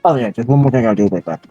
Oh yeah, just one more thing I'll do with that.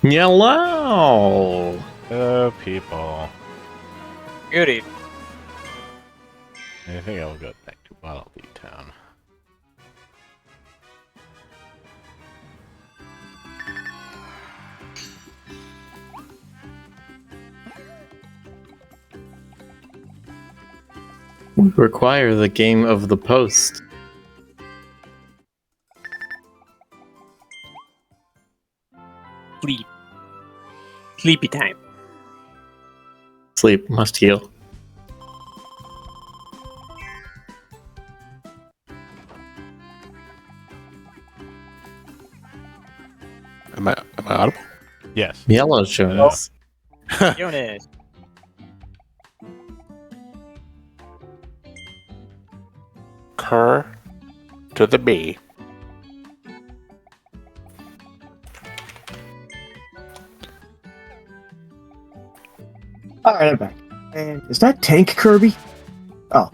Yellow! Oh, people. Good evening. I think I'll go back to Wallaby Town. We require the game of the post. Sleep. Sleepy time. Sleep must heal. Am I audible? Yes. Yellow's showing us. Jonas. Cur to the B. Alright, I'm back. And is that Tank Kirby? Oh.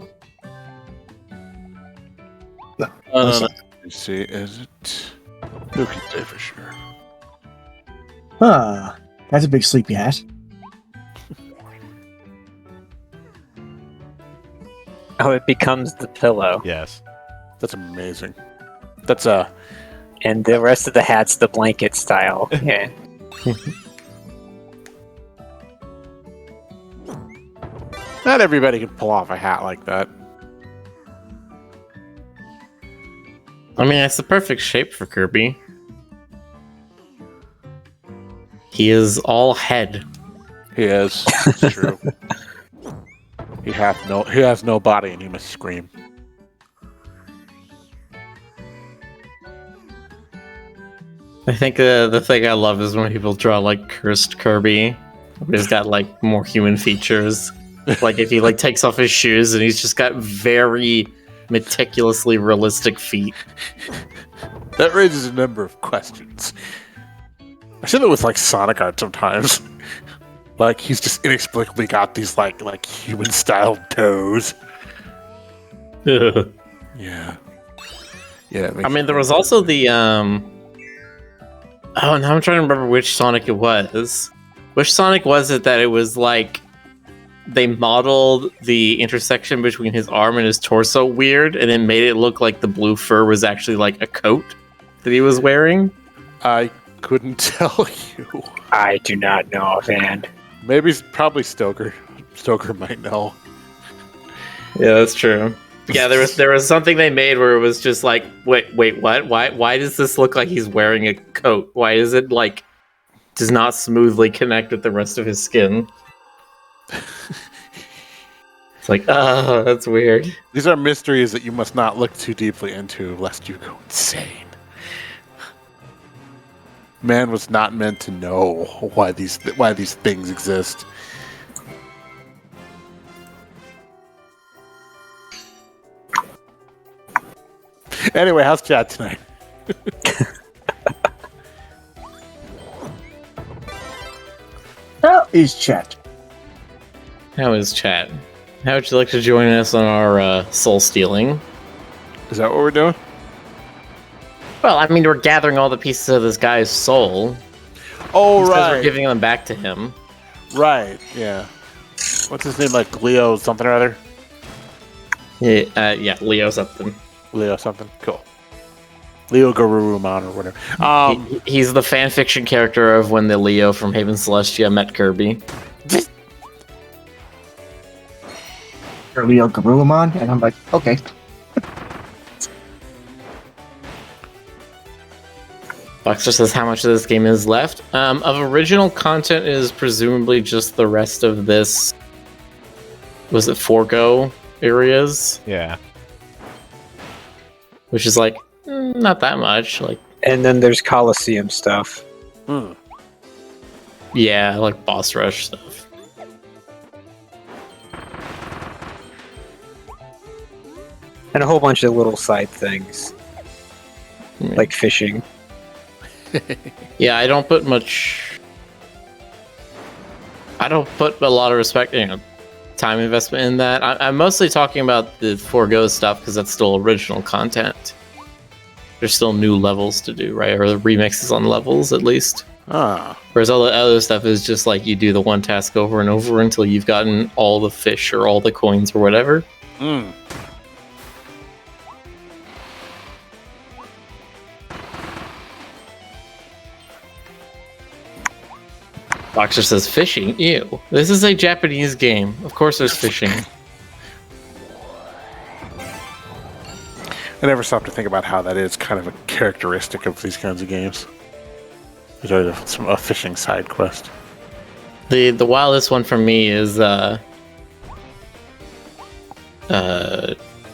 No. No. Let's see, is it? Who can say for sure? Ah, that's a big sleepy hat. Oh, it becomes the pillow. Yes. That's amazing. That's a. And the rest of the hat's the blanket style. Yeah. Not everybody can pull off a hat like that. I mean, it's the perfect shape for Kirby. He is all head. He is. It's true. He has no body, and he must scream. I think the thing I love is when people draw like cursed Kirby. He's got like more human features. Like if he like takes off his shoes and he's just got very meticulously realistic feet. That raises a number of questions. I see that with like Sonic art sometimes. Like he's just inexplicably got these like human style toes. Yeah. Yeah. I mean, there was also the oh, now I'm trying to remember which Sonic it was. Which Sonic was it that it was like they modeled the intersection between his arm and his torso weird, and then made it look like the blue fur was actually like a coat that he was wearing? I couldn't tell you. I do not know offhand. Maybe probably Stoker. Stoker might know. Yeah, that's true. Yeah, there was something they made where it was just like, wait, what? Why does this look like he's wearing a coat? Why is it like does not smoothly connect with the rest of his skin? It's like, oh, that's weird. These are mysteries that you must not look too deeply into, lest you go insane. Man was not meant to know why these things exist. Anyway, how's chat tonight? How is chat? How is chat? How would you like to join us on our soul stealing? Is that what we're doing? Well, I mean, we're gathering all the pieces of this guy's soul. Oh, Because right. we're giving them back to him. Right, yeah. What's his name? Like Leo something or other? Yeah, Leo something. Leo something? Cool. Leo Garurumon or whatever. He's the fanfiction character of when the Leo from Haven Celestia met Kirby. Or Leo Garurumon, and I'm like, okay. Boxer says how much of this game is left. Of original content is presumably just the rest of this. Was it Forgo areas? Yeah. Which is like not that much. Like, And then there's Coliseum stuff. Yeah, like boss rush stuff. And a whole bunch of little side things, Yeah. like fishing. Yeah, I don't put a lot of respect, time investment in that. I'm mostly talking about the Forgo stuff because that's still original content. There's still new levels to do, right? Or the remixes on levels, at least. Ah. Whereas all the other stuff is just like you do the one task over and over until you've gotten all the fish or all the coins or whatever. Mm. Boxer says fishing. Ew. This is a Japanese game. Of course there's fishing. I never stop to think about how that is kind of a characteristic of these kinds of games. There's a fishing side quest. The wildest one for me is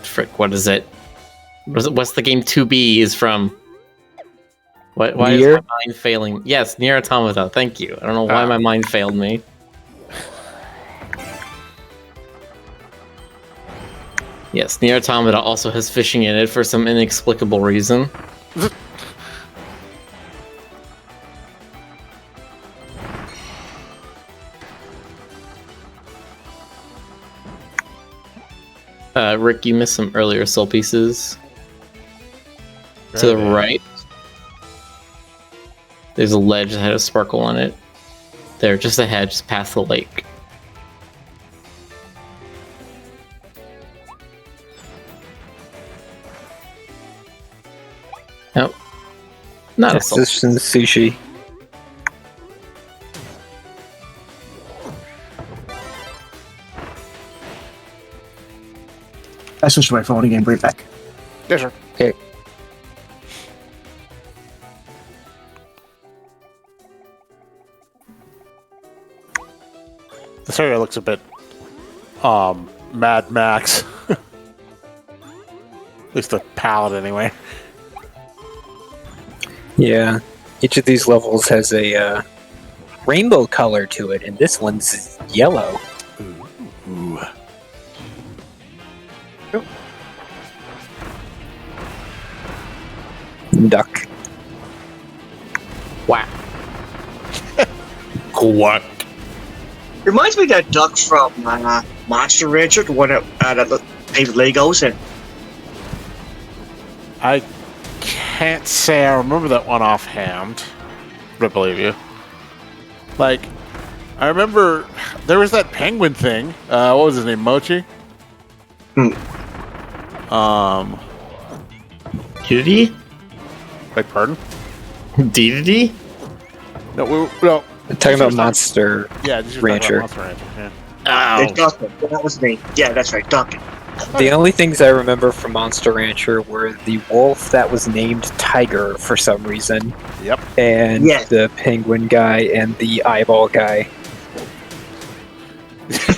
frick, what is it? What's the game 2B is from? Why is Nier? my mind failing? Yes, Nier Automata, thank you. I don't know why my mind failed me. Yes, Nier Automata also has fishing in it for some inexplicable reason. Rick, you missed some earlier soul pieces. To the right. There's a ledge that had a sparkle on it. There, just ahead, just past the lake. Nope. Not a soul. This is some sushi. I switched to my phone again. Bring it back. Yes, sir. Okay. This area looks a bit, Mad Max. At least the palette, anyway. Yeah. Each of these levels has a rainbow color to it, and this one's yellow. Ooh. Duck. Wow. What? Reminds me of that duck from Monster Rancher, the one that paid with Legos. And I can't say I remember that one offhand, but I believe you. Like, I remember there was that penguin thing. What was his name? Mochi? Diddy? Beg pardon? Diddy? No, Talking about Monster yeah, just Rancher. Monster Rancher. Yeah. Ow. Duncan. That was the name. Yeah, that's right, Duncan. The only things I remember from Monster Rancher were the wolf that was named Tiger for some reason. Yep. And Yes. the penguin guy and the eyeball guy.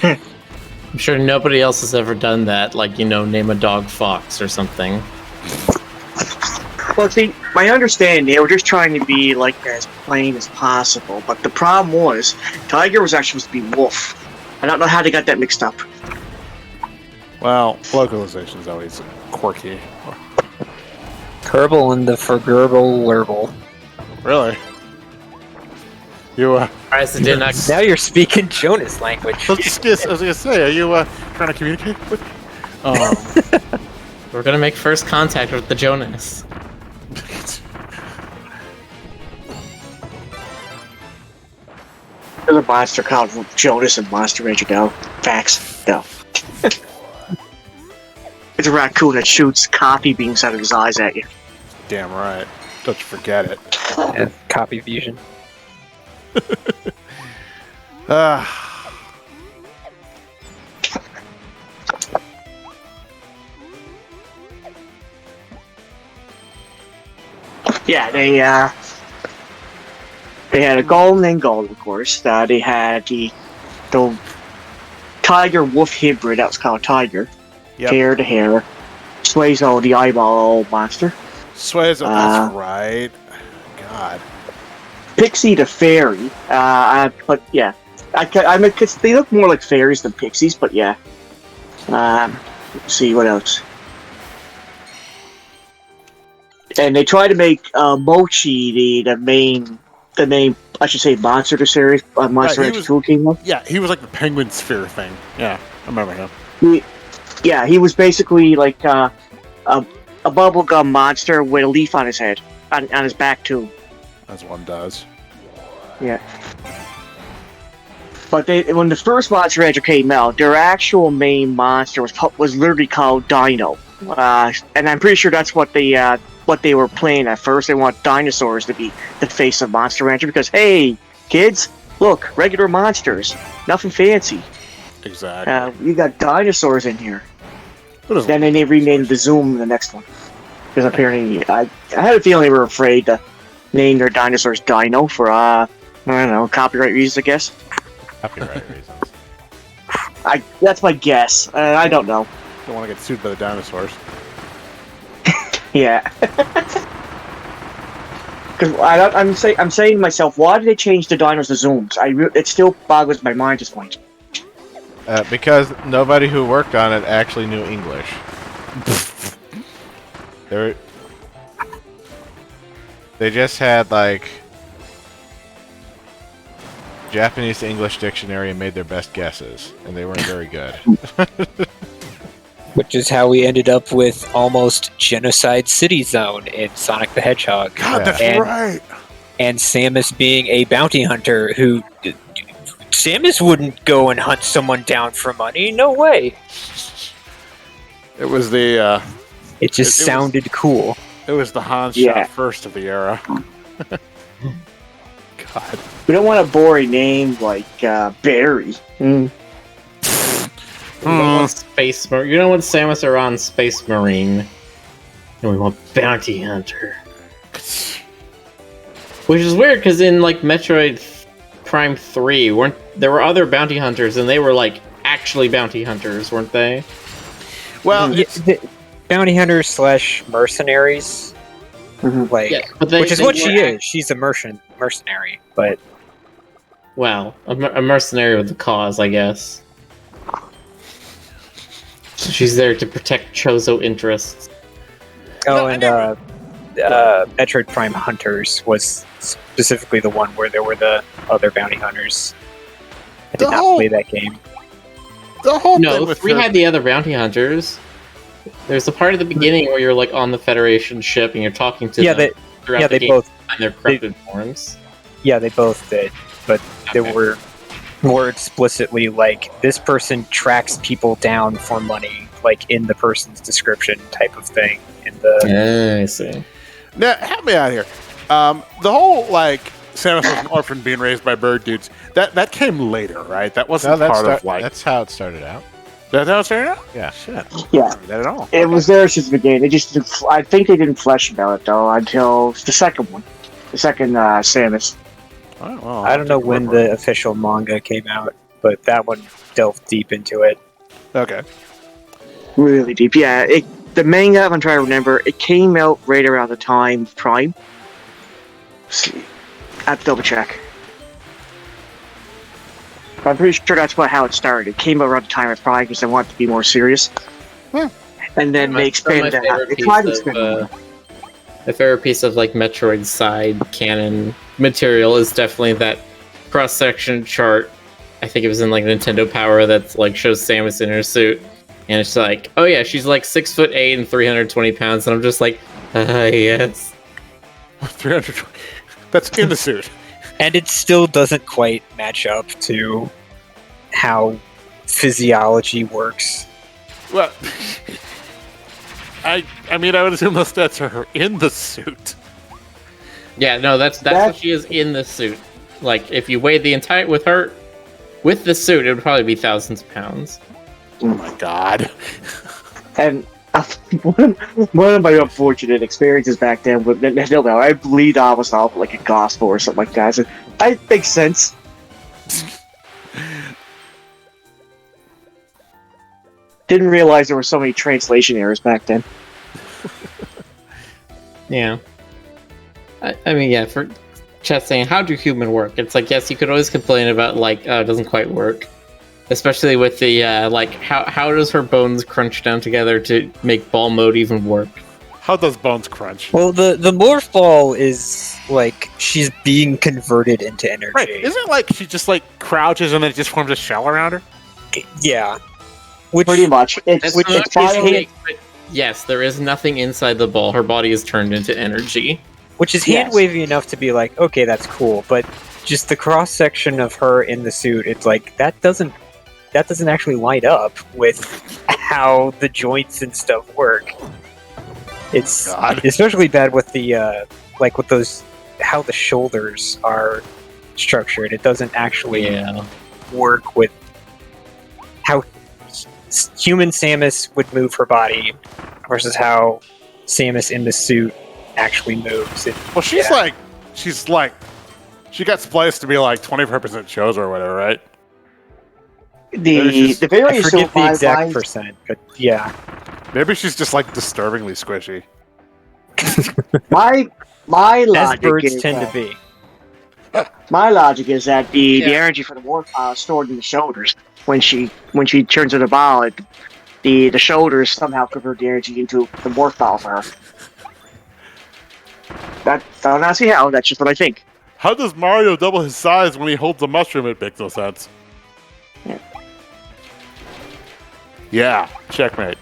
I'm sure nobody else has ever done that, like, name a dog Fox or something. Well, see, my understanding, they were just trying to be like as plain as possible. But the problem was, Tiger was actually supposed to be Wolf. I don't know how they got that mixed up. Well, localization is always quirky. Kerbal and the Fergerbil Lurble. Really? You, Alright, so did not. Now you're speaking Jonas language. I was gonna say, are you trying to communicate with me? We're gonna make first contact with the Jonas. There's a monster called Jonas and Monster Rancher. No. Facts. No. It's a raccoon that shoots coffee beans out of his eyes at you. Damn right. Don't you forget it. And copy fusion. Yeah, they had a golden and gold, of course. They had the tiger wolf hybrid that was called Tiger. Yep. Hair to hair. Suezo, the eyeball monster. Suezo, that's right. God. Pixie the fairy. But yeah, I mean, cause they look more like fairies than pixies. But yeah. Let's see what else. And they try to make Mochi the main I should say monster of the series. Monster Rancher 2 came up. Yeah, he was like the penguin sphere thing. Yeah, I remember him. He was basically like a bubblegum monster with a leaf on his head, on his back too. As one does. Yeah. But when the first Monster Rancher came out, their actual main monster was literally called Dino, and I'm pretty sure that's what they were playing at first. They want dinosaurs to be the face of Monster Rancher because, hey, kids, look, regular monsters, nothing fancy. Exactly. You got dinosaurs in here. Then they renamed the Zoom the next one because apparently I had a feeling they were afraid to name their dinosaurs Dino for I don't know, copyright reasons, I guess. Copyright reasons. That's my guess. I don't know. Don't want to get sued by the dinosaurs. Yeah. Because I'm saying to myself, why did they change the dinos to zooms? It still boggles my mind at this point. Because nobody who worked on it actually knew English. They just had like Japanese to English dictionary and made their best guesses, and they weren't very good. Which is how we ended up with almost Genocide City Zone in Sonic the Hedgehog. God, that's right. And Samus being a bounty hunter who... Samus wouldn't go and hunt someone down for money. No way. It was the... It just sounded cool. It was the Han shot first of the era. God. We don't want a boring name like Barry. You don't want Samus Aran Space Marine. And we want Bounty Hunter. Which is weird, because in like Metroid Prime 3, there were other bounty hunters, and they were like actually bounty hunters, weren't they? Well, bounty hunters / mercenaries. Which is what she is. She's a mercenary, but... Well, a mercenary with a cause, I guess. So she's there to protect Chozo interests. Oh, and Metroid Prime Hunters was specifically the one where there were the other bounty hunters. I did not play that game. The whole no, 3 had the other bounty hunters. There's a part at the beginning where you're like on the Federation ship and you're talking to them throughout the game both in their corrupted forms. Yeah, they both did, but there were more explicitly like this person tracks people down for money, like in the person's description type of thing. In the I see. Now, help me out here. The whole like Samus was an orphan being raised by bird dudes. That came later, right? That wasn't part of like. That's how it started out. That's how it started out? Yeah. Shit. Yeah. That at all. It was there since the beginning. They just I think they didn't flesh about it though until the second one, the second Samus. Oh, well, I don't know when the official manga came out, but that one delved deep into it. Okay. Really deep, yeah. The manga, I'm trying to remember, it came out right around the time of Prime. Let's see. I have to double check. But I'm pretty sure that's how it started. It came out around the time of Prime because they wanted to be more serious. And then they expanded it out. They tried to expand it. My favorite piece of like Metroid side canon material is definitely that cross-section chart. I think it was in like Nintendo Power that like shows Samus in her suit, and it's like, oh yeah, she's like 6'8" and 320 pounds, and I'm just like, yes. 320. That's in the suit. And it still doesn't quite match up to how physiology works. Well, I mean, I would assume those stats are in the suit. Yeah, no, that's what she is in the suit. Like, if you weighed the entire with the suit, it would probably be thousands of pounds. Oh my god! And one of my unfortunate experiences back then with Nintendo, I believed I was off like a gospel or something like that. So it makes sense. Didn't realize there were so many translation errors back then. Yeah. I mean, yeah, chat saying, how do human work? It's like, yes, you could always complain about, like, it doesn't quite work. Especially with the, how does her bones crunch down together to make ball mode even work? How does bones crunch? Well, the morph ball is like she's being converted into energy. Right. Isn't it like she just like crouches and then it just forms a shell around her? Yeah. Which, Pretty much. Yes, there is nothing inside the ball. Her body is turned into energy. Which is hand wavy enough to be like, okay, that's cool, but just the cross section of her in the suit, it's like that doesn't actually line up with how the joints and stuff work. It's especially bad with the with those how the shoulders are structured. It doesn't actually work with how human Samus would move her body versus how Samus in the suit actually moves. Well, she got spliced to be like 25% shows or whatever, right? The very I forget the exact percent, but yeah. Maybe she's just like disturbingly squishy. My logic As birds is tend to be. My logic is that the energy for the warp is stored in the shoulders. When she turns into a ball, the shoulders somehow convert the energy into the morph ball for her. I don't know see how. That's just what I think. How does Mario double his size when he holds a mushroom? It makes no sense. Yeah, checkmate.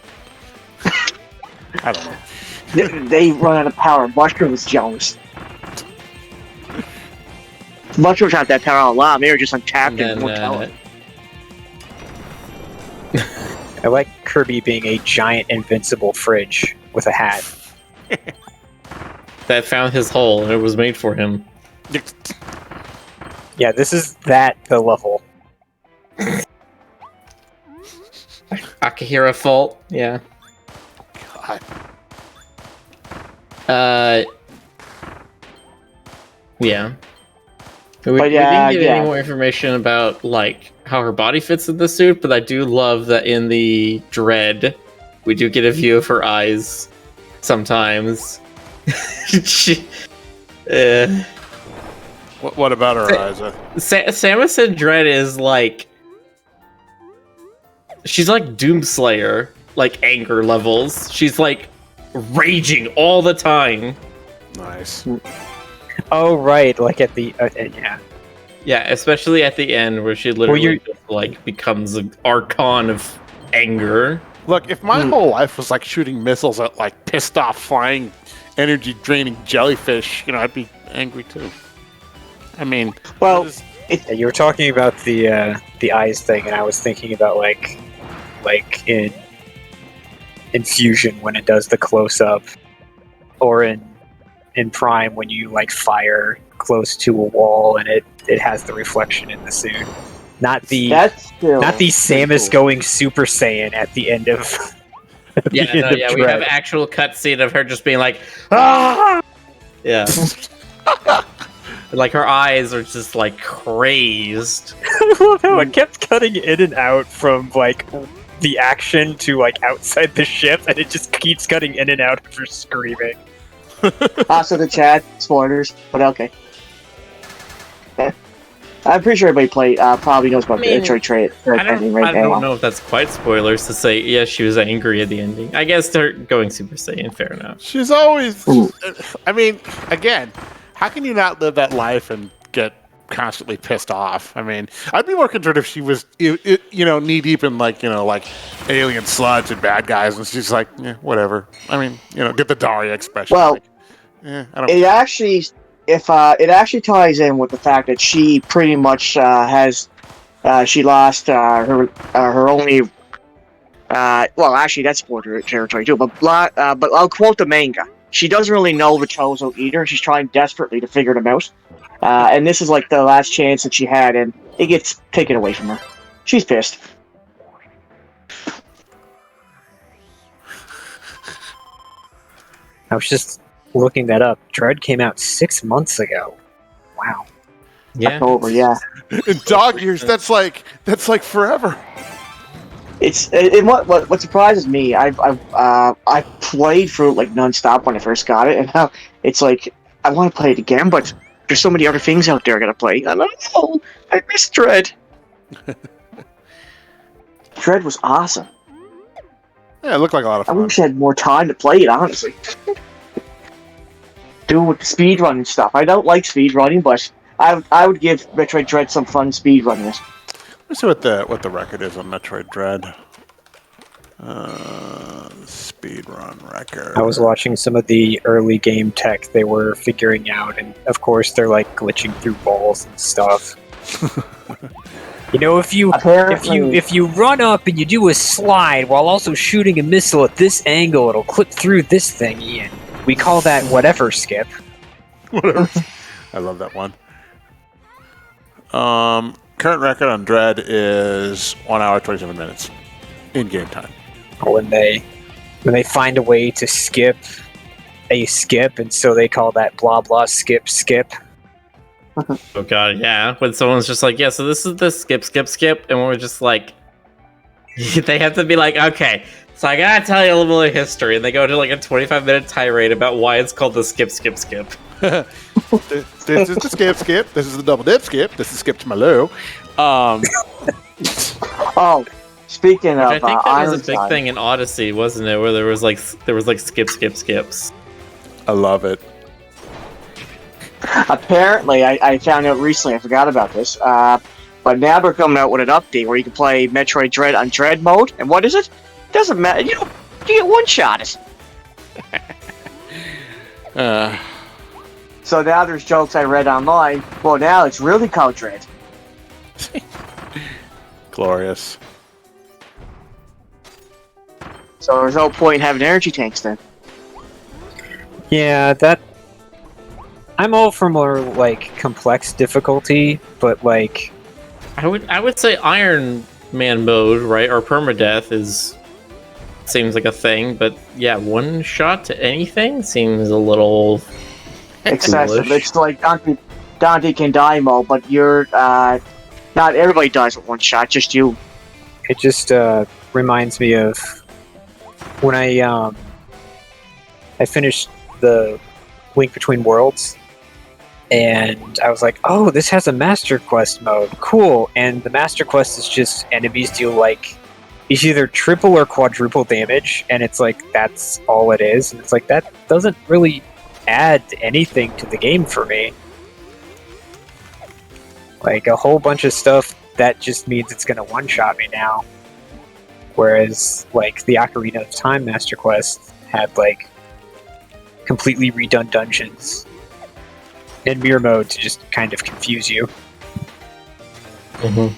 I don't know. They run out of power. Mushrooms, Jones. Mushrooms have that power a lot. Maybe just untapped and more talent. I like Kirby being a giant invincible fridge with a hat. That found his hole and it was made for him. Yeah, this is the level. Akihira fault, yeah. God. Yeah. We didn't get any more information about like how her body fits in the suit, but I do love that in the Dread, we do get a view of her eyes sometimes. What about her eyes? Samus in Dread is like, she's like Doomslayer, like anger levels. She's like raging all the time. Nice. Oh right, like at the yeah, especially at the end where she literally just, like becomes an archon of anger. Look, if my whole life was like shooting missiles at like pissed off flying energy draining jellyfish, I'd be angry too. I mean, well, you were talking about the eyes thing, and I was thinking about like in Fusion when it does the close up, or in Prime when you like fire close to a wall and it has the reflection in the suit. Not the Samus going Super Saiyan at the end of we have actual cutscene of her just being like, ah! Yeah. Like her eyes are just like crazed. I love how it kept cutting in and out from like the action to like outside the ship, and it just keeps cutting in and out of her screaming. Also, the chat spoilers, but okay. I'm pretty sure everybody probably knows about the ending right I don't know if that's quite spoilers to say, yeah, she was angry at the ending. I guess they're going Super Saiyan, fair enough. She's always... I mean, again, how can you not live that life and get constantly pissed off? I mean, I'd be more concerned if she was, knee-deep in, like alien sludge and bad guys, and she's like, whatever. I mean, get the Daria expression. Well, I don't it actually... it actually ties in with the fact that she pretty much she lost her only actually that's spoiler territory too, but I'll quote the manga. She doesn't really know the Chozo either. She's trying desperately to figure them out, and this is like the last chance that she had, and it gets taken away from her. She's pissed. I was just looking that up. Dread came out 6 months ago. Wow. Yeah. October, yeah. In dog years, that's like forever. What surprises me, I played through it like nonstop when I first got it, and now it's like I want to play it again, but There's so many other things out there I gotta play. I don't know. I miss Dread. Dread was awesome. Yeah, it looked like a lot of I fun. wish I had more time to play it, honestly. Doing with the speedrunning stuff. I don't like speedrunning, but I would give Metroid Dread some fun speedrunning. Let's see what the record is on Metroid Dread. Speedrun record. I was watching some of the early game tech they were figuring out, and of course they're like glitching through balls and stuff. You know, if you run up and you do a slide while also shooting a missile at this angle, it'll clip through this thingy, and we call that whatever skip. Whatever. I love that one. Current record on Dread is 1 hour 27 minutes in game time. When they find a way to skip a skip, and so they call that blah blah skip. Oh god, yeah. When someone's just like, yeah, so this is the skip, and we're just like, they have to be like, okay, so I gotta tell you a little bit of history, and they go to like a 25-minute tirade about why it's called the skip. This is the skip. This is the double dip skip. This is skip to my low. Oh, speaking of, I think that was a big Ironside, thing in Odyssey, wasn't it? Where there was like skips. I love it. Apparently, I found out recently, I forgot about this, but now they're coming out with an update where you can play Metroid Dread on Dread mode, and what is it? Doesn't matter, you get one-shot. So now there's jokes I read online, well now it's really called Dread. Glorious. So there's no point in having energy tanks then. Yeah, I'm all for more like complex difficulty, but like I would say Iron Man mode, right, or permadeath seems like a thing, but yeah, one shot to anything seems a little Excessive. foolish. It's like Dante can die mode, but you're not everybody dies with one shot, just you. it just reminds me of when I finished the Link Between Worlds, and I was like, oh, this has a Master Quest mode, cool. And the Master Quest is just enemies deal like it's either triple or quadruple damage, and it's like that's all it is, and it's like that doesn't really add anything to the game for me. Like a whole bunch of stuff that just means it's gonna one-shot me now. Whereas like the Ocarina of Time Master Quest had like completely redone dungeons and mirror mode to just kind of confuse you. Mm-hmm.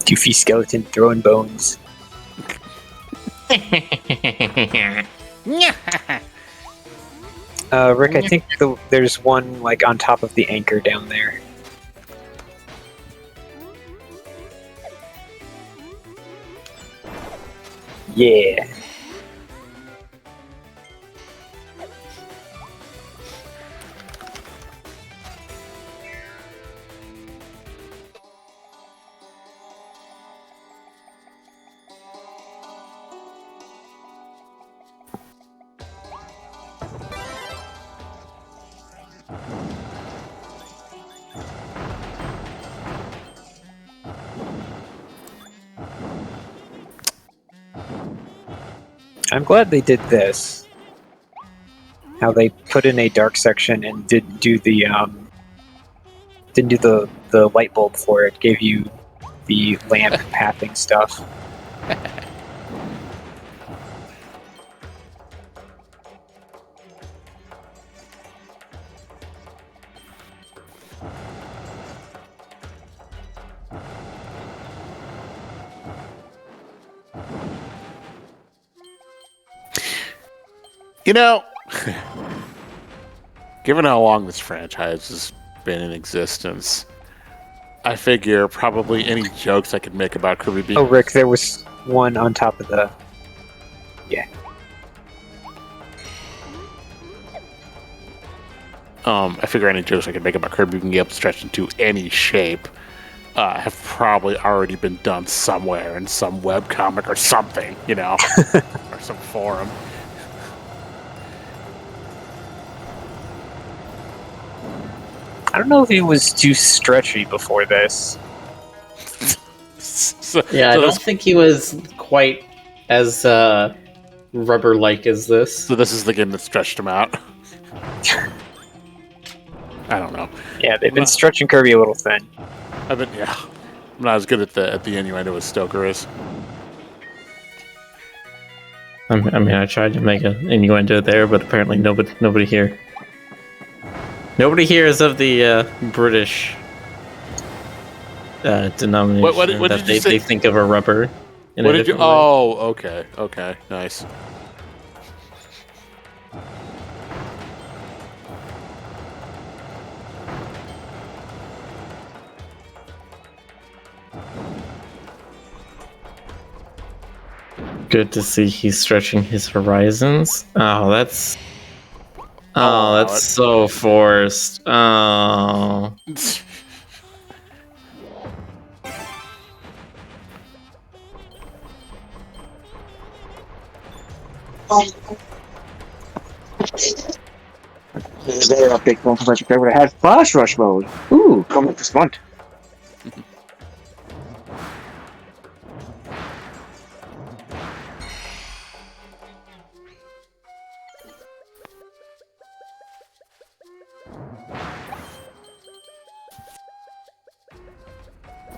Doofy skeleton throwing bones. Rick, I think there's one like on top of the anchor down there. Yeah. I'm glad they did this. How they put in a dark section and didn't do the light bulb for it. Gave you the lamp pathing stuff. You know, given how long this franchise has been in existence, I figure probably any jokes I could make about Kirby being... Oh, Rick, there was one on top of the... Yeah. I figure any jokes I could make about Kirby being able to stretch into any shape have probably already been done somewhere in some webcomic or something, you know, or some forum. I don't know if he was too stretchy before this. I don't think he was quite as rubber-like as this. So this is the game that stretched him out. I don't know. Yeah, they've been stretching Kirby a little thin. I'm not as good at the innuendo as Stoker is. I mean, I tried to make an innuendo there, but apparently nobody here. Nobody here is of the British denomination What that did you say? they think of a rubber. What did you? Oh, okay, nice. Good to see he's stretching his horizons. Oh, that's so forced. Oh. They update one Professor K would have had Boss Rush mode. Ooh, coming this month.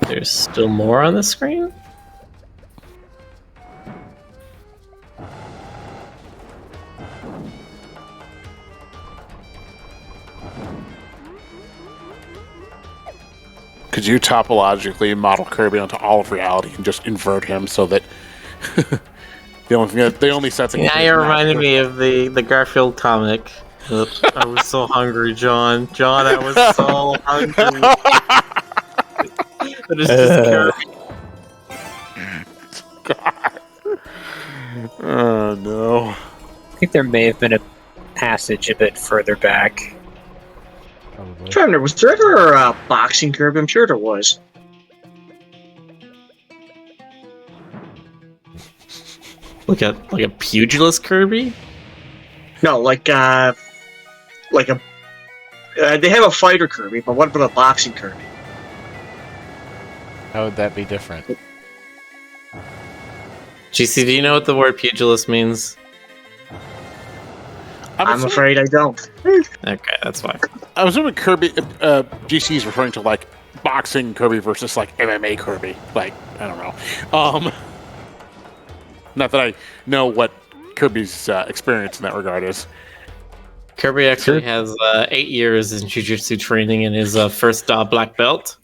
There's still more on the screen? Could you topologically model Kirby onto all of reality and just invert him so that the only sets? Yeah, you reminded me of the Garfield comic. I was so hungry, John. John, I was so hungry. But it's just Kirby. God. Oh no. I think there may have been a passage a bit further back. Probably. Trevor, was there ever a boxing Kirby? I'm sure there was. Like a pugilist Kirby? No, like a. They have a fighter Kirby, but what about a boxing Kirby? How would that be different? GC, do you know what the word pugilist means? I'm afraid I don't. Okay, that's fine. I was assuming Kirby, GC is referring to like boxing Kirby versus like MMA Kirby. Like, I don't know. Not that I know what Kirby's experience in that regard is. Kirby actually has 8 years in jiu-jitsu training and his first black belt.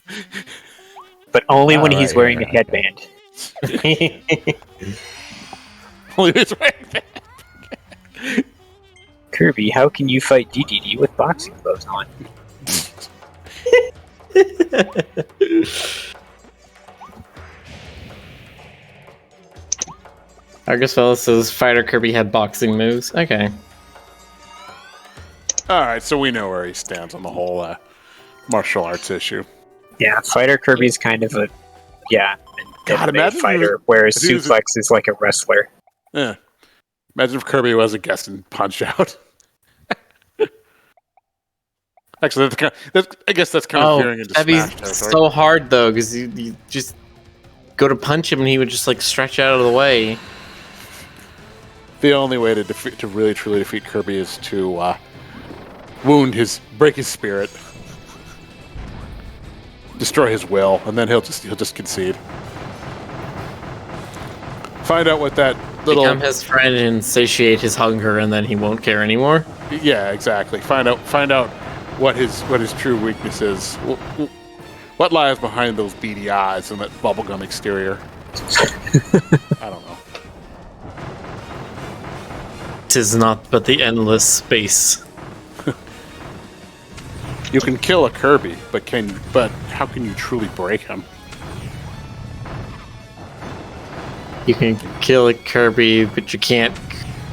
But only when he's wearing a headband. Only he's wearing that. Kirby, how can you fight DDD with boxing gloves on? Argus Fellows says Fighter Kirby had boxing moves. Okay. Alright, so we know where he stands on the whole martial arts issue. Yeah, Fighter Kirby's kind of a an God, MMA imagine fighter, whereas if he was Suplex is like a wrestler. Yeah. Imagine if Kirby was a guest in Punch Out. Actually, I guess that's kind of veering into that'd be Smash territory. so hard though, because you just go to punch him and he would just like stretch out of the way. The only way to really truly defeat Kirby is to break his spirit, destroy his will, and then he'll just concede. Find out what that little Become his friend and satiate his hunger, and then he won't care anymore. Yeah, exactly. Find out what his true weakness is. What lies behind those beady eyes and that bubblegum exterior. I don't know. 'Tis not but the endless space. You can kill a Kirby, but how can you truly break him? You can kill a Kirby, but you can't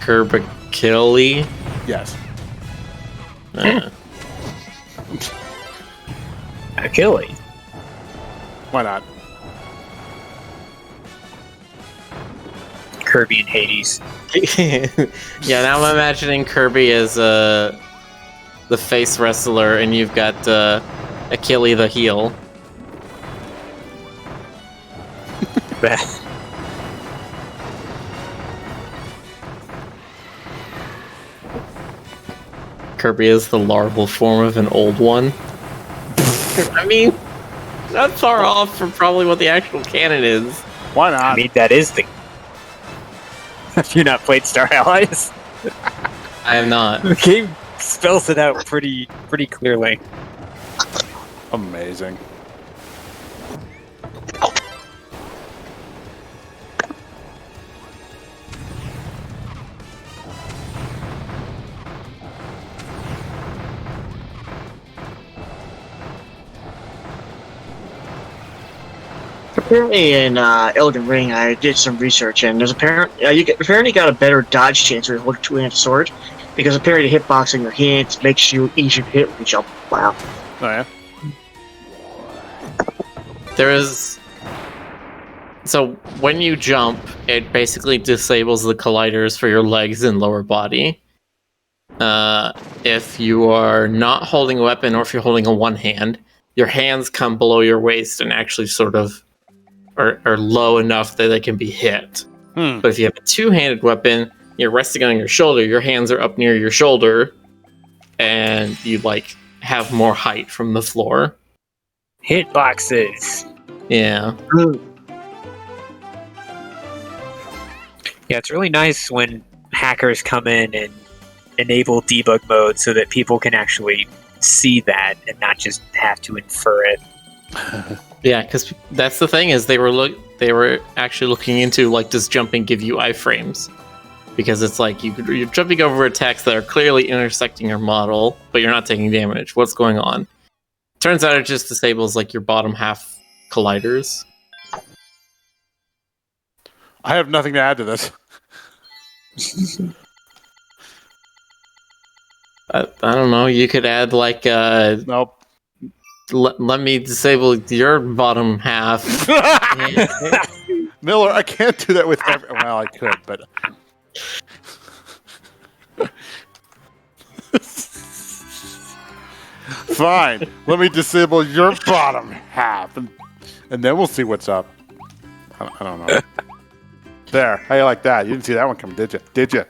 curb a Killy. Yes. Achilles. Why not? Kirby and Hades. Yeah, now I'm imagining Kirby as the face wrestler, and you've got Achilles the heel. Kirby is the larval form of an old one. I mean, not far off from probably what the actual canon is. Why not? I mean, that is the. Have you not played Star Allies? I have not. The game spells it out pretty clearly. Amazing. Apparently in Elden Ring, I did some research, and there's apparently got a better dodge chance with a two-handed sword, because apparently the hitbox in your hands makes you easier to hit when you jump. Wow. Oh yeah. There is. So when you jump, it basically disables the colliders for your legs and lower body. If you are not holding a weapon, or if you're holding a one hand, your hands come below your waist and actually sort of are low enough that they can be hit. But if you have a two-handed weapon, you're resting on your shoulder, your hands are up near your shoulder, and you like have more height from the floor. Hitboxes. Yeah. Yeah, it's really nice when hackers come in and enable debug mode so that people can actually see that and not just have to infer it. Yeah, because that's the thing is they were actually looking into, like, does jumping give you iframes? Because it's like you're jumping over attacks that are clearly intersecting your model, but you're not taking damage. What's going on? Turns out it just disables like your bottom half colliders. I have nothing to add to this. I don't know. You could add like Nope. let me disable your bottom half. Miller, I can't do that with well, I could, but fine. Let me disable your bottom half, and then we'll see what's up. I don't know. There. How you like that? You didn't see that one coming, did you? Did you?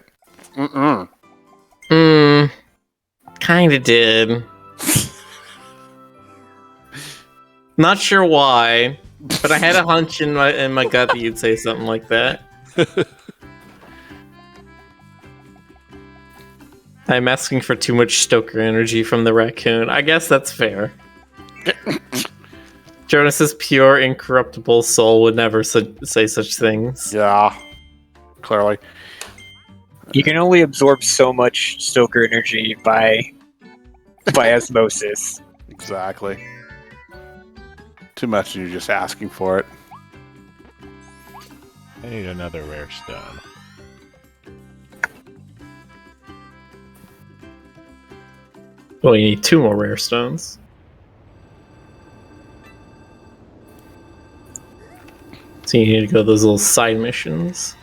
Kinda did. Not sure why, but I had a hunch in my gut that you'd say something like that. I'm asking for too much Stoker energy from the raccoon. I guess that's fair. Jonas's pure, incorruptible soul would never say such things. Yeah. Clearly. You can only absorb so much Stoker energy by osmosis. Exactly. Too much and you're just asking for it. I need another rare stone. Well, you need 2 more rare stones. So you need to go those little side missions.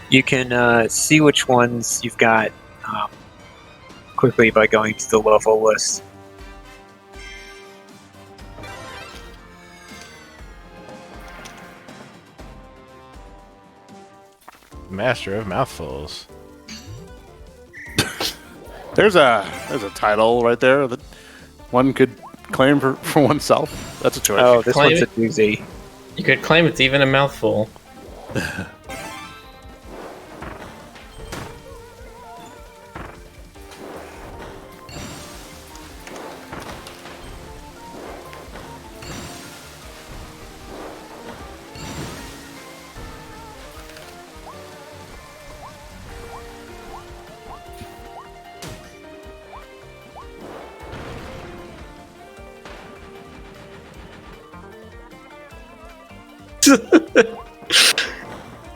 You can see which ones you've got quickly by going to the level list. Master of Mouthfuls. There's a title right there that one could claim for oneself. That's a choice. Oh, this Claim one's a it. doozy. You could claim it's even a mouthful.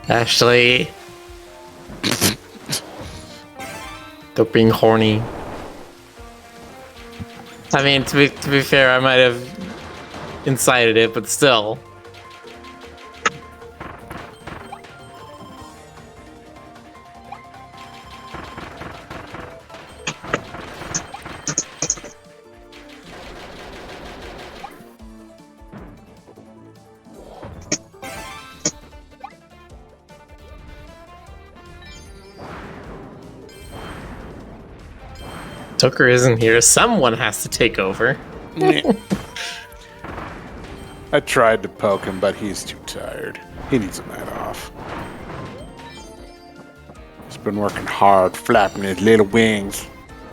Ashley. Stop being horny. I mean, to be fair, I might have incited it, but still. Tucker isn't here. Someone has to take over. I tried to poke him, but he's too tired. He needs a night off. He's been working hard, flapping his little wings.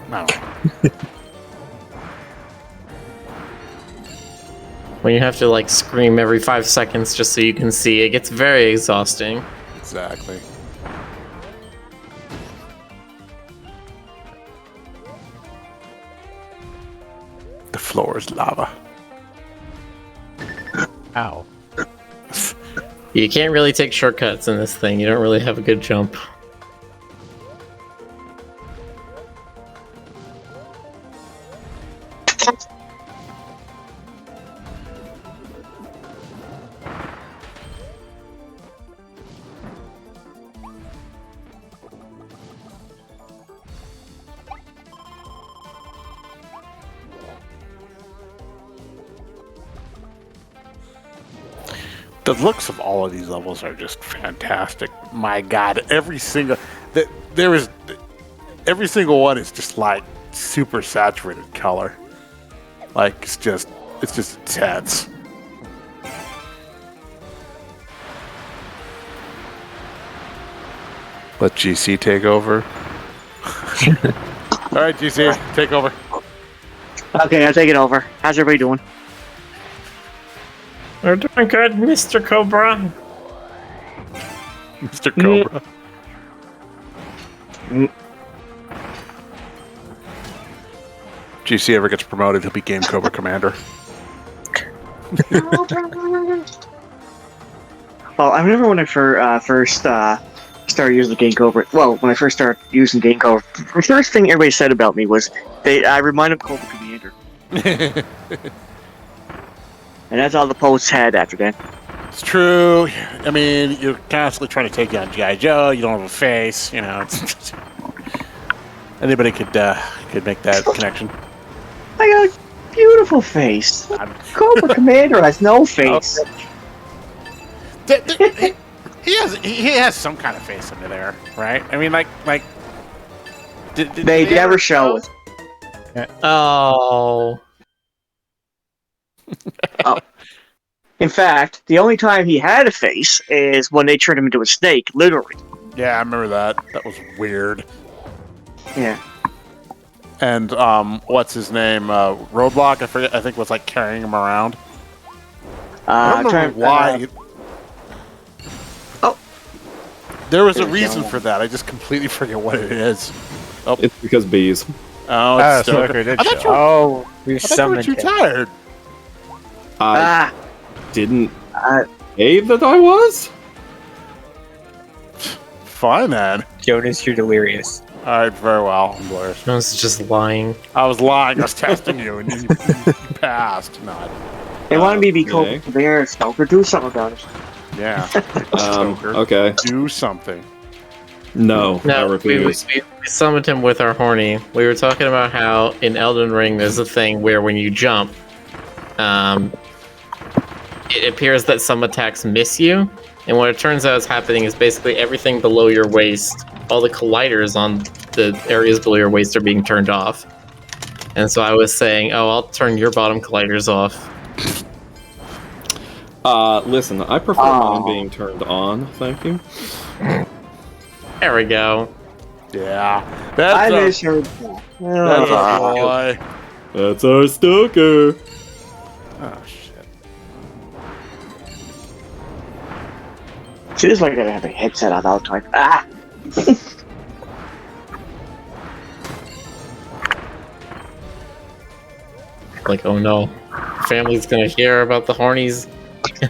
No. When you have to like scream every 5 seconds just so you can see, it gets very exhausting. Exactly. The floor is lava. Ow. You can't really take shortcuts in this thing. You don't really have a good jump. The looks of all of these levels are just fantastic. My God, every single every single one is just like super saturated color. Like it's just intense. Let GC take over. All right, GC, take over. Okay, I'll take it over. How's everybody doing? We're doing good, Mr. Cobra. Mr. Cobra. GC ever gets promoted, he'll be Game Cobra Commander. Well, I remember when I first started using the Game Cobra. Well, when I first started using Game Cobra, the first thing everybody said about me was I remind them of Cobra Commander. And that's all the posts had after that. It's true. I mean, you're constantly trying to take down G.I. Joe. You don't have a face. You know, it's anybody could make that connection. I got a beautiful face. Cobra Commander has no face. He has some kind of face under there, right? I mean, like. They never show it. Oh. Oh. In fact, the only time he had a face is when they turned him into a snake, literally. Yeah, I remember that. That was weird. Yeah. And what's his name? Roadblock. I forget. I think was like carrying him around. I don't remember why. Oh. There was a reason for that. I just completely forget what it is. Oh. It's because bees. Oh, it's Stoker did show. Oh, we I thought you were summoned too him. tired. I didn't say that I was? Fine then. Jonas, you're delirious. Alright, very well. I'm blurred. I was just lying. I was lying. I was testing you, and you passed. Not. They wanted me to be Okay. Cobra Commander, Stoker. Do something about it. Yeah. Stoker. Okay. Do something. No, I No, we refuse. summoned him with our horny. We were talking about how in Elden Ring there's a thing where when you jump, it appears that some attacks miss you, and what it turns out is happening is basically everything below your waist, all the colliders on the areas below your waist are being turned off. And so I was saying, oh, I'll turn your bottom colliders off. Listen, I prefer mine being turned on, thank you. There we go. Yeah. I That's miss her. a boy. That's our Stoker. Oh, shit. She just like to have a headset on all the time. Ah! Like, oh no, family's gonna hear about the hornies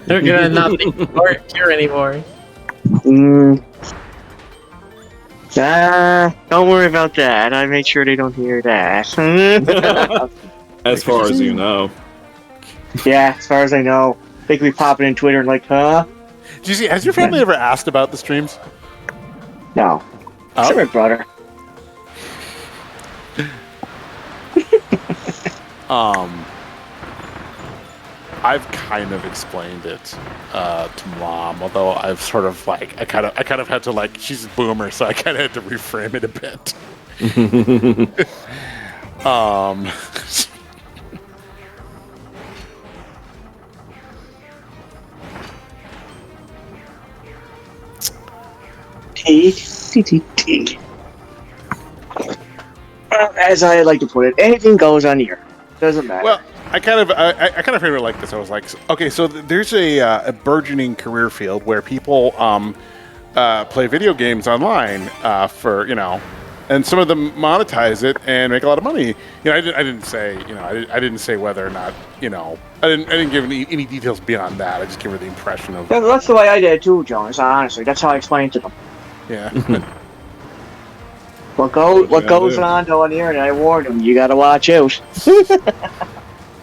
They're gonna not be here anymore. Don't worry about that. I make sure they don't hear that. As far as you know. Yeah, as far as I know. They could be popping in Twitter and like, huh? Do you see? Has your family ever asked about the streams? No. Oh? Except my brother. I've kind of explained it to Mom, although I've sort of like I kind of had to like she's a boomer, so I kind of had to reframe it a bit. As I like to put it, anything goes on here. Doesn't matter. Well, I kind of framed it like this. I was like, okay, so there's a burgeoning career field where people play video games online for and some of them monetize it and make a lot of money. I didn't say I didn't say whether or not I didn't give any details beyond that. I just gave her the impression of that's the way I did too, Jonas. Honestly, that's how I explained to them. yeah. What goes on here, and I warned them. You gotta watch out.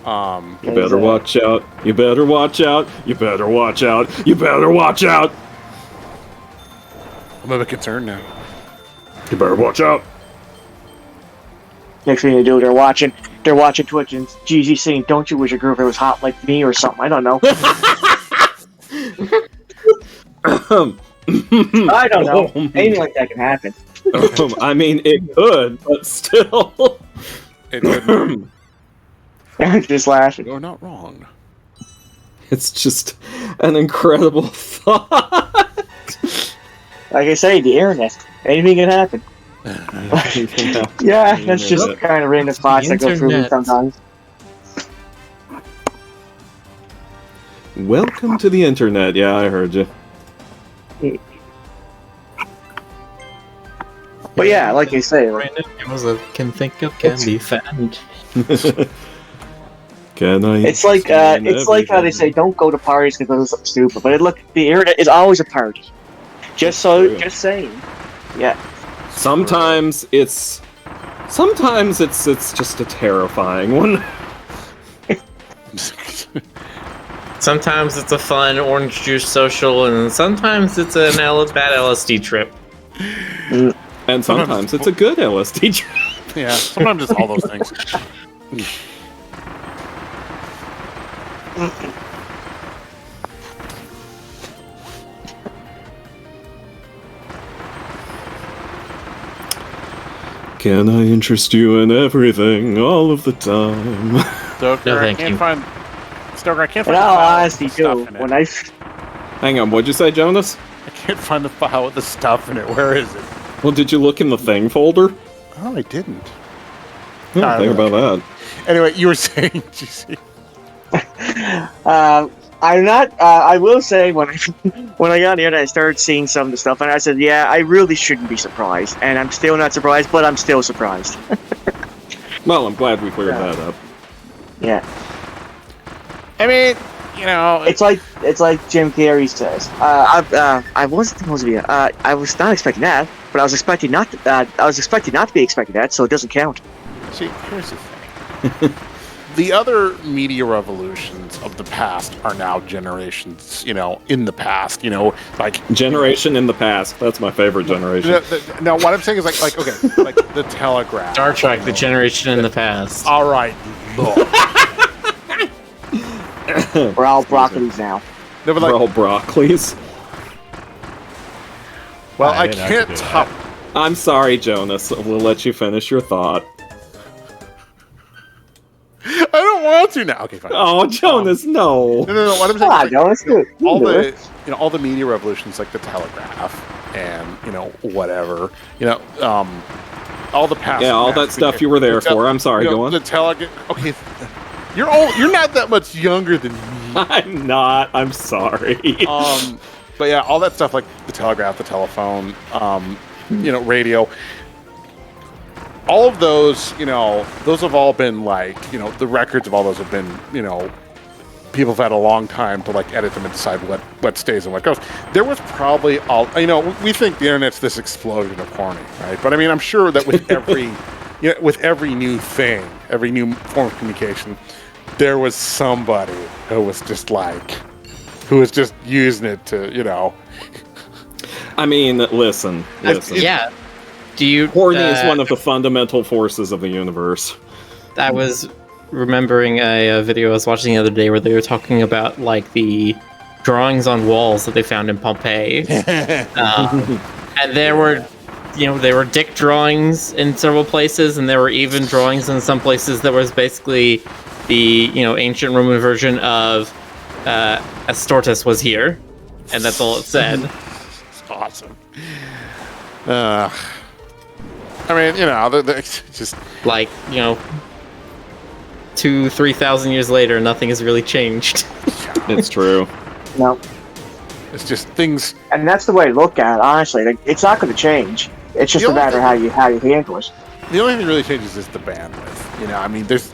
You better watch out. You better watch out. You better watch out. You better watch out. I'm a bit concerned now. You better watch out. Next thing they do, they're watching Twitch and GZ saying, "Don't you wish your girlfriend was hot like me or something?" I don't know. I don't know. Anything like that can happen. I mean, it could, but still. It could. Just laughing. You're not wrong. It's just an incredible thought. Like I say, the internet. Anything can happen. Yeah, that's just kind of random thoughts that go through me sometimes. Welcome to the internet. Yeah, I heard you. But yeah, like I say, Can think of can be found. Can I? It's like how they say don't go to parties because those are stupid. But the internet is always a party. Just saying. Yeah. Sometimes it's just a terrifying one. Sometimes it's a fun orange juice social, and sometimes it's an bad LSD trip. And sometimes it's a good LSD trip. Yeah, sometimes it's all those things. Can I interest you in everything all of the time? Stoker, No, I thank can't you. find. Stoker, I can't In find. all the file honesty, with the too, stuff in it. when I Hang on, what'd you say, Jonas? I can't find the file with the stuff in it. Where is it? Well, did you look in the thing folder? Oh, I didn't. Yeah, think about that. Anyway, you were saying, GC. I'm not. I will say when I got here, I started seeing some of the stuff, and I said, "Yeah, I really shouldn't be surprised." And I'm still not surprised, but I'm still surprised. Well, I'm glad we cleared that up. Yeah, I mean, it's like Jim Carrey says. I wasn't supposed to be. I was not expecting that, but I was expecting not to. I was expecting not to be expecting that, so it doesn't count. see, here's the thing. The other media revolutions of the past are now generations, in the past, like Generation in the past. That's my favorite generation. No, what I'm saying is like okay, like the Telegraph. Star Trek, the generation in the past. All right, look. We're all broccolis now. No, but We're like, all broccolis. well, I didn't have can't to do top. I'm sorry, Jonas. We'll let you finish your thought. I don't want to now. Okay, fine. Oh, Jonas, no. No. What I'm saying Ah, is, no, it's good. all You do the it. all the media revolutions like the Telegraph and whatever all the past Yeah, all that stuff you were there for. I'm sorry, go on. The Telegraph. Okay, you're old. You're not that much younger than me. I'm not. I'm sorry. But yeah, all that stuff like the Telegraph, the telephone, radio. All of those, those have all been like, the records of all those have been, people have had a long time to like edit them and decide what stays and what goes. There was probably we think the internet's this explosion of corny, right? But I mean, I'm sure that with every with every new thing, every new form of communication, there was somebody who was just using it to, I mean, listen. Yeah. Corny is one of the fundamental forces of the universe. I was remembering a video I was watching the other day where they were talking about like the drawings on walls that they found in Pompeii, and there were dick drawings in several places, and there were even drawings in some places that was basically the ancient Roman version of Astortus was here, and that's all it said. It's awesome. I mean, just like 2,000-3,000 years later, nothing has really changed. It's true. No. It's just things, and that's the way to look at it. Honestly, like, it's not going to change. It's just a matter of how you handle it. The only thing that really changes is the bandwidth. I mean, there's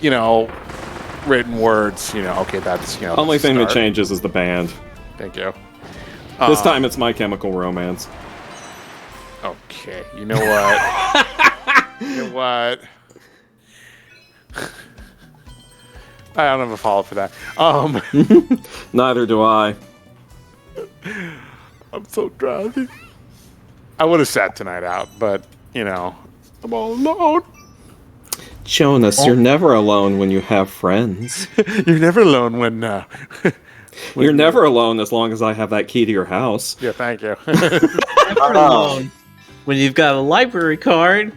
written words. Okay, that's The only thing that changes is the band. Thank you. This time it's My Chemical Romance. Okay, you know what? I don't have a follow-up for that. Neither do I. I'm so drowsy. I would have sat tonight out, but, I'm all alone. Jonas, you're never alone when you have friends. You're never alone when you're never alone as long as I have that key to your house. Yeah, thank you. Never alone when you've got a library card.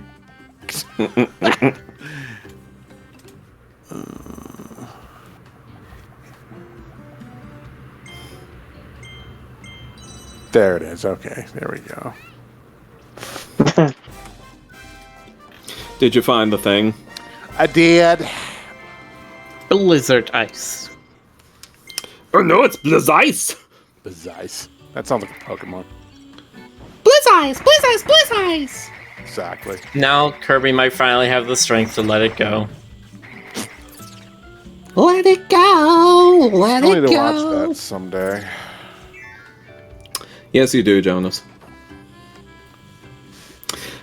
There it is. Okay, there we go. Did you find the thing? I did. Blizzard ice. Oh no, it's Blizzice! Blizzice. That sounds like a Pokemon. Blizzice! Exactly. Now Kirby might finally have the strength to let it go. Let it go! Let I need it to watch go! that someday. Yes, you do, Jonas.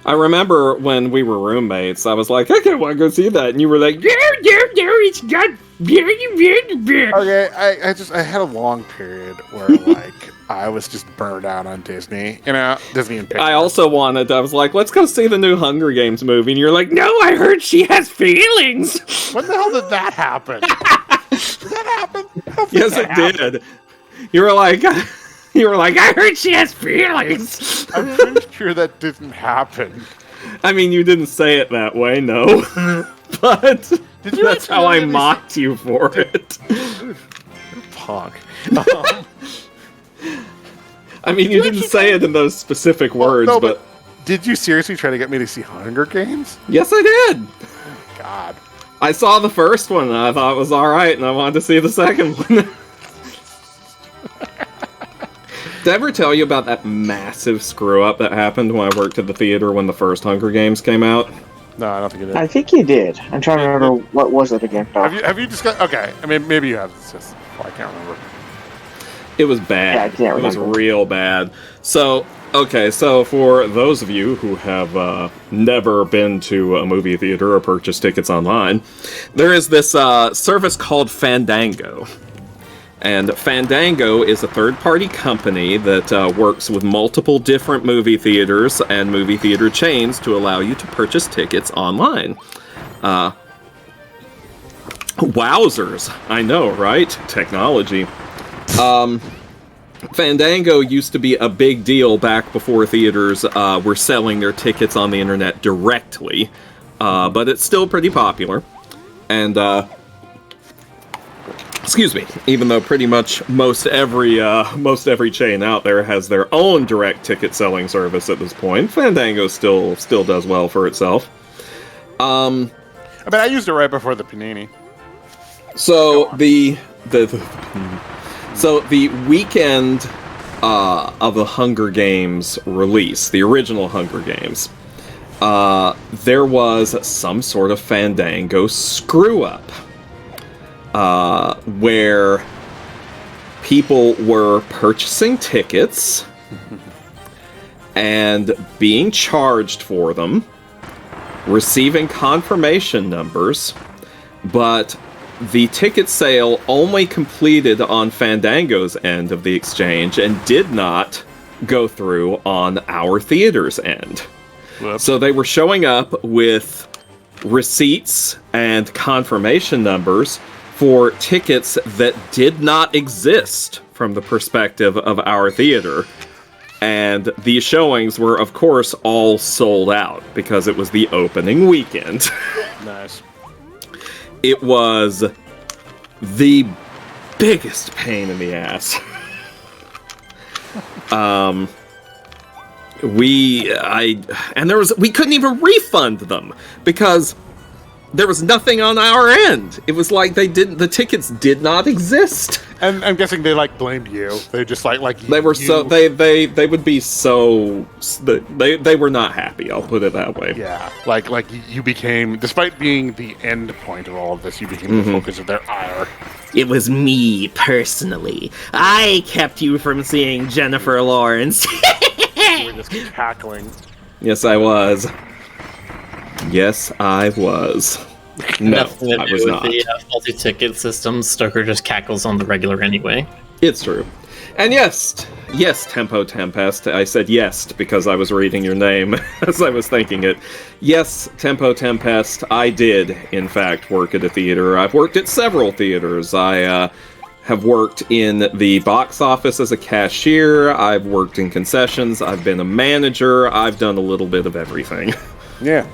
I remember when we were roommates, I was like, I can't want to go see that. And you were like, it's got Okay, I had a long period where, like, I was just burned out on Disney. Disney and Pixar. I was like, let's go see the new Hunger Games movie. And you're like, no, I heard she has feelings. When the hell did that happen? Did that happen? Yes, it did. You were like, I heard she has feelings. I'm pretty sure that didn't happen. I mean, you didn't say it that way, no. But that's how I mocked you for it. You're punk. I mean, you didn't say it in those specific words, no, but... Did you seriously try to get me to see Hunger Games? Yes, I did! Oh, God. I saw the first one, and I thought it was alright, and I wanted to see the second one. Did I ever tell you about that massive screw-up that happened when I worked at the theater when the first Hunger Games came out? No, I don't think you did. I think you did. I'm trying to remember what was it again. Have you discussed? Okay, I mean, maybe you have. It's just, I can't remember. It was bad. Yeah, I can't remember. It was real bad. So for those of you who have never been to a movie theater or purchased tickets online, there is this service called Fandango. And Fandango is a third-party company that works with multiple different movie theaters and movie theater chains to allow you to purchase tickets online. Wowzers. I know, right? Technology. Fandango used to be a big deal back before theaters were selling their tickets on the internet directly, but it's still pretty popular. And, excuse me, even though pretty much most every chain out there has their own direct ticket selling service at this point, Fandango still does well for itself. I mean, I used it right before the Panini. So the weekend of the Hunger Games release, the original Hunger Games, there was some sort of Fandango screw-up, where people were purchasing tickets and being charged for them, receiving confirmation numbers, but the ticket sale only completed on Fandango's end of the exchange and did not go through on our theater's end. Whoops. So they were showing up with receipts and confirmation numbers for tickets that did not exist from the perspective of our theater. And these showings were, of course, all sold out because it was the opening weekend. Nice. It was the biggest pain in the ass. We couldn't even refund them because there was nothing on our end. It was like the tickets did not exist. And I'm guessing they blamed you. They just like They were so they would be so they were not happy. I'll put it that way. Yeah, like you became, despite being the end point of all of this, you became the focus of their ire. It was me, personally. I kept you from seeing Jennifer Lawrence. You were just cackling. Yes, I was. Yes, I was. No, Nothing to I do was with not. the faulty ticket system. Stoker just cackles on the regular anyway. It's true. And yes, Tempo Tempest. I said yes because I was reading your name as I was thinking it. Yes, Tempo Tempest, I did, in fact, work at a theater. I've worked at several theaters. I have worked in the box office as a cashier. I've worked in concessions. I've been a manager. I've done a little bit of everything. Yeah.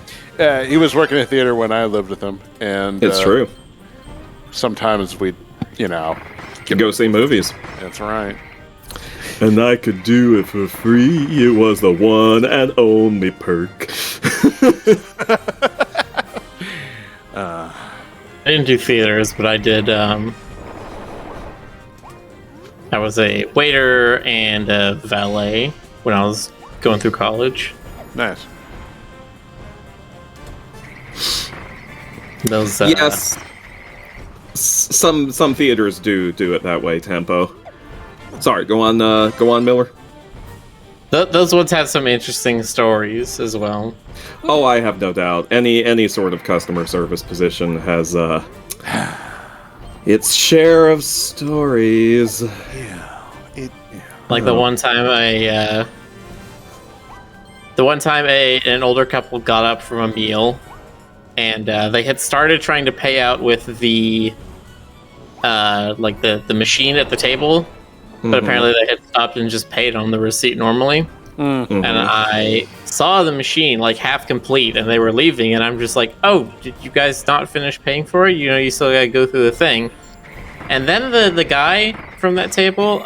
He was working at theater when I lived with him, and It's true. sometimes we'd, Go see movies. that's right. And I could do it for free. It was the one and only perk. I didn't do theaters, but I did. I was a waiter and a valet when I was going through college. Nice. Those Yes. Some theaters do it that way, Tempo. Sorry, go on, Miller. those ones have some interesting stories as well. Oh, I have no doubt. Any sort of customer service position has its share of stories. Like the one time an older couple got up from a meal, and they had started trying to pay out with the machine at the table, but apparently they had stopped and just paid on the receipt normally. And I saw the machine half complete, and they were leaving, and I'm just like, "Oh, did you guys not finish paying for it? You still gotta go through the thing." And then the guy from that table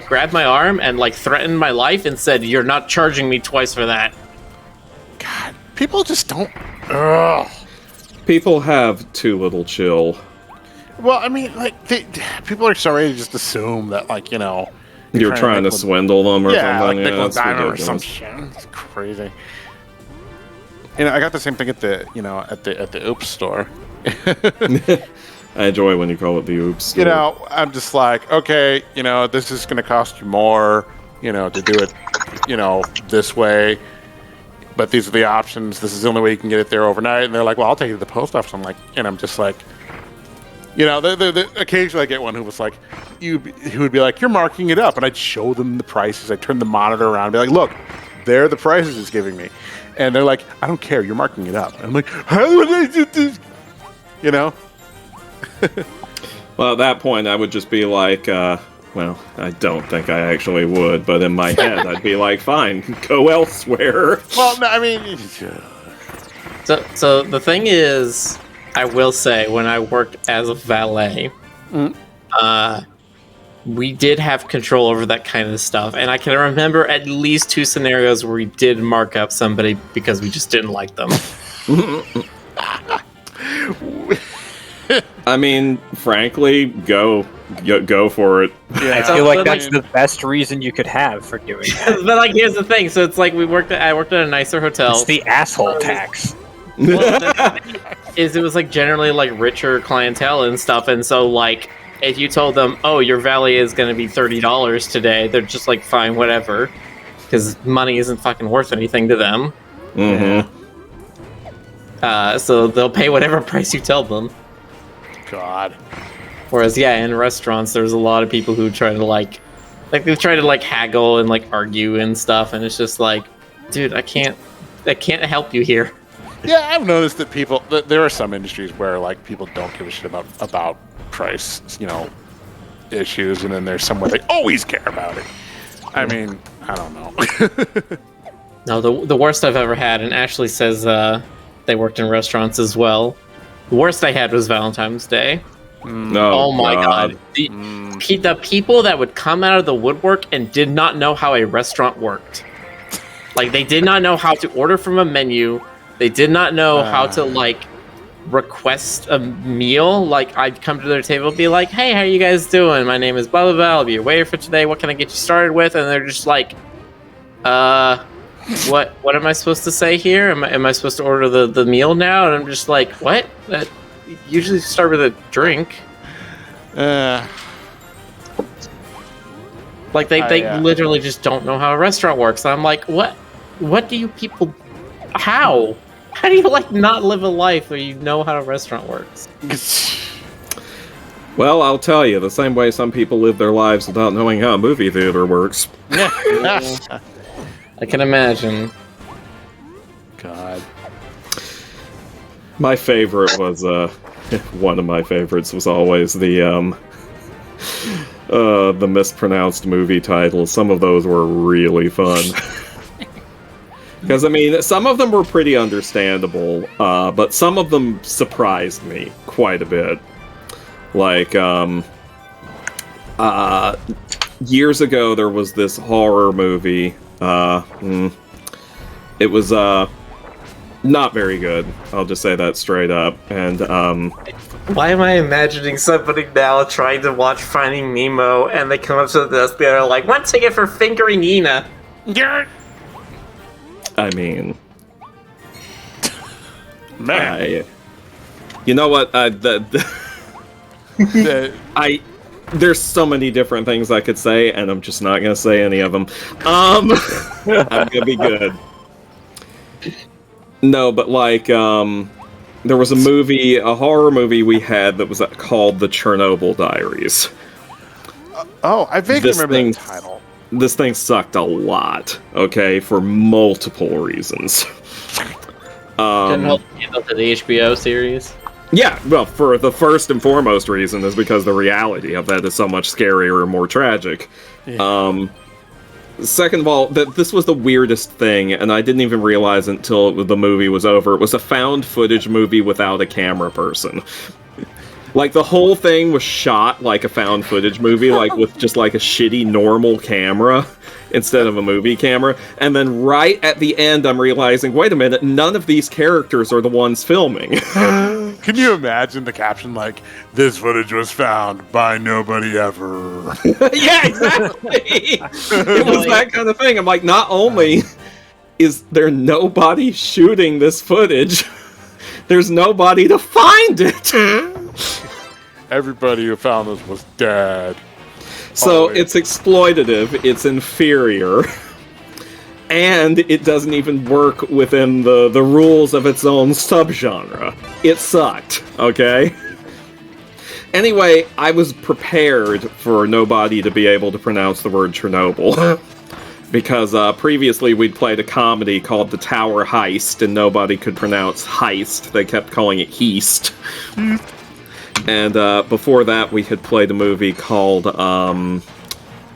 grabbed my arm and threatened my life and said, "You're not charging me twice for that." God, people just don't. Ugh. People have too little chill. Well, I mean, people are so ready to just assume that, You're trying to swindle them or something. Nickel and That's dime or ridiculous. some shit. It's crazy. I got the same thing at the Oops store. I enjoy when you call it the oops store. I'm just like, okay, this is going to cost you more, to do it, this way. But these are the options. This is the only way you can get it there overnight. And they're like, well, I'll take it to the post office. I'm just like, occasionally I get one who was like, who would be like, you're marking it up. And I'd show them the prices. I'd turn the monitor around and be like, look, there are the prices it's giving me. And they're like, I don't care. You're marking it up. And I'm like, how would I do this? Well, at that point, I would just be like, well, I don't think I actually would, but in my head, I'd be like, fine, go elsewhere. Well, no, I mean... So the thing is, I will say, when I worked as a valet, we did have control over that kind of stuff. And I can remember at least 2 scenarios where we did mark up somebody because we just didn't like them. I mean, frankly, go for it. I feel like that's the best reason you could have for doing that. But here's the thing. So it's I worked at a nicer hotel. It's the asshole tax. Well, it was generally richer clientele and stuff, and so if you told them, "Oh, your valet is going to be $30 today," they're just like, "Fine, whatever," because money isn't fucking worth anything to them. Mm-hmm. So they'll pay whatever price you tell them. God. Whereas, yeah, in restaurants, there's a lot of people who try to like they try to like haggle and like argue and stuff, and it's just like, dude, I can't help you here. Yeah, I've noticed that there are some industries where like people don't give a shit about price, issues, and then there's some where they always care about it. I mean, I don't know. No, the worst I've ever had, and Ashley says they worked in restaurants as well. The worst I had was Valentine's Day. Oh my god. The people that would come out of the woodwork and did not know how a restaurant worked. Like, they did not know how to order from a menu. They did not know how to, like, request a meal. Like, I'd come to their table and be like, "Hey, how are you guys doing? My name is blah, blah, blah. I'll be your waiter for today. What can I get you started with?" And they're just like, what am I supposed to say here? Am I supposed to order the meal now? And I'm just like, what? Usually start with a drink. Like, they literally just don't know how a restaurant works. And I'm like, what do you people... How do you, like, not live a life where you know how a restaurant works? Well, I'll tell you, the same way some people live their lives without knowing how a movie theater works. I can imagine. God. My favorite was, one of my favorites was always the mispronounced movie titles. Some of those were really fun. Because, I mean, some of them were pretty understandable, but some of them surprised me quite a bit. Like, years ago, there was this horror movie. It was, not very good. I'll just say that straight up. And, why am I imagining somebody now trying to watch Finding Nemo, and they come up to the desk, they're like, "One ticket for fingering Nina." I mean... Man. You know what? There's so many different things I could say, and I'm just not gonna say any of them. I'm gonna be good. No, but like, there was a horror movie we had that was called The Chernobyl Diaries. I vaguely remember that title. This thing sucked a lot, okay, for multiple reasons. Couldn't hold a candle to the HBO series. Yeah, well, for the first and foremost reason is because the reality of that is so much scarier and more tragic. Yeah. Second of all, this was the weirdest thing, and I didn't even realize it until the movie was over. It was a found footage movie without a camera person. Like, the whole thing was shot like a found footage movie, like with just like a shitty normal camera instead of a movie camera. And then right at the end, I'm realizing, wait a minute, none of these characters are the ones filming. Can you imagine the caption like, "This footage was found by nobody ever"? Yeah, exactly. It was that kind of thing. I'm like, not only is there nobody shooting this footage, there's nobody to find it. Everybody who found this was dead. So Always. It's exploitative, it's inferior, and it doesn't even work within the rules of its own subgenre. It sucked, okay? Anyway, I was prepared for nobody to be able to pronounce the word Chernobyl. Because previously we'd played a comedy called The Tower Heist, and nobody could pronounce heist. They kept calling it heist. And before that, we had played a movie called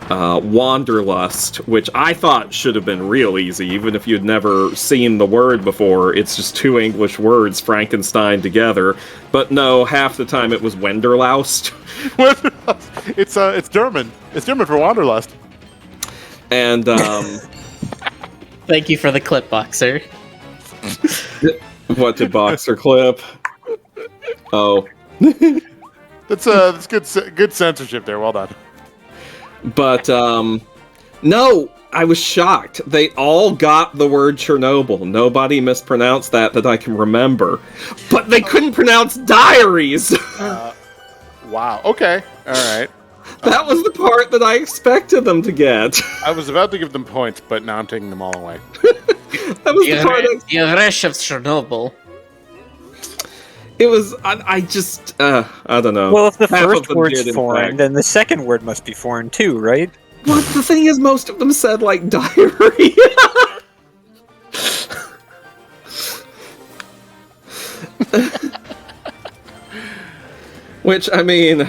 Wanderlust, which I thought should have been real easy, even if you'd never seen the word before. It's just two English words, Frankenstein together. But no, half the time it was Wenderlaust. It's German. It's German for Wanderlust. And, Thank you for the clip, Boxer. What did Boxer clip? Oh. That's good censorship there. Well done. But, no, I was shocked. They all got the word Chernobyl. Nobody mispronounced that I can remember. But they couldn't pronounce diaries! Wow. Okay. All right. That was the part that I expected them to get. I was about to give them points, but now I'm taking them all away. That was the part. The Rush of Chernobyl. It was. I just. I don't know. Well, if the Half of first them word's did, in foreign, fact. then the second word must be foreign too, right? Well, the thing is, most of them said like diarrhea. Which, I mean,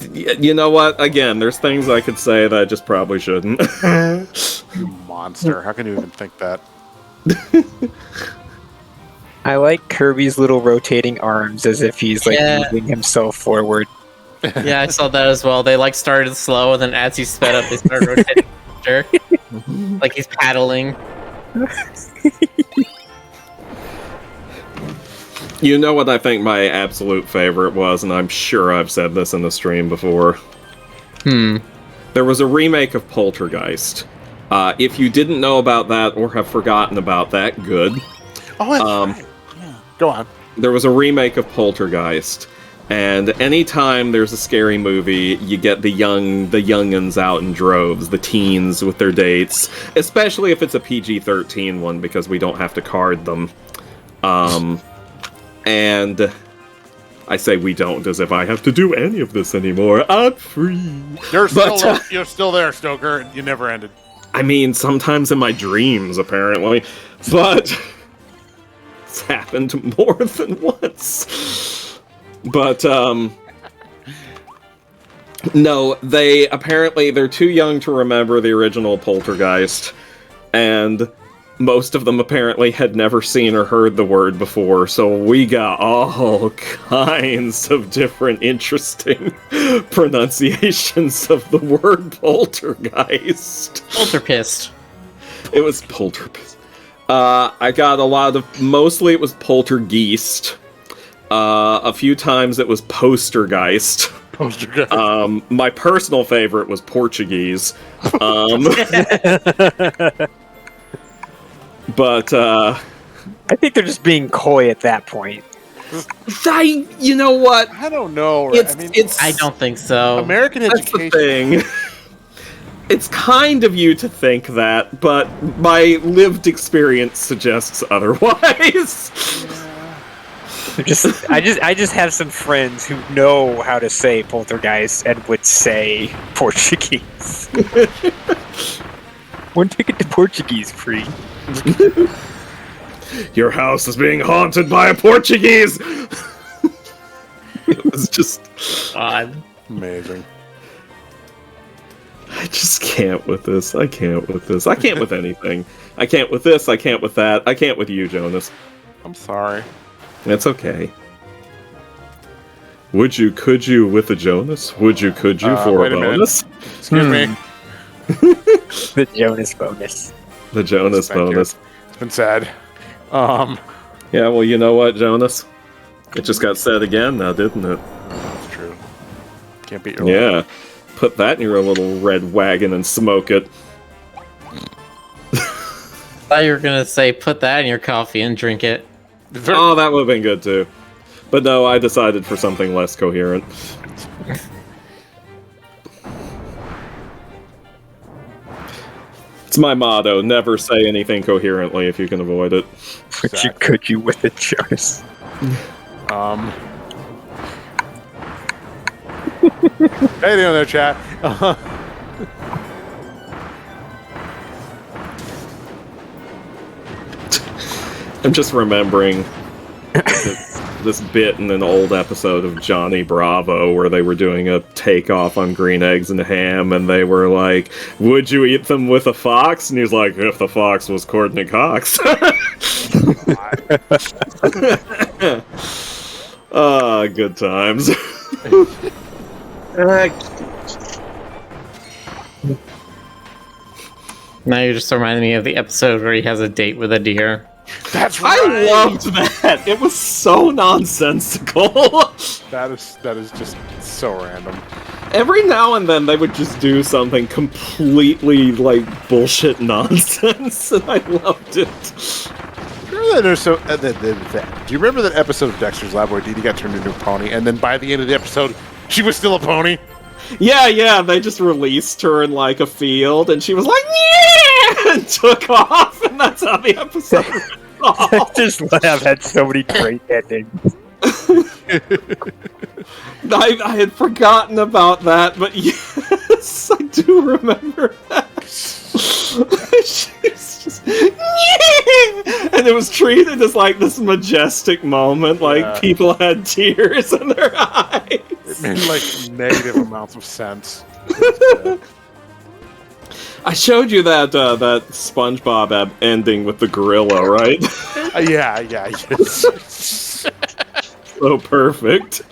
you know what? Again, there's things I could say that I just probably shouldn't. You monster. How can you even think that? I like Kirby's little rotating arms as if he's like Yeah. moving himself forward. Yeah, I saw that as well. They like started slow, and then as he sped up, they started rotating faster. Like he's paddling. You know what I think my absolute favorite was, and I'm sure I've said this in the stream before. There was a remake of Poltergeist. If you didn't know about that or have forgotten about that, good. Oh, that's right. Yeah. Go on. There was a remake of Poltergeist, and anytime there's a scary movie, you get the youngins out in droves, the teens with their dates, especially if it's a PG-13 one, because we don't have to card them. And I say we don't, as if I have to do any of this anymore. I'm free. You're still there, Stoker. You never ended. I mean, sometimes in my dreams, apparently, but it's happened more than once. But, no, they're too young to remember the original Poltergeist, and most of them apparently had never seen or heard the word before, so we got all kinds of different interesting pronunciations of the word poltergeist. Polterpist. It was poltergeist. I got a lot of... Mostly it was poltergeist. A few times it was postergeist. Poltergeist. My personal favorite was Portuguese. But, I think they're just being coy at that point. you know what? I don't know. I don't think so. American That's the education. thing. It's kind of you to think that, but my lived experience suggests otherwise. I just have some friends who know how to say poltergeist and would say Portuguese. One ticket to Portuguese free. Your house is being haunted by a Portuguese! It was just odd. Amazing. I just can't with this. I can't with this. I can't with anything. I can't with this. I can't with that. I can't with you, Jonas. I'm sorry. It's okay. Would you, could you with a Jonas? Would you, could you for a wait a minute. bonus? Excuse me. The Jonas bonus. The Jonas Thank you. bonus. It's been sad. Yeah, well, you know what, Jonas? It just got said again now, didn't it? That's true. Can't beat your Yeah. Put that in your little red wagon and smoke it. Thought you were gonna say put that in your coffee and drink it. Oh, that would have been good too. But no, I decided for something less coherent. It's my motto, never say anything coherently if you can avoid it. Could you with a Jonas? Anything on their chat? I'm just remembering this bit in an old episode of Johnny Bravo where they were doing a takeoff on green eggs and ham, and they were like, "Would you eat them with a fox?" And he's like, "If the fox was Courtney Cox." Ah, good times. Now you're just reminding me of the episode where he has a date with a deer. That's right. I loved that. It was so nonsensical. That is just so random. Every now and then they would just do something completely like bullshit nonsense, and I loved it. Remember remember that? Do you remember that episode of Dexter's Lab where Dee Dee got turned into a pony, and then by the end of the episode, she was still a pony? Yeah, they just released her in like a field, and she was like, yeah, and took off, and that's how the episode Just Lab had so many great endings. I had forgotten about that, but yes, I do remember that. She was just, and it was treated as like this majestic moment, like people had tears in their eyes. It made like negative amounts of sense. I showed you that SpongeBob ending with the gorilla, right? Yeah. Yes. So perfect.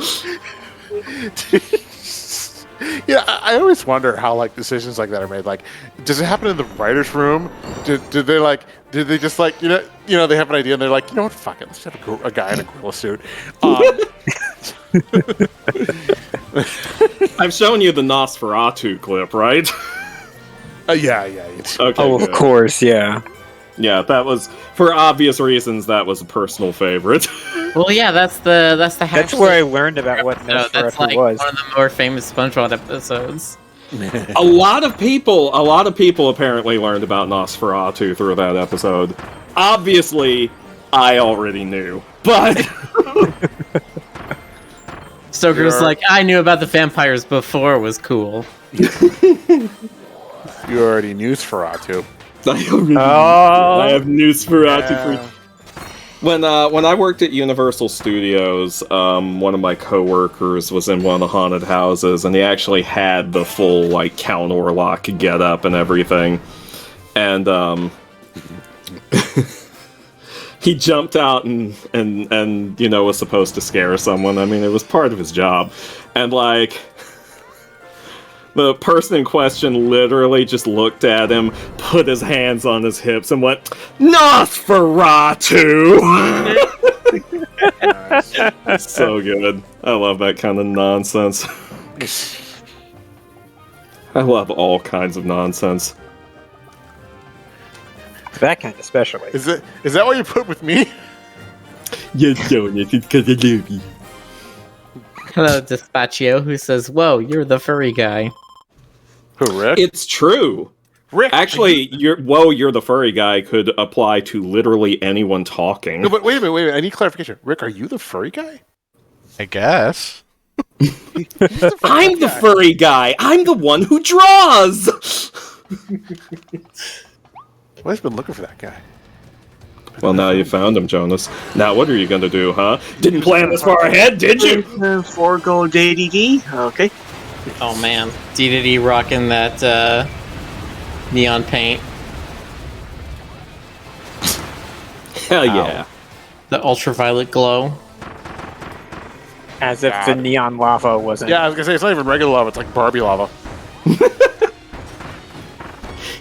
Yeah, I always wonder how like decisions like that are made. Like, does it happen in the writers' room? Did they just like you know they have an idea and they're like, you know what, fuck it, let's have a guy in a gorilla suit. I've shown you the Nosferatu clip, right? Yeah. Okay, Oh, good. of course, yeah. Yeah, that was for obvious reasons. That was a personal favorite. Well, yeah, that's the That's where I learned about what That's Nosferatu like was. one of the more famous SpongeBob episodes. a lot of people apparently learned about Nosferatu through that episode. Obviously, I already knew, but Stoker's like, I knew about the vampires before it was cool. You already knew Sferatu. I have Nosferatu Yeah. for. When I worked at Universal Studios, one of my coworkers was in one of the haunted houses, and he actually had the full like Count Orlok get up and everything, and he jumped out and was supposed to scare someone. I mean, it was part of his job, and like. The person in question literally just looked at him, put his hands on his hips, and went, Nosferatu! So good. I love that kind of nonsense. I love all kinds of nonsense. That kind especially. Is that what you put with me? You don't, it's because I love you. Hello, Dispatchio, who says, whoa, you're the furry guy. Who, Rick? It's true. Rick. Actually, you're the furry guy could apply to literally anyone talking. No, but wait a minute. I need clarification. Rick, are you the furry guy? I guess. I'm the furry guy. I'm the one who draws. Well, I've been looking for that guy. Well, now you found him, Jonas. Now what are you gonna do, huh? Didn't plan this far ahead, did you? Forgo DDD. Okay. Oh man, DDD rocking that neon paint. Hell yeah. The ultraviolet glow. As if the neon lava wasn't. Yeah, I was gonna say it's not even regular lava. It's like Barbie lava.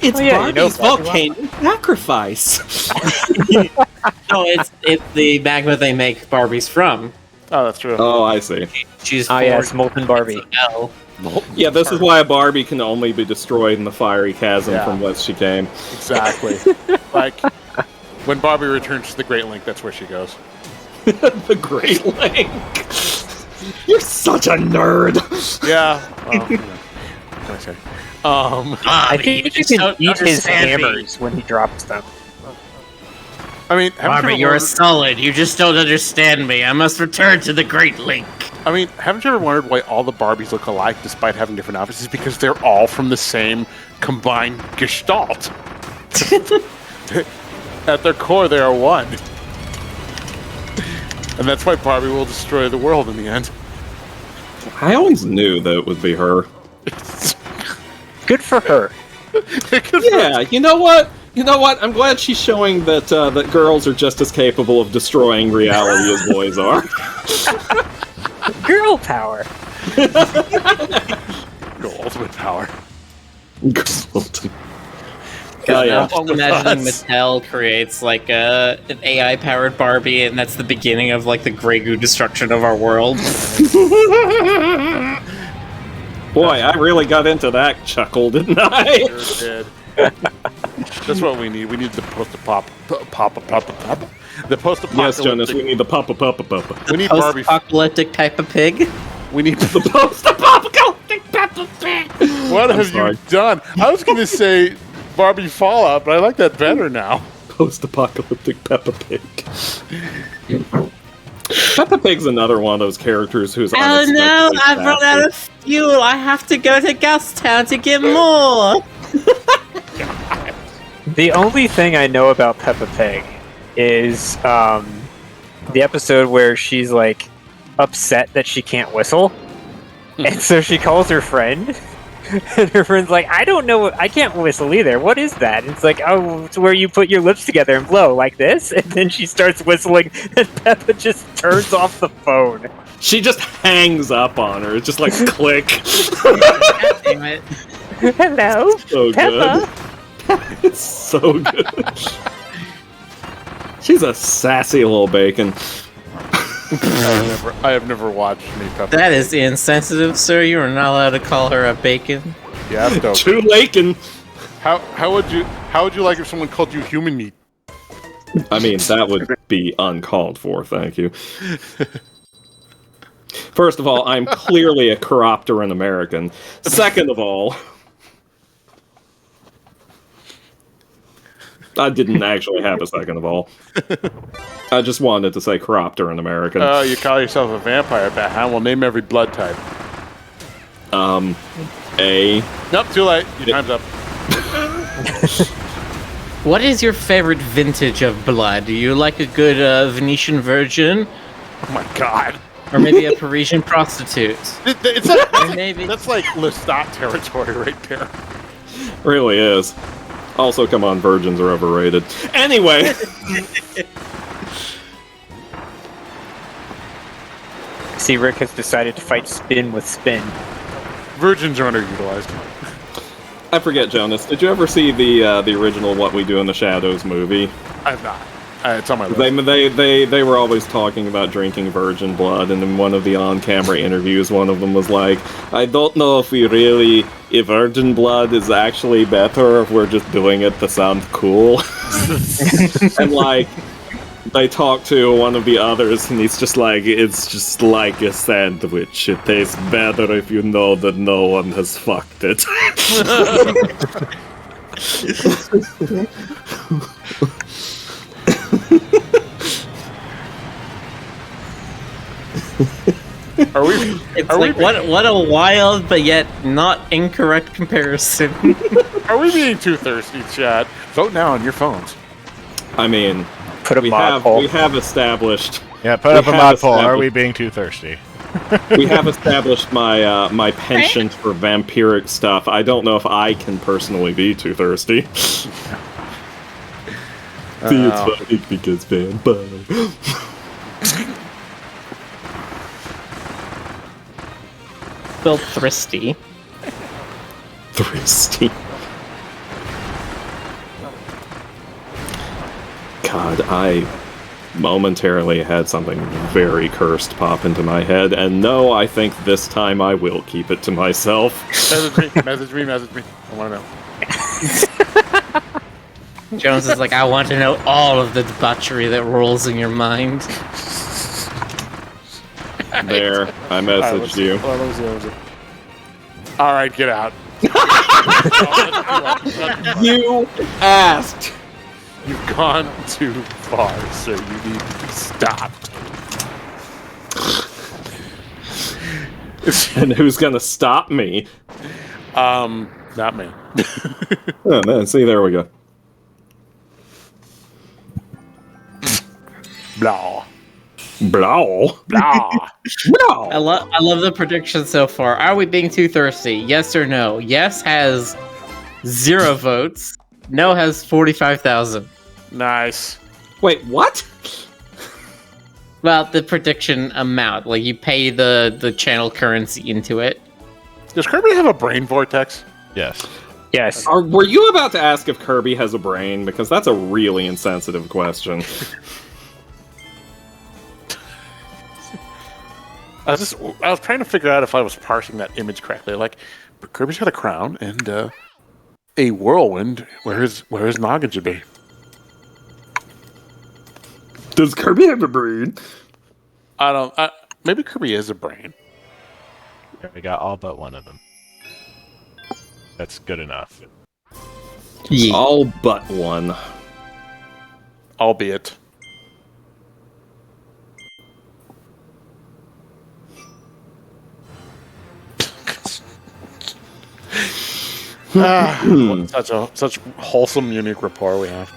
It's Barbie's Barbie volcano sacrifice. No, it's the magma they make Barbies from. Oh, that's true. Oh, I see. She's yes, molten Barbie. Yeah, this is why a Barbie can only be destroyed in the fiery chasm Yeah. from whence she came. Exactly. Like when Barbie returns to the Great Link, that's where she goes. The Great Link. You're such a nerd. Yeah. Well, what can I say? I think you can eat his hammers when he drops them. I mean, Barbie, you're a solid. You just don't understand me. I must return to the Great Link. I mean, haven't you ever wondered why all the Barbies look alike despite having different outfits? It's because they're all from the same combined gestalt. At their core, they are one. And that's why Barbie will destroy the world in the end. I always knew that it would be her. Good for her. Yeah, you know what? I'm glad she's showing that that girls are just as capable of destroying reality as boys are. Girl power. Your ultimate power. Oh, yeah. I'm just imagining Mattel creates like an AI-powered Barbie, and that's the beginning of like the Grey Goo destruction of our world. Boy, I really got into that chuckle, didn't I? Sure did. That's what we need. We need the pop. The post-apocalyptic. Yes, Jonas, we need the papa. We need Barbie. Post-apocalyptic Peppa Pig. We need The post-apocalyptic Peppa Pig. What have you done? I was going to say Barbie Fallout, but I like that better now. Post-apocalyptic Peppa Pig. Peppa Pig's another one of those characters who's Oh no, I've run out of fuel. I have to go to Gastown to get more. The only thing I know about Peppa Pig is the episode where she's like upset that she can't whistle, and so she calls her friend, and her friend's like, "I don't know, I can't whistle either. What is that?" And it's like, "Oh, it's where you put your lips together and blow like this." And then she starts whistling, and Peppa just turns off the phone. She just hangs up on her. It's just like click. Damn it. Hello, So Peppa. good. It's so good. She's a sassy little bacon. I have never watched any Peppa. That is insensitive, sir. You are not allowed to call her a bacon. Yeah, that's dope. Too lakin. How would you like if someone called you human meat? I mean, that would be uncalled for, thank you. First of all, I'm clearly a Chiropteran American. Second of all, I didn't actually have a second of all. I just wanted to say Chiropteran American. Oh, you call yourself a vampire, Pat, huh? Well, name every blood type. A. Nope, too late. Your time's up. What is your favorite vintage of blood? Do you like a good Venetian virgin? Oh my god. Or maybe a Parisian prostitute? Maybe. That's like Lestat territory right there. Really is. Also, come on, virgins are overrated. Anyway. See, Rick has decided to fight spin with spin. Virgins are underutilized. I forget, Jonas. Did you ever see the original What We Do in the Shadows movie? I have not. It's on my list. They were always talking about drinking virgin blood, and in one of the on-camera interviews, one of them was like, "I don't know if virgin blood is actually better if we're just doing it to sound cool." And like, they talk to one of the others, and he's just like, "It's just like a sandwich. It tastes better if you know that no one has fucked it." What a wild but yet not incorrect comparison. Are we being too thirsty, chat? Vote now on your phones. I mean, Put a mod poll. we have established. Yeah, put up a mod poll. Are we being too thirsty? We have established my my penchant for vampiric stuff. I don't know if I can personally be too thirsty. See, it's funny because vampire. Still thirsty. Thirsty. God, I momentarily had something very cursed pop into my head, and no, I think this time I will keep it to myself. Message me. I want to know. Jones is like, I want to know all of the debauchery that rolls in your mind. There, I messaged you. Alright, get out. You asked! You've gone too far, so you need to be stopped. And who's gonna stop me? Not me. Oh man, see, there we go. Blah. Blah. Blah. Blah. I love the prediction so far. Are we being too thirsty? Yes or no? Yes has 0 votes. No has 45,000. Nice. Wait, what? Well, the prediction amount, like you pay the channel currency into it. Does Kirby have a brain vortex? Yes. Yes. Were you about to ask if Kirby has a brain? Because that's a really insensitive question. I was trying to figure out if I was parsing that image correctly. Like, Kirby's got a crown and a whirlwind where his noggin should be. Does Kirby have a brain? I don't. Maybe Kirby is a brain. We got all but one of them. That's good enough. Yeah. All but one. Albeit. Such wholesome, unique rapport we have.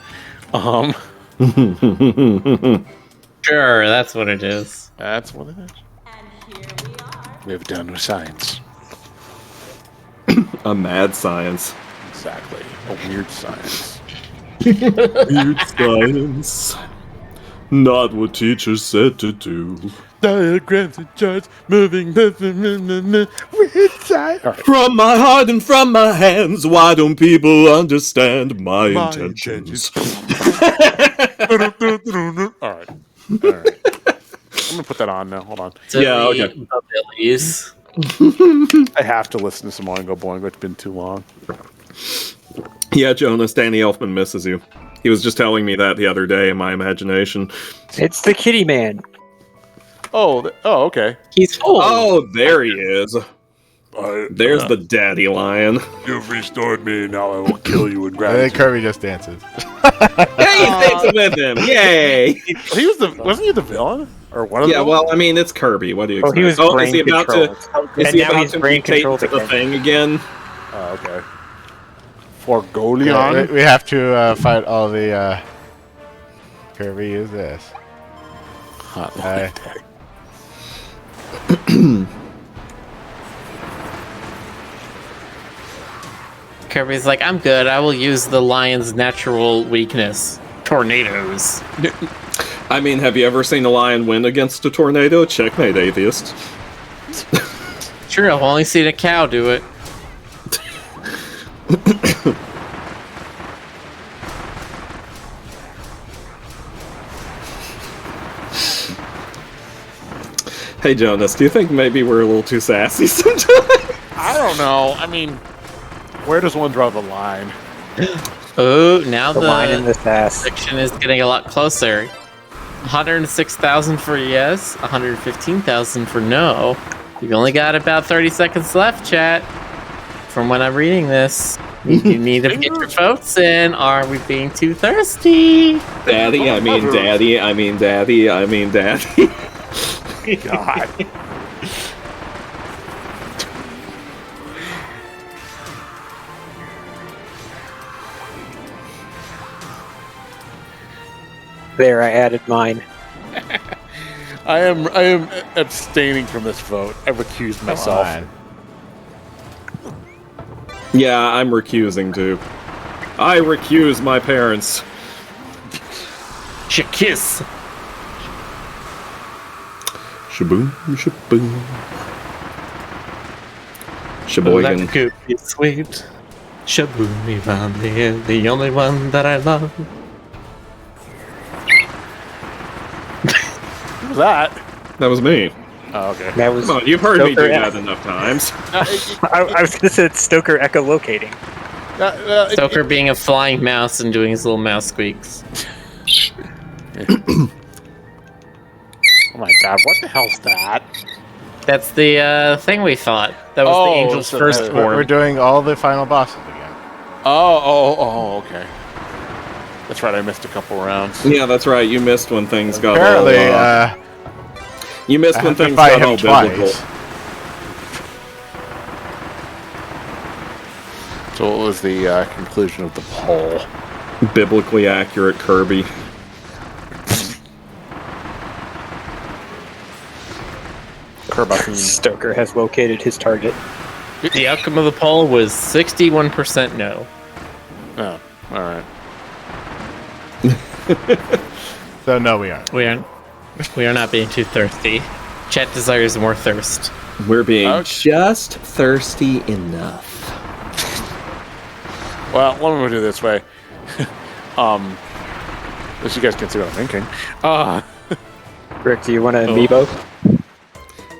Sure, that's what it is. That's what it is. We have done with science. A mad science. Exactly. A weird science. Weird science. Not what teachers said to do. Diagrams and charts moving. Weird science. All right. From my heart and from my hands, why don't people understand my intentions? All right. I'm gonna put that on now. Hold on. Yeah, okay. Billies. I have to listen to some Oingo Boingo. It's been too long. Yeah, Jonas, Danny Elfman misses you. He was just telling me that the other day in my imagination. It's the kitty man. Oh, okay. He's full. Oh, there he is. There's the daddy lion. You've restored me. Now I will kill you in I gratitude. think Kirby just dances. Hey, he takes it with him. Yay! Wasn't he the villain or one of Yeah, them? well, I mean, it's Kirby. What do you Oh, expect? he was is brain he about controlled. to? Is And he now about he's to brain mutate controlled to the again. thing again? Oh, okay. For Golion. We have to fight all the. Kirby is this. Hot Hey. Kirby's like, I'm good. I will use the lion's natural weakness. Tornadoes. I mean, have you ever seen a lion win against a tornado? Checkmate, atheist. Sure, I've only seen a cow do it. Hey, Jonas, do you think maybe we're a little too sassy sometimes? I don't know. I mean, where does one draw the line? Oh, now The line in the the ass. prediction is getting a lot closer. 106,000 for yes, 115,000 for no. You've only got about 30 seconds left, chat. From when I'm reading this, you need to get your votes in. Are we being too thirsty? Daddy, I mean daddy, I mean daddy, I mean daddy. God. There, I added mine. I am abstaining from this vote. I've recused myself. Fine. Yeah, I'm recusing too. I recuse my parents. Kiss. Shaboom, shaboom. That Sheboygan. could be sweet. Shaboom, me found the only one that I love. What was that? That was me. Oh, okay. That was. Come on, you've heard me Stoker do F. that enough times. I was gonna say it's Stoker echolocating. Stoker being a flying mouse and doing his little mouse squeaks. Oh my god, what the hell's that? That's the thing we fought. That was the angel's so first that- We're form. doing all the final bosses again. Oh, okay. That's right, I missed a couple rounds. Yeah, that's right. You missed when things got Apparently, all, you missed I when have to things fight got him all twice. biblical. So what was the conclusion of the poll? Biblically accurate Kirby. Kirby. Stoker has located his target. The outcome of the poll was 61% no. Oh, alright. So no, we aren't. We are not being too thirsty. Chat desires more thirst. We're being Okay. just thirsty enough. Well, let me do it this way. As you guys can see what I'm thinking. Rick, do you want an amiibo?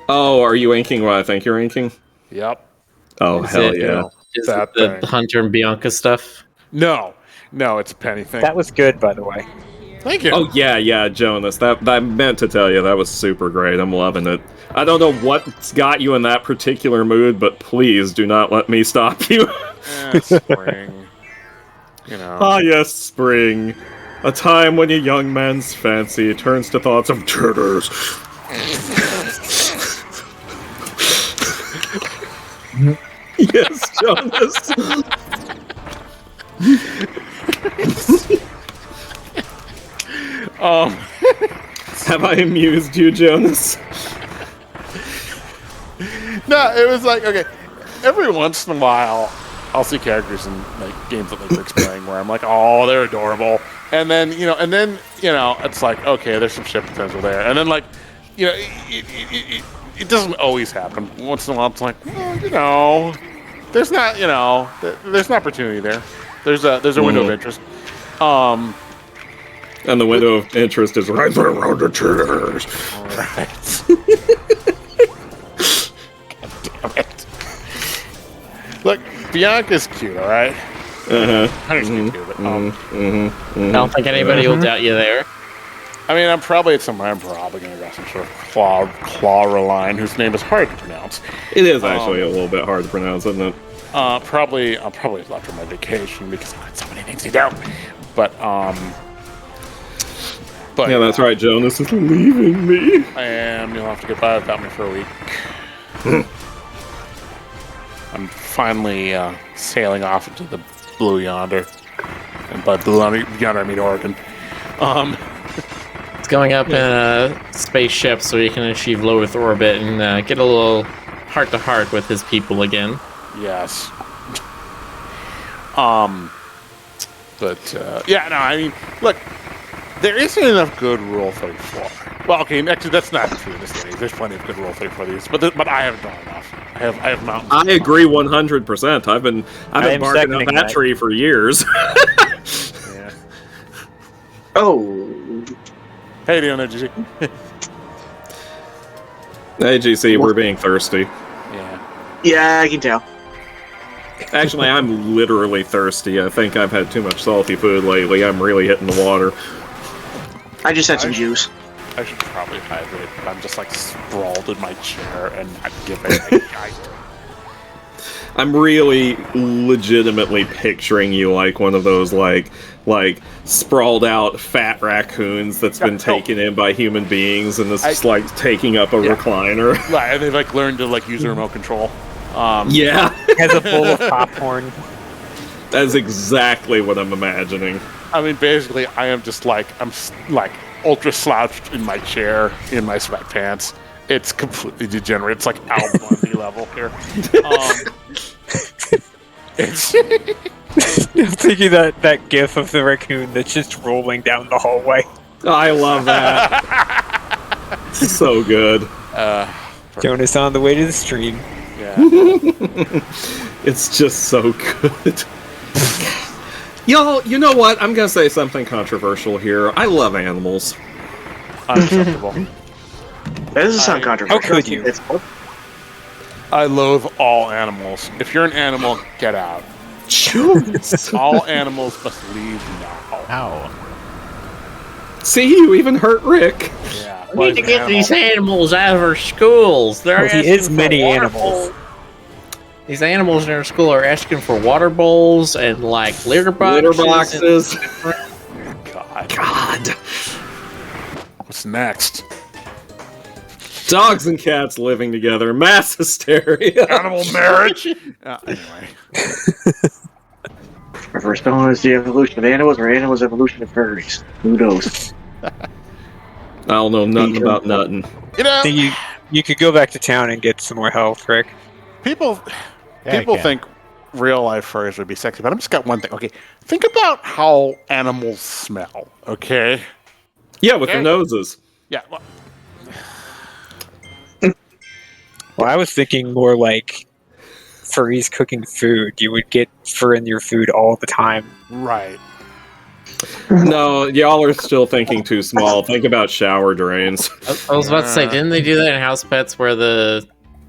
Oh, are you inking what I think you're inking? Yep. Oh, Is hell it, yeah. Is That it the thing. Hunter and Bianca stuff? No, it's a penny thing. That was good, by the way. Thank you. Oh yeah, Jonas. That I meant to tell you that was super great. I'm loving it. I don't know what's got you in that particular mood, but please do not let me stop you. Spring. You know. Ah, yes, spring. A time when a young man's fancy turns to thoughts of turtles. Yes, Jonas. Have I amused you, Jonas? No, it was like, okay, every once in a while, I'll see characters in like games that like Rick's playing where I'm like, oh, they're adorable, and then it's like, okay, there's some shit potential there, and then like, it doesn't always happen. Once in a while, it's like, well, there's not, there's an opportunity there. There's a window of interest. And the window of interest is right there around the turtles. Alright. God damn it. Look, Bianca's cute, alright? Hunter's cute too, but I don't think anybody will doubt you there. I mean, I'm probably gonna grab some sort of Clawreline, whose name is hard to pronounce. It is actually a little bit hard to pronounce, isn't it? I'll probably left on my vacation because I got so many things to do. But yeah, that's right. Jonas is leaving me. I am. You'll have to get by without me for a week. I'm finally sailing off into the blue yonder, and by blue yonder I mean Oregon. It's going up in a spaceship so he can achieve low Earth orbit and get a little heart-to-heart with his people again. Yes. I mean, look, there isn't enough good Rule 34. Well, okay, actually, that's not true in this case. There's plenty of good Rule 34 these, but I haven't done enough. I have mountains. I agree 100%. I've been barking up that tree for years. Yeah. Oh. Hey, Leon, GC. Hey, GC, we're being thirsty. Yeah. Yeah, I can tell. Actually, I'm literally thirsty. I think I've had too much salty food lately. I'm really hitting the water. I just had some juice. I should probably hydrate, but I'm just like sprawled in my chair and not giving a shite. I'm really legitimately picturing you like one of those like sprawled out fat raccoons that's been taken in by human beings and is just like taking up a recliner. And they like learned to like use the remote control. Yeah. Has a bowl of popcorn. That's exactly what I'm imagining. I mean, basically, I'm like ultra slouched in my chair in my sweatpants. It's completely degenerate. It's like Al Bundy level here. It's I'm thinking that gif of the raccoon that's just rolling down the hallway. I love that. So good. Jonas on the way to the stream. Yeah. It's just so good. Y'all, you know what? I'm gonna say something controversial here. I love animals. Unacceptable. That doesn't sound controversial. How could you? I loathe all animals. If you're an animal, get out. All animals must leave now. Ow. See, you even hurt Rick. Yeah. We need to get these animals out of our schools. They're He is many animals. These animals in our school are asking for water bowls and like litter boxes. God. What's next? Dogs and cats living together. Mass hysteria. Animal marriage? Anyway. Our first one is the evolution of animals or animals' evolution of furries. Who knows? I don't know nothing about nothing. I think you could go back to town and get some more health, Rick. People think real life furries would be sexy, but I'm just got one thing. Okay, think about how animals smell. Okay. Yeah, with their noses. Yeah. Well, Well, I was thinking more like furries cooking food. You would get fur in your food all the time. right. No, y'all are still thinking too small. Think about shower drains. I was about to say, didn't they do that in House Pets where the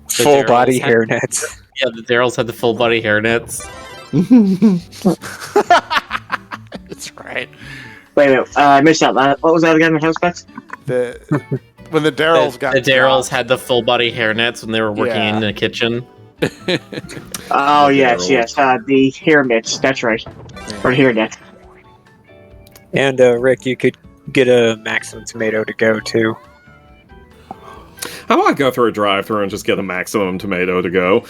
Full body Darryls hairnets. Yeah, the Darryls had the full body hairnets. That's right. Wait a minute, I missed out. What was that again? House pets? When the Darryls got The Darryls dropped. had the full body hairnets when they were working Yeah. in the kitchen. Oh, yes, Darryls. yes. The hair mitts. That's right. Or hair net. And Rick, you could get a Maximum Tomato to go too. How about I go through a drive-through and just get a maximum tomato to go?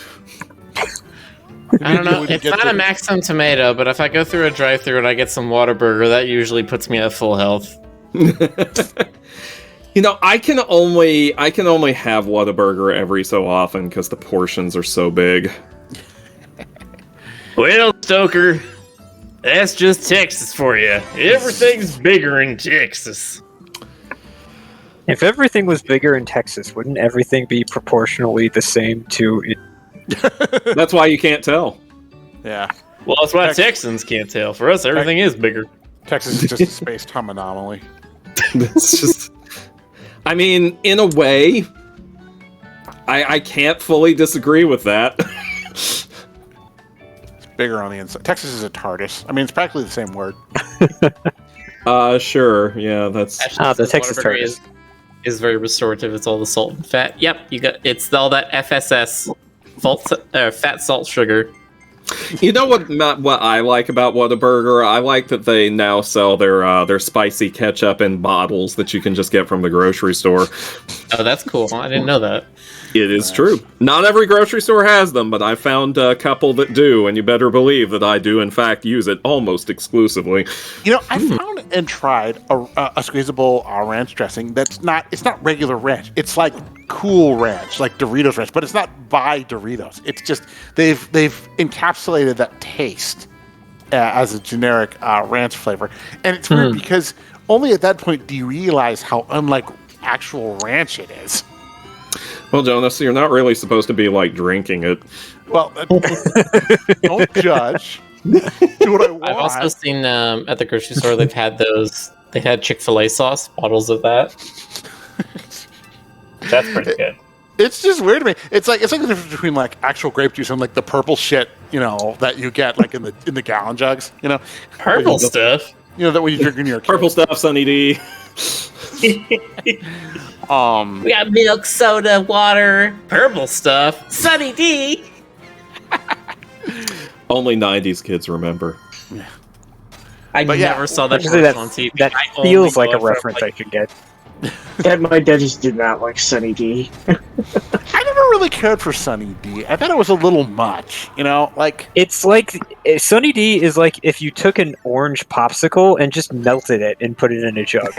I don't know. It's not a Maximum Tomato, but if I go through a drive-through and I get some Whataburger, that usually puts me at full health. You know, I can only have Whataburger every so often because the portions are so big. Well, Stoker, that's just Texas for you. Everything's bigger in Texas. If everything was bigger in Texas, wouldn't everything be proportionally the same to it? That's why you can't tell. Yeah. Well, that's why Texans can't tell. For us, everything is bigger. Texas is just a space-time anomaly. It's just, I mean, in a way, I can't fully disagree with that. It's bigger on the inside. Texas is a TARDIS. I mean, it's practically the same word. Sure, yeah, that's... The Texas Whataburger Whataburger is very restorative. It's all the salt and fat. Yep, it's all that FSS, fat, salt, sugar. You know what I like about Whataburger? I like that they now sell their spicy ketchup in bottles that you can just get from the grocery store. Oh, that's cool. I didn't know that. It is true. Not every grocery store has them, but I found a couple that do, and you better believe that I do, in fact, use it almost exclusively. You know, I found and tried a squeezable ranch dressing it's not regular ranch. It's like Cool Ranch, like Doritos Ranch, but it's not by Doritos. It's just they've encapsulated that taste as a generic ranch flavor, and it's weird because only at that point do you realize how unlike actual ranch it is. Well, Jonas, you're not really supposed to be, like, drinking it. Well, don't judge. Do what I want. I've also seen at the grocery store they had Chick-fil-A sauce, bottles of that. That's pretty good. It's just weird to me. It's like the difference between like actual grape juice and like the purple shit, you know, that you get like in the gallon jugs, you know. Purple stuff. You know that when you drink in your Purple stuff, Sunny D. We got milk, soda, water, purple stuff, Sunny D. Only 90s kids remember. I But yeah, never saw that Actually, commercial on TV. that I only feels like know a it from, reference I could get. And my dad just did not like Sunny D. I never really cared for Sunny D. I thought it was a little much, you know, like It's like Sunny D is like if you took an orange popsicle and just melted it and put it in a jug.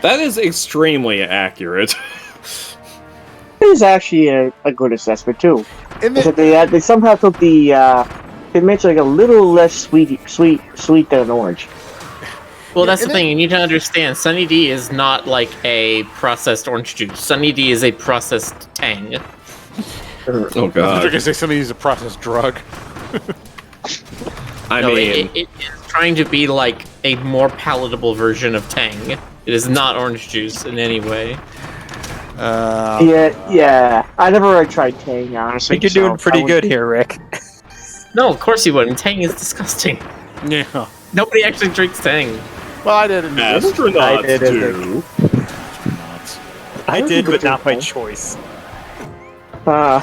That is extremely accurate. It is actually a good assessment too. and Except then, they somehow took they made it like a little less sweet than an orange. Well, that's the and thing. You need to understand. Sunny D is not like a processed orange juice. Sunny D is a processed Tang. Oh, I was God. gonna say Sunny is a processed drug. I No, mean, it is trying to be like a more palatable version of Tang. It is not orange juice in any way. Yeah. I never tried Tang, I honestly. think you're doing pretty good here, Rick. No, of course you wouldn't. Tang is disgusting. Yeah. Nobody actually drinks Tang. Well, I did. astronauts I did it. do. I did, but not by choice. No,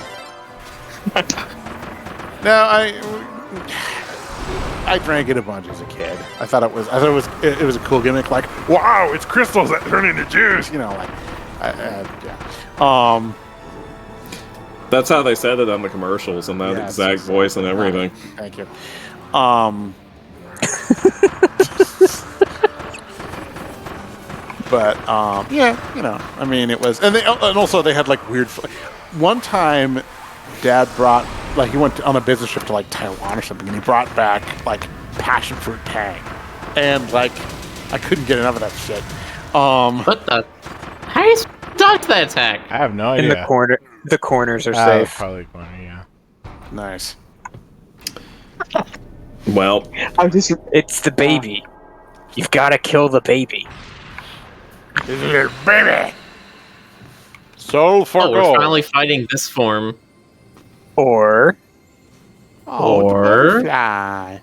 I drank it a bunch as a kid. I thought it was a cool gimmick. Like, wow, it's crystals that turn into juice. You know, like, yeah. That's how they said it on the commercials, and that Yeah, exact it's- voice and everything. Thank you. But yeah, you know, I mean, it was, and also they had like weird. One time, Dad brought he went on a business trip to like Taiwan or something, and he brought back like passion fruit Tang, and like I couldn't get enough of that shit. What the? How do you dodge that attack? I have no In idea. the corners are Oh, safe. probably corner, yeah. Nice. Well, I'm just It's the baby. You've got to kill the baby. This is your baby. So for Oh, we're gold. finally fighting this form. Or Oh, Or- the butterfly.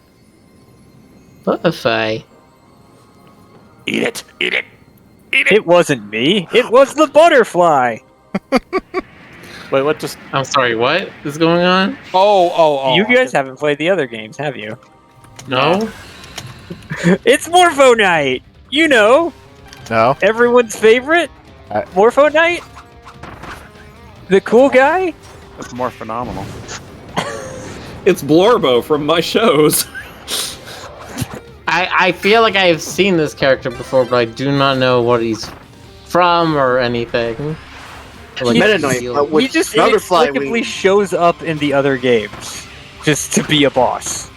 Butterfly. Eat it! Eat it! It wasn't me. It was the butterfly. Wait, what just... I'm sorry, what is going on? Oh. You guys haven't played the other games, have you? No? It's Morpho Night! You know, No? everyone's favorite? Morpho Night? The cool guy? That's more phenomenal. It's Blorbo from my shows. I feel like I have seen this character before, but I do not know what he's from or anything. Like, Meta Knight, but with He just Butterfly inexplicably wings. shows up in the other games just to be a boss.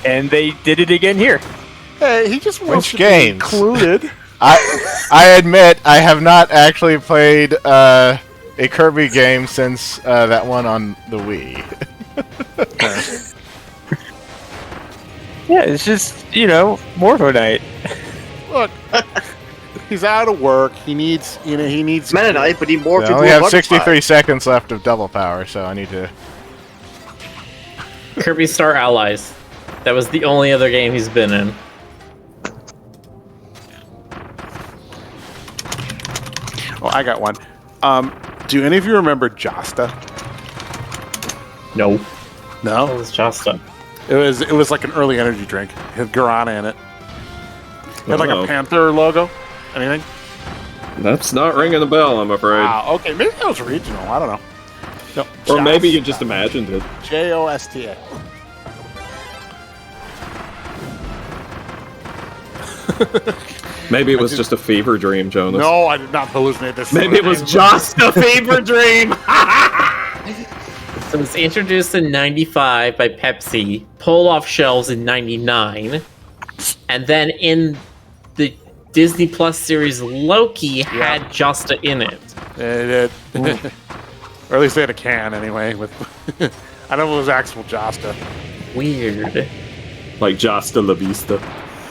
And they did it again here. Hey, he just wants Which to games? be included. I admit I have not actually played a Kirby game since that one on the Wii. Yeah, it's just, Morpho Night. Look, he's out of work. He needs, Meta Knight, but he morphed I into only a have butterfly. 63 seconds left of double power, so I need to... Kirby Star Allies. That was the only other game he's been in. Oh, I got one. Do any of you remember Josta? No. No. What was Josta? It was like an early energy drink. It had guarana in it. It had like a Uh-oh. panther logo. Anything? That's not ringing a bell, I'm afraid. Wow. Okay, maybe that was regional. I don't know. No, Or maybe you Josta. just imagined it. Josta. Maybe it was just a fever dream, Jonas. No, I did not hallucinate this. Maybe it was just a fever dream. So it's introduced in 95 by Pepsi, pulled off shelves in 99, and then in the Disney Plus series Loki had Josta in it. It did. Or at least they had a can anyway. With I don't know if it was actual Josta. Weird. Like Josta La Vista.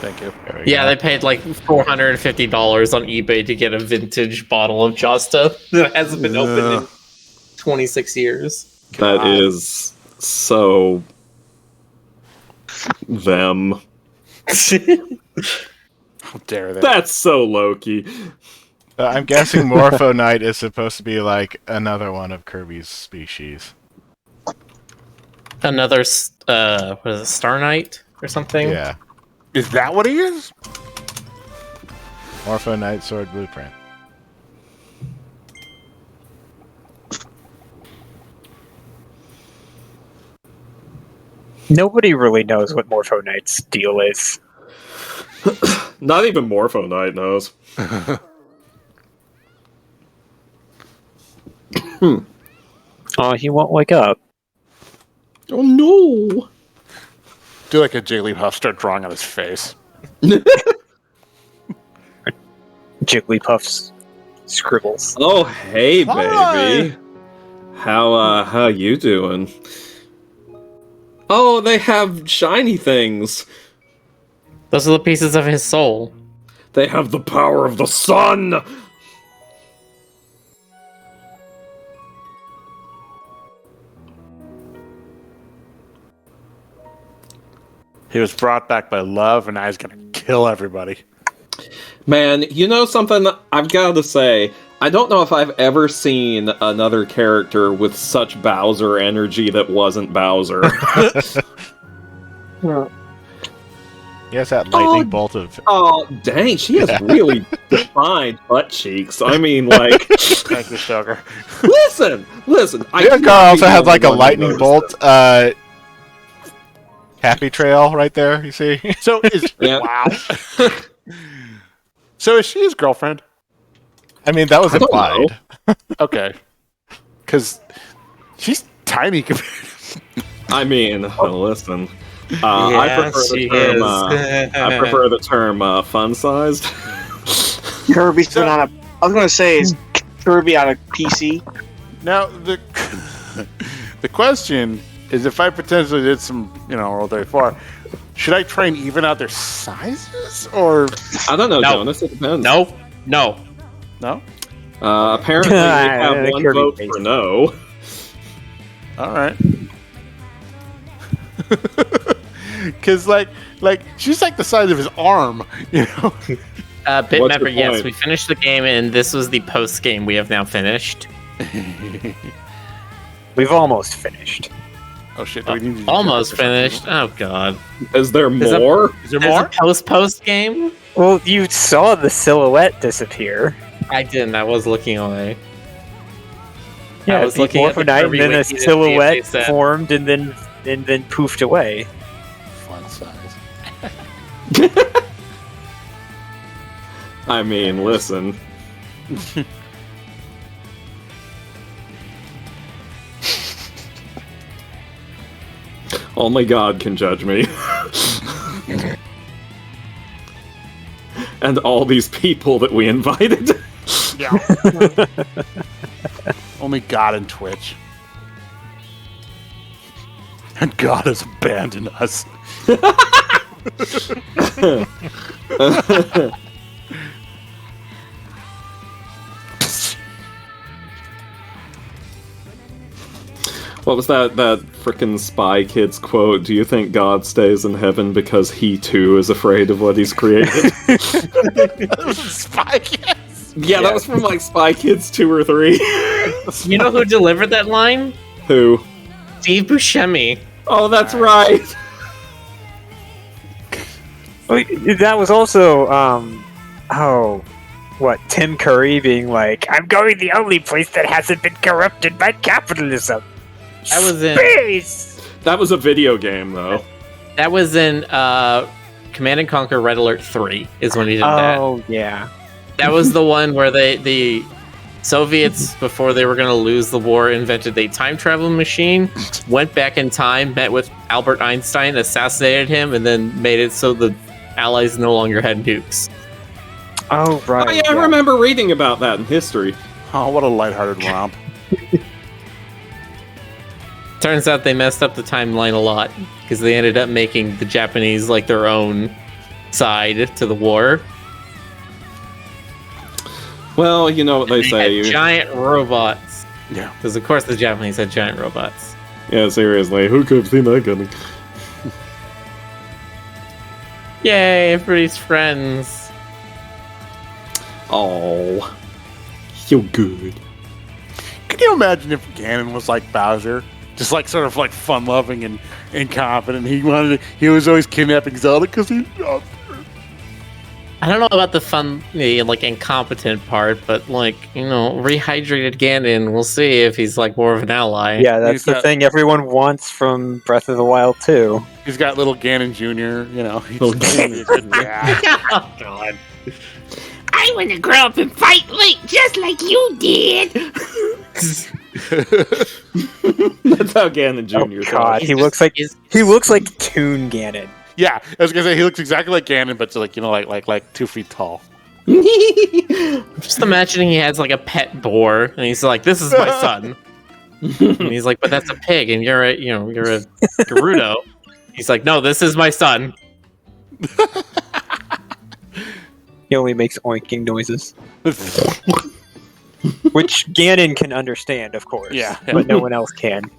Thank you. Yeah, they paid like $450 on eBay to get a vintage bottle of Josta that hasn't been opened in 26 years. That is so them. How dare they? That's so Loki. I'm guessing Morpho Knight is supposed to be like another one of Kirby's species. Another, what is it, Star Knight or something? Yeah. Is that what he is? Morpho Knight Sword Blueprint. Nobody really knows what Morpho Knight's deal is. Not even Morpho Knight knows. Oh, he won't wake up. Oh no! Do like a Jigglypuff, start drawing on his face. Jigglypuff's scribbles. Oh hey Hi. baby. How you doing? Oh, they have shiny things. Those are the pieces of his soul. They have the power of the sun. He was brought back by love, and now he's gonna kill everybody. Man, you know something? I've got to say, I don't know if I've ever seen another character with such Bowser energy that wasn't Bowser. He has that lightning bolt of... Oh, dang, she has really defined butt cheeks. I mean, like, Thank you, Sugar. listen. Bianca also has like a lightning bolt happy trail right there, you see? So is Yeah. wow. So is she his girlfriend? I mean, that was I don't implied. Okay, because she's tiny compared. I mean, listen. I Yeah, prefer she the term. is. I prefer the term fun-sized. Kirby's been on a. I was gonna say is Kirby on a PC. Now the the question is, if I potentially did some, World 34, should I try and even out their sizes, or I don't know, No. Jonas. It depends. No. no? Apparently, we have The one Kirby vote face. for no. All right. Because like she's like the size of his arm, Bitmapper, yes, point? we finished the game, and this was the post game we have now finished. We've almost finished. Oh shit! Do we need to do Almost that for some finished. Oh god. Is there There's a- more? Is there There's more? a post game? Well, you saw the silhouette disappear. I didn't. I was looking away. Yeah, I was looking at the Morphinite, Kirby and then a wiki to see if silhouette they said- formed, and then poofed away. Fun size. I mean, listen. Only God can judge me. And all these people that we invited. Yeah. Only God and Twitch. And God has abandoned us. What was that frickin' Spy Kids quote? Do you think God stays in heaven because he too is afraid of what he's created? Spy Kids. Yeah, that was from like Spy Kids 2 or 3. You know who delivered that line? Who? Steve Buscemi. Oh, that's right. That was also, Tim Curry being like, I'm going the only place that hasn't been corrupted by capitalism. That was in. Space! That was a video game, though. That was in Command and Conquer Red Alert 3 is when he did that. Oh, yeah. That was the one where the Soviets, before they were going to lose the war, invented a time travel machine, went back in time, met with Albert Einstein, assassinated him, and then made it so the Allies no longer had nukes. Oh, right. Oh, yeah, I remember reading about that in history. Oh, what a lighthearted romp. Turns out they messed up the timeline a lot, because they ended up making the Japanese like their own side to the war. Well, you know what they They say. had giant robots. Yeah. Because of course the Japanese had giant robots. Yeah, seriously, who could have seen that coming? Yay, everybody's friends. Oh, so good. Can you imagine if Ganon was like Bowser? Just like sort of like fun-loving and incompetent. He was always kidnapping Zelda because he loved her. I don't know about the fun, like incompetent part, but like, rehydrated Ganon, we'll see if he's like more of an ally. Yeah, that's He's the got- thing everyone wants from Breath of the Wild too. He's got little Ganon Jr., He's Little gonna be a good dad. Oh, God. I want to grow up and fight Link just like you did. That's how Ganon Jr. Oh God, He's he just- looks like he's- Toon Ganon. Yeah, I was gonna say he looks exactly like Ganon, but like 2 feet tall. Just imagining he has like a pet boar, and he's like, "This is my son," and he's like, "But that's a pig, and you're a Gerudo." He's like, "No, this is my son." He only makes oinking noises, which Ganon can understand, of course. Yeah. But no one else can.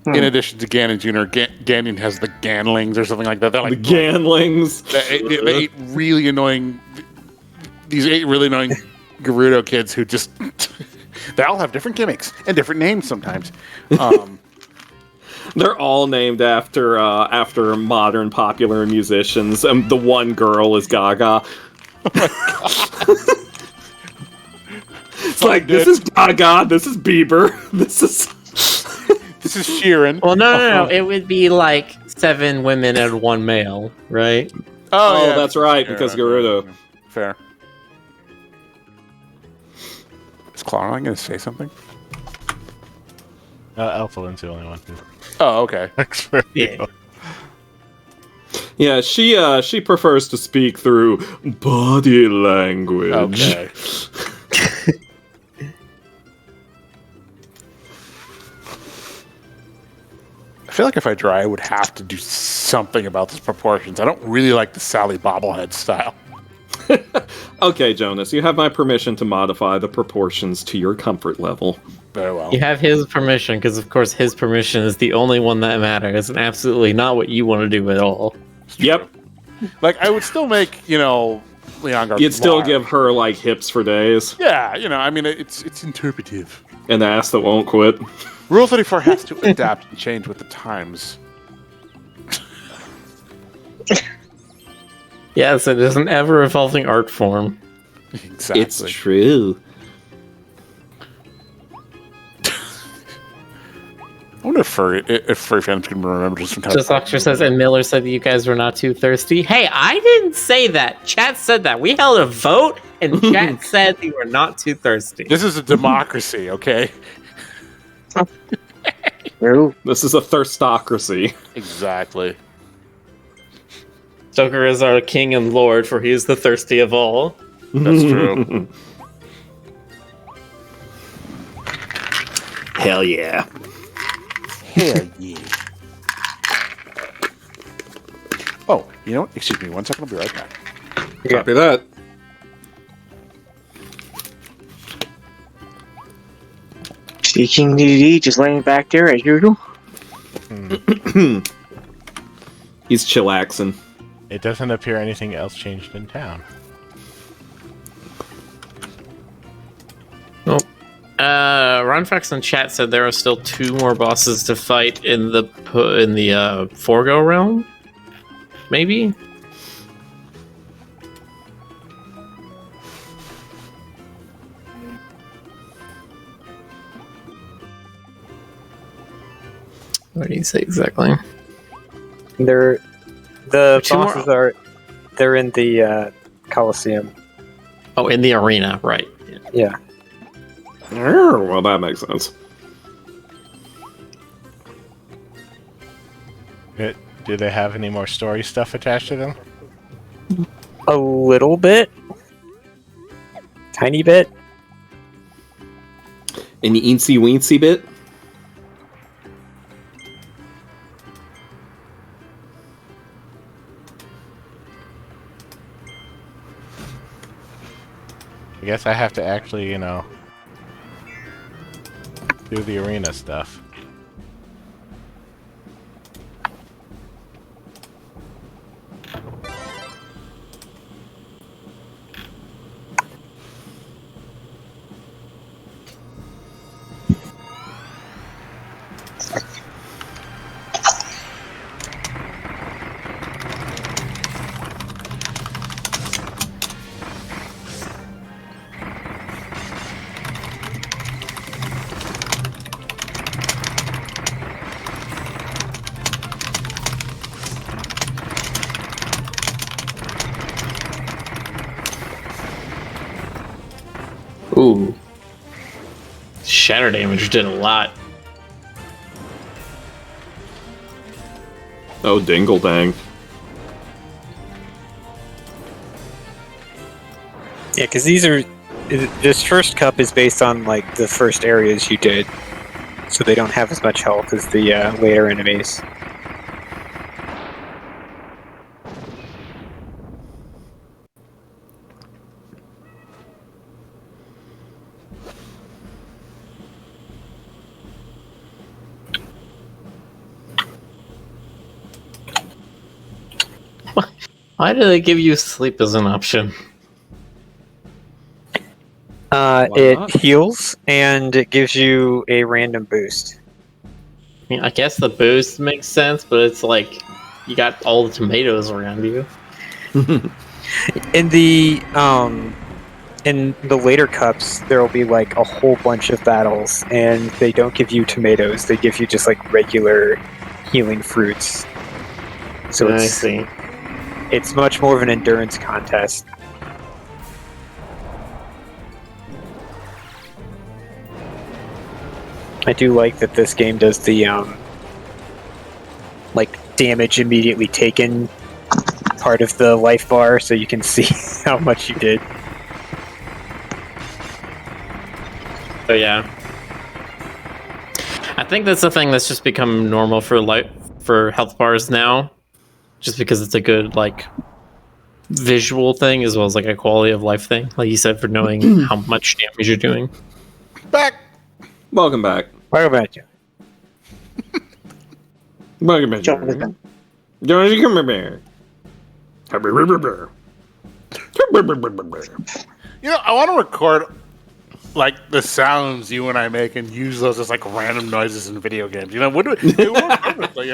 In addition to Ganon Jr., Ganon has the Ganlings or something like that. They're The like Ganlings. they eight really annoying. These 8 really annoying Gerudo kids who just they all have different gimmicks and different names sometimes. They're all named after modern popular musicians. The one girl is Gaga. It's like, this is Gaga, this is Bieber, this is Sheeran. Well, no. It would be like 7 women and 1 male, right? Oh, yeah, that's right, because Gerudo. Fair. Is Clarline going to say something? Elflin's the only one. Oh, okay. Yeah. Yeah, she prefers to speak through body language. Okay. I feel like if I draw, I would have to do something about these proportions. I don't really like the Sally bobblehead style. Okay, Jonas, you have my permission to modify the proportions to your comfort level. Very well. You have his permission, because of course his permission is the only one that matters, and absolutely not what you want to do at all. Yep. Like, I would still make, Leon goes, You'd still "Why?" give her like hips for days Yeah, I mean, it's interpretive. and ass that won't quit. Rule 34 has to adapt and change with the times. Yes, it is an ever-evolving art form. Exactly. It's true. I wonder if furry fans can remember some kind Just Doctor says, and Miller said that you guys were not too thirsty. Hey, I didn't say that. Chat said that. We held a vote, and chat said we were not too thirsty. This is a democracy, okay? This is a thirstocracy. Exactly. Stoker is our king and lord, for he is the thirsty of all. That's true. Hell yeah. Hell yeah. Oh, you know what? Excuse me 1 second. I'll be right back. Copy that. Speaking DD, just laying back there as usual. He's chillaxing. It doesn't appear anything else changed in town. Ronfax in chat said there are still 2 more bosses to fight in the Forgo realm. Maybe. What did he say exactly? The 2 more? bosses they're in the Coliseum. Oh, in the arena, right? Yeah. Well, that makes sense. Do they have any more story stuff attached to them? A little bit. Tiny bit. Any eensy weensy bit? I guess I have to actually, do the arena stuff. Ooh. Shatter damage did a lot. Oh, dingle dang. Yeah, because this first cup is based on like the first areas you did, so they don't have as much health as the later enemies. Why do they give you sleep as an option? It not? heals and it gives you a random boost. I mean, I guess the boost makes sense, but it's like you got all the tomatoes around you. In the later cups, there will be like a whole bunch of battles, and they don't give you tomatoes. They give you just like regular healing fruits. So I see. it's much more of an endurance contest. I do like that this game does the like damage immediately taken part of the life bar, so you can see how much you did. But yeah, I think that's a thing that's just become normal for health bars now, just because it's a good like visual thing as well as like a quality of life thing, like you said, for knowing how much damage you're doing. Back. Welcome back. What about you? Welcome back. Jonathan. Jonathan, come here. I want to record like the sounds you and I make and use those as like random noises in video games. It would work perfectly,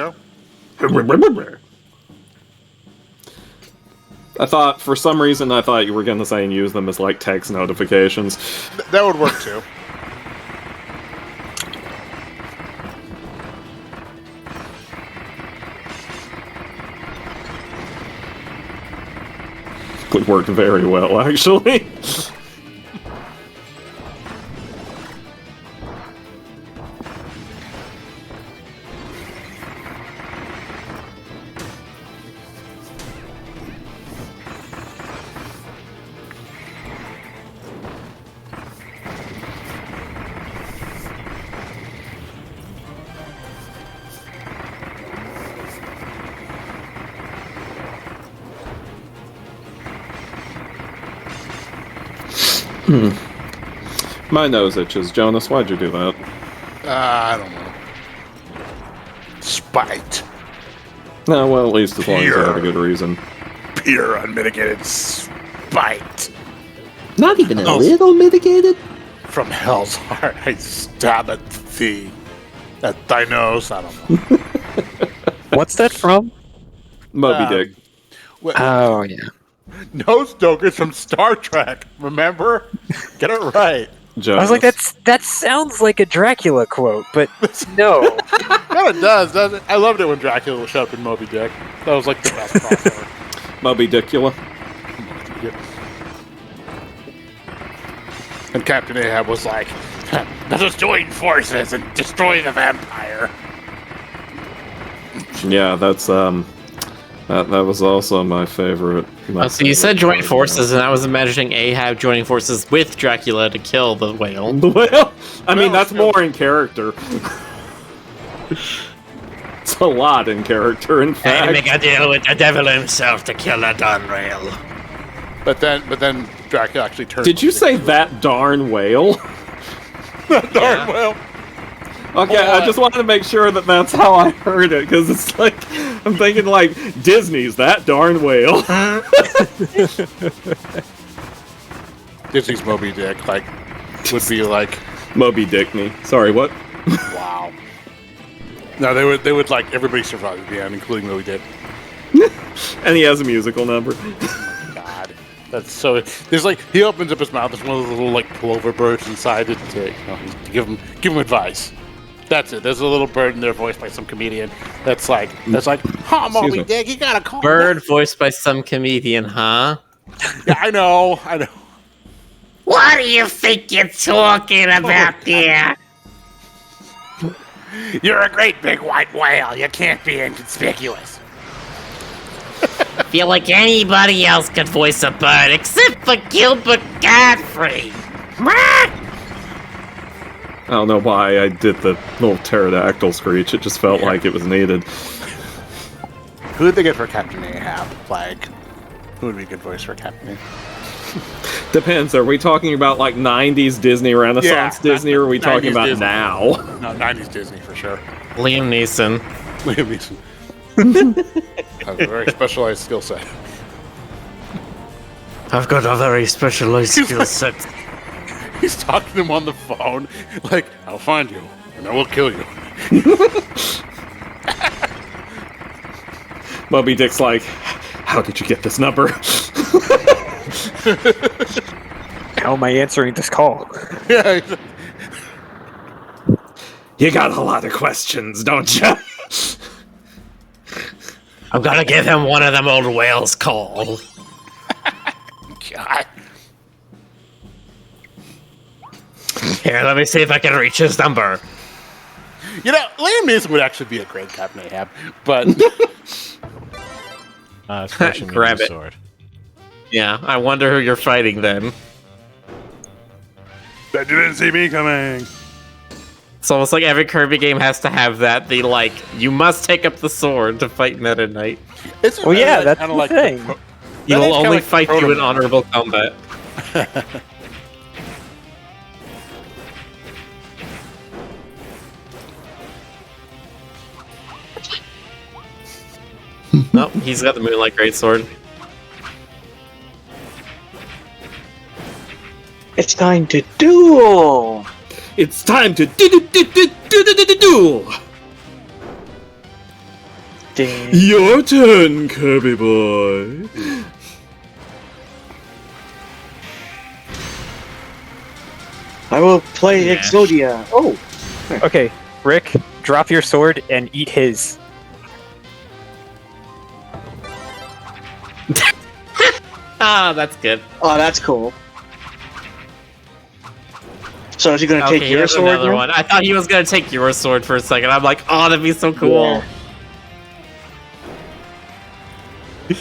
For some reason, I thought you were going to say and use them as like text notifications. That would work too. Would work very well, actually. My nose itches. Jonas, why'd you do that? I don't know. Spite. No, well, at least as long as you have a good reason. Pure unmitigated spite. Not even a little mitigated? From hell's heart, I stab at thee. At thy nose, I don't know. What's that from? Moby Dick. Oh, yeah. Nose Joker's from Star Trek, remember? Get it right. Jonas. I was like, that sounds like a Dracula quote, but no. No, it does, doesn't it? I loved it when Dracula showed up in Moby Dick. That was like the best crossover. Moby Dickula. And Captain Ahab was like, let us join forces and destroy the vampire. Yeah, that's that was also my favorite. So you said join forces, and I was imagining Ahab joining forces with Dracula to kill the whale. The whale? I mean, that's more in character. It's a lot in character, in fact. I make a deal with the devil himself to kill the darn whale. But then Dracula actually turned. Did you say that darn whale? That darn whale? Okay, I just wanted to make sure that that's how I heard it, because it's like, I'm thinking like, Disney's that darn whale. Disney's Moby Dick, like, would be like... Moby Dickney. Sorry, what? Wow. No, they would like, everybody survive at the end, including Moby Dick. And he has a musical number. God. That's so... There's like, he opens up his mouth, there's one of those little, like, plover birds inside it to give him advice. That's it. There's a little bird in there voiced by some comedian. That's like, huh, Moby Dick, you gotta call Bird voiced by some comedian, huh? Yeah, I know. What do you think you're talking about there? You're a great big white whale. You can't be inconspicuous. Feel like anybody else could voice a bird except for Gilbert Godfrey. I don't know why I did the little pterodactyl screech. It just felt like it was needed. Who did they get for Captain Ahab? Like, who would be a good voice for Captain Ahab? Depends. Are we talking about like 90s Disney, Renaissance Disney, or are we talking about Disney. now? No, 90s Disney for sure. Liam Neeson. Liam Neeson. Has a very specialized skill set. I've got a very specialized skill set. He's talking to him on the phone, like, I'll find you, and I will kill you. Moby Dick's like, how did you get this number? How am I answering this call? Yeah. You got a lot of questions, don't you? I'm gonna give him one of them old whales call. God. Here, let me see if I can reach his number. You know, Liam Neeson would actually be a great Captain Ahab, but... Grab it. Sword. Yeah, I wonder who you're fighting then. Bet you didn't see me coming. It's almost like every Kirby game has to have that. You must take up the sword to fight Meta Knight. Well, yeah, that's the thing. He will only fight you in honorable combat. Nope, he's got the Moonlight Greatsword. It's time to duel! It's time to duel! Your turn, Kirby boy. I will play Exodia. Oh! Okay, Rick, drop your sword and eat his. Ah, that's good. Oh, that's cool. So is he gonna Okay, take your here's sword another now? one. I thought he was gonna take your sword for a second. I'm like, oh, that'd be so cool. Yeah.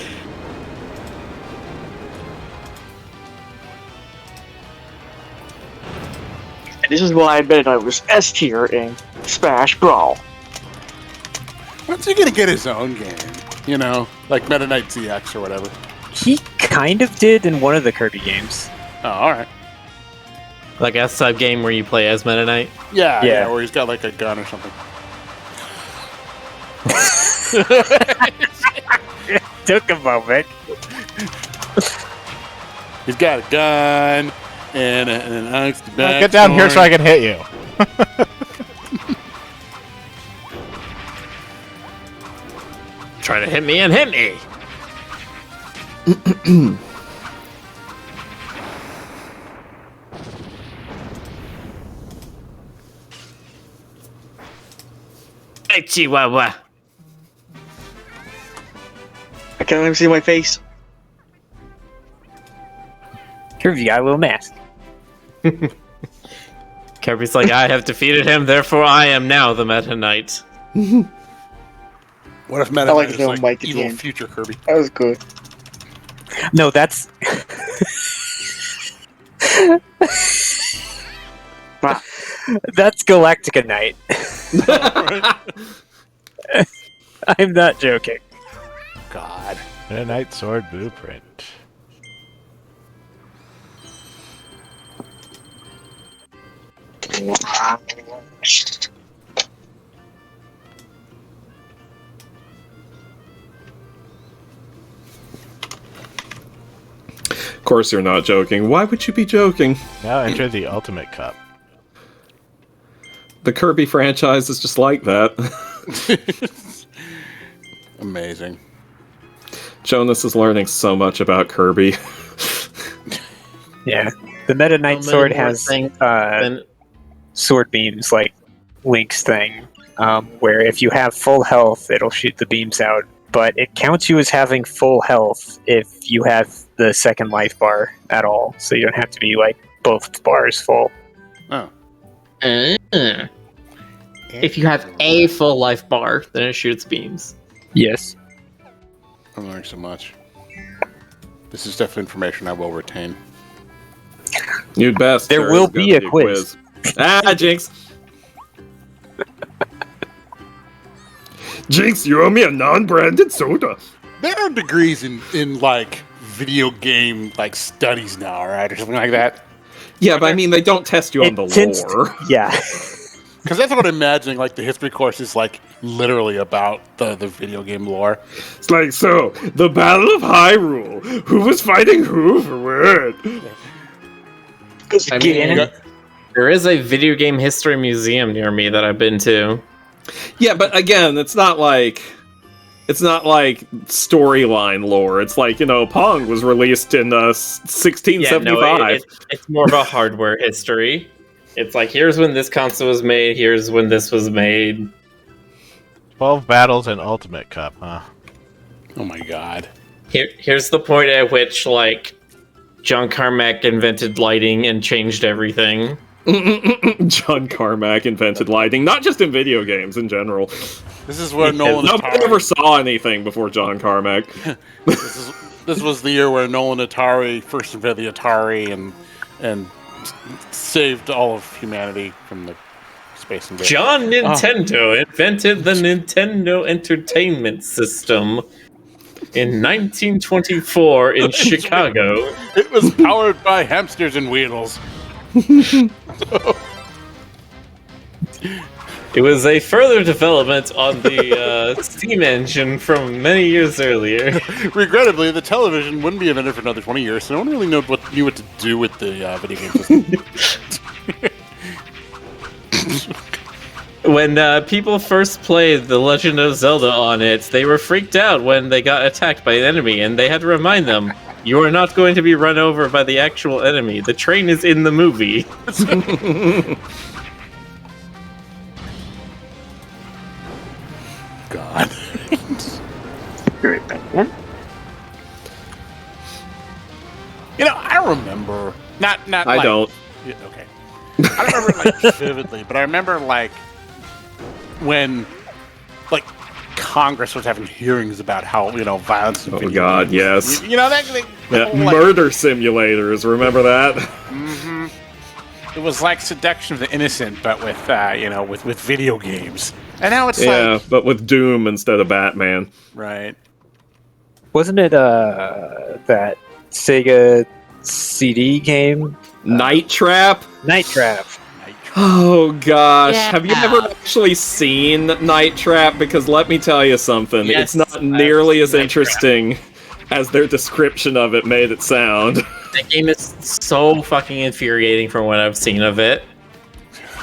And this is why I bet I was S tier in Smash Brawl. When's he gonna get his own game? You know, like Meta Knight ZX or whatever. He kind of did in one of the Kirby games. Oh, alright. Like a sub game where you play as Meta Knight. Yeah, where he's got like a gun or something. Took a moment. He's got a gun and an axe to back. Get down here so I can hit you. Try to hit me and hit me. Hey, Chihuahua. I can't even see my face. Kirby got a little mask. Kirby's like, I have defeated him, therefore I am now the Meta Knight. What if Meta I like Knight is his own like mic at the evil end. future Kirby? That was good. No, that's. That's Galactica Knight. I'm not joking. God. Meta Knight Sword Blueprint. Of course you're not joking. Why would you be joking? Now enter the Ultimate Cup. The Kirby franchise is just like that. Amazing. Jonas is learning so much about Kirby. Yeah. The Meta Knight sword has sword beams like Link's thing, where if you have full health, it'll shoot the beams out, but it counts you as having full health if you have the second life bar at all, so you don't have to be like both bars full. Oh. If you have a full life bar, then it shoots beams. Yes. I'm learning so much. This is definitely information I will retain. You'd best. There will be a quiz. Ah, Jinx! Jinx, you owe me a non-branded soda. There are degrees in like video game like studies now, right, or something like that. Yeah, but I mean, they don't test you on the lore. Yeah. Because that's what I'm imagining. Like the history course is like literally about the video game lore. It's like, so the Battle of Hyrule. Who was fighting who for what? I mean, there is a video game history museum near me that I've been to. Yeah, but again, it's not like storyline lore. It's like, you know, Pong was released in 1675. It's more of a hardware history. It's like, here's when this console was made, here's when this was made. 12 battles and Ultimate Cup, huh? Oh my god. Here's the point at which, like, John Carmack invented lighting and changed everything. John Carmack invented lighting, not just in video games, in general. This is where Nolan Nobody ever saw anything before John Carmack. This was the year where Nolan Atari first invented the Atari and saved all of humanity from the space invasion. John Nintendo invented the Nintendo Entertainment System in 1924 in Chicago. It was powered by hamsters and wheels. It was a further development on the steam engine from many years earlier. Regrettably, the television wouldn't be invented for another 20 years, so no one really knew what to do with the video game system. When people first played The Legend of Zelda on it, they were freaked out when they got attacked by an enemy, and they had to remind them, you are not going to be run over by the actual enemy. The train is in the movie. God. Great, man. I remember not. I like, don't. Yeah, okay. I don't remember like vividly, but I remember like when like Congress was having hearings about how violence. In Oh video God, games. yes. That whole, murder simulators. Remember that? Mm-hmm. It was like seduction of the innocent, but with with video games. And now it's But with Doom instead of Batman. Right. Wasn't it that Sega CD game? Night Trap? Night Trap. Oh gosh. Have you ever actually seen Night Trap? Because let me tell you something. Yes, it's not nearly as Night interesting as their description of it made it sound. That game is so fucking infuriating from what I've seen of it.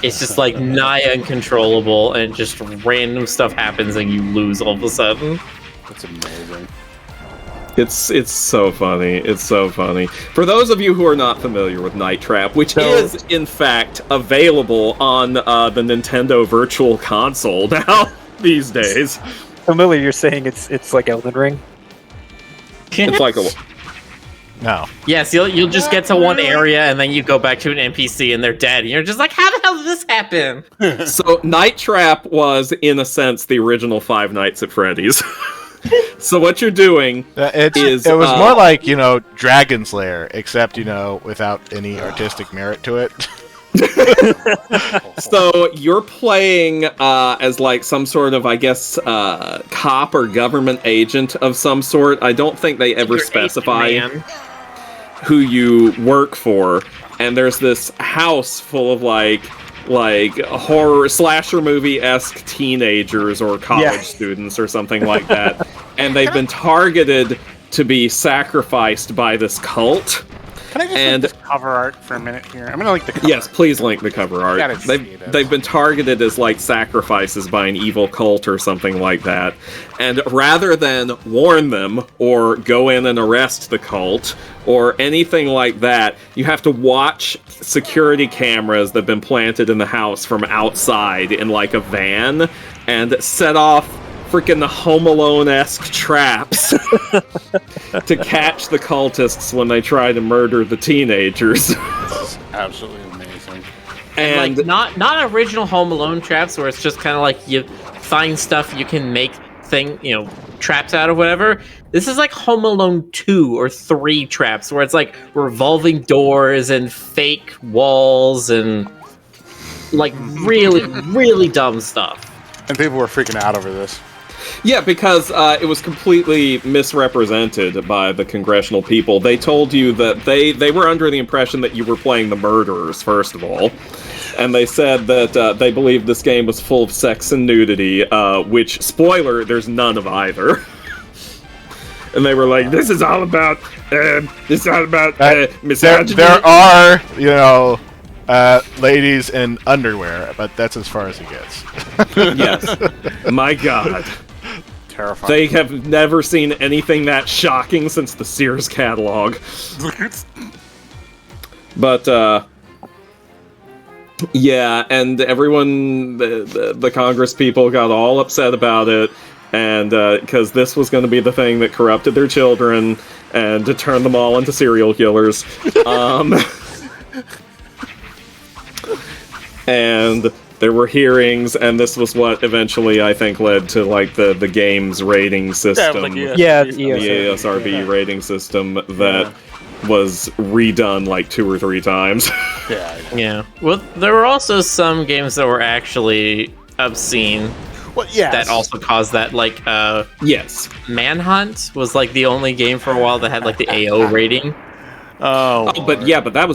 It's just like nigh uncontrollable, and just random stuff happens and you lose all of a sudden. That's amazing. It's so funny. It's so funny. For those of you who are not familiar with Night Trap, which is in fact available on the Nintendo Virtual Console now these days. Familiar, you're saying it's like Elden Ring? It's like a No. Yes, you'll just get to one area and then you go back to an NPC and they're dead. And you're just like, how the hell did this happen? So Night Trap was, in a sense, the original Five Nights at Freddy's. So what you're doing It was more like, Dragon's Lair, except, without any artistic merit to it. So you're playing as like some sort of, I guess, cop or government agent of some sort. I don't think they ever specify who you work for. And there's this house full of like horror slasher movie-esque teenagers or college students or something like that. And they've been targeted to be sacrificed by this cult. Can I just link this cover art for a minute here? I'm gonna link the cover. Yes, please link the cover art. They've been targeted as like sacrifices by an evil cult or something like that. And rather than warn them or go in and arrest the cult or anything like that, you have to watch security cameras that have been planted in the house from outside in like a van and set off freaking the Home Alone-esque traps to catch the cultists when they try to murder the teenagers. This is absolutely amazing. And like not original Home Alone traps where it's just kind of like you find stuff you can make traps out of whatever. This is like Home Alone 2 or 3 traps where it's like revolving doors and fake walls and like really, really dumb stuff. And people were freaking out over this. Yeah, because it was completely misrepresented by the congressional people. They told you that they were under the impression that you were playing the murderers, first of all. And they said that they believed this game was full of sex and nudity, which, spoiler, there's none of either. And they were like, this is all about misogyny. There are, ladies in underwear, but that's as far as it gets. Yes. My God. Terrifying. They have never seen anything that shocking since the Sears catalog. But, yeah, and everyone, the Congress people got all upset about it, and because this was going to be the thing that corrupted their children and to turn them all into serial killers. And there were hearings, and this was what eventually, I think, led to like the game's rating system. The the ESRB rating system that was redone like 2 or 3 times. Yeah. Well, there were also some games that were actually obscene. Well, yes. That also caused that, like, yes. Manhunt was like the only game for a while that had like the AO rating. Oh, but that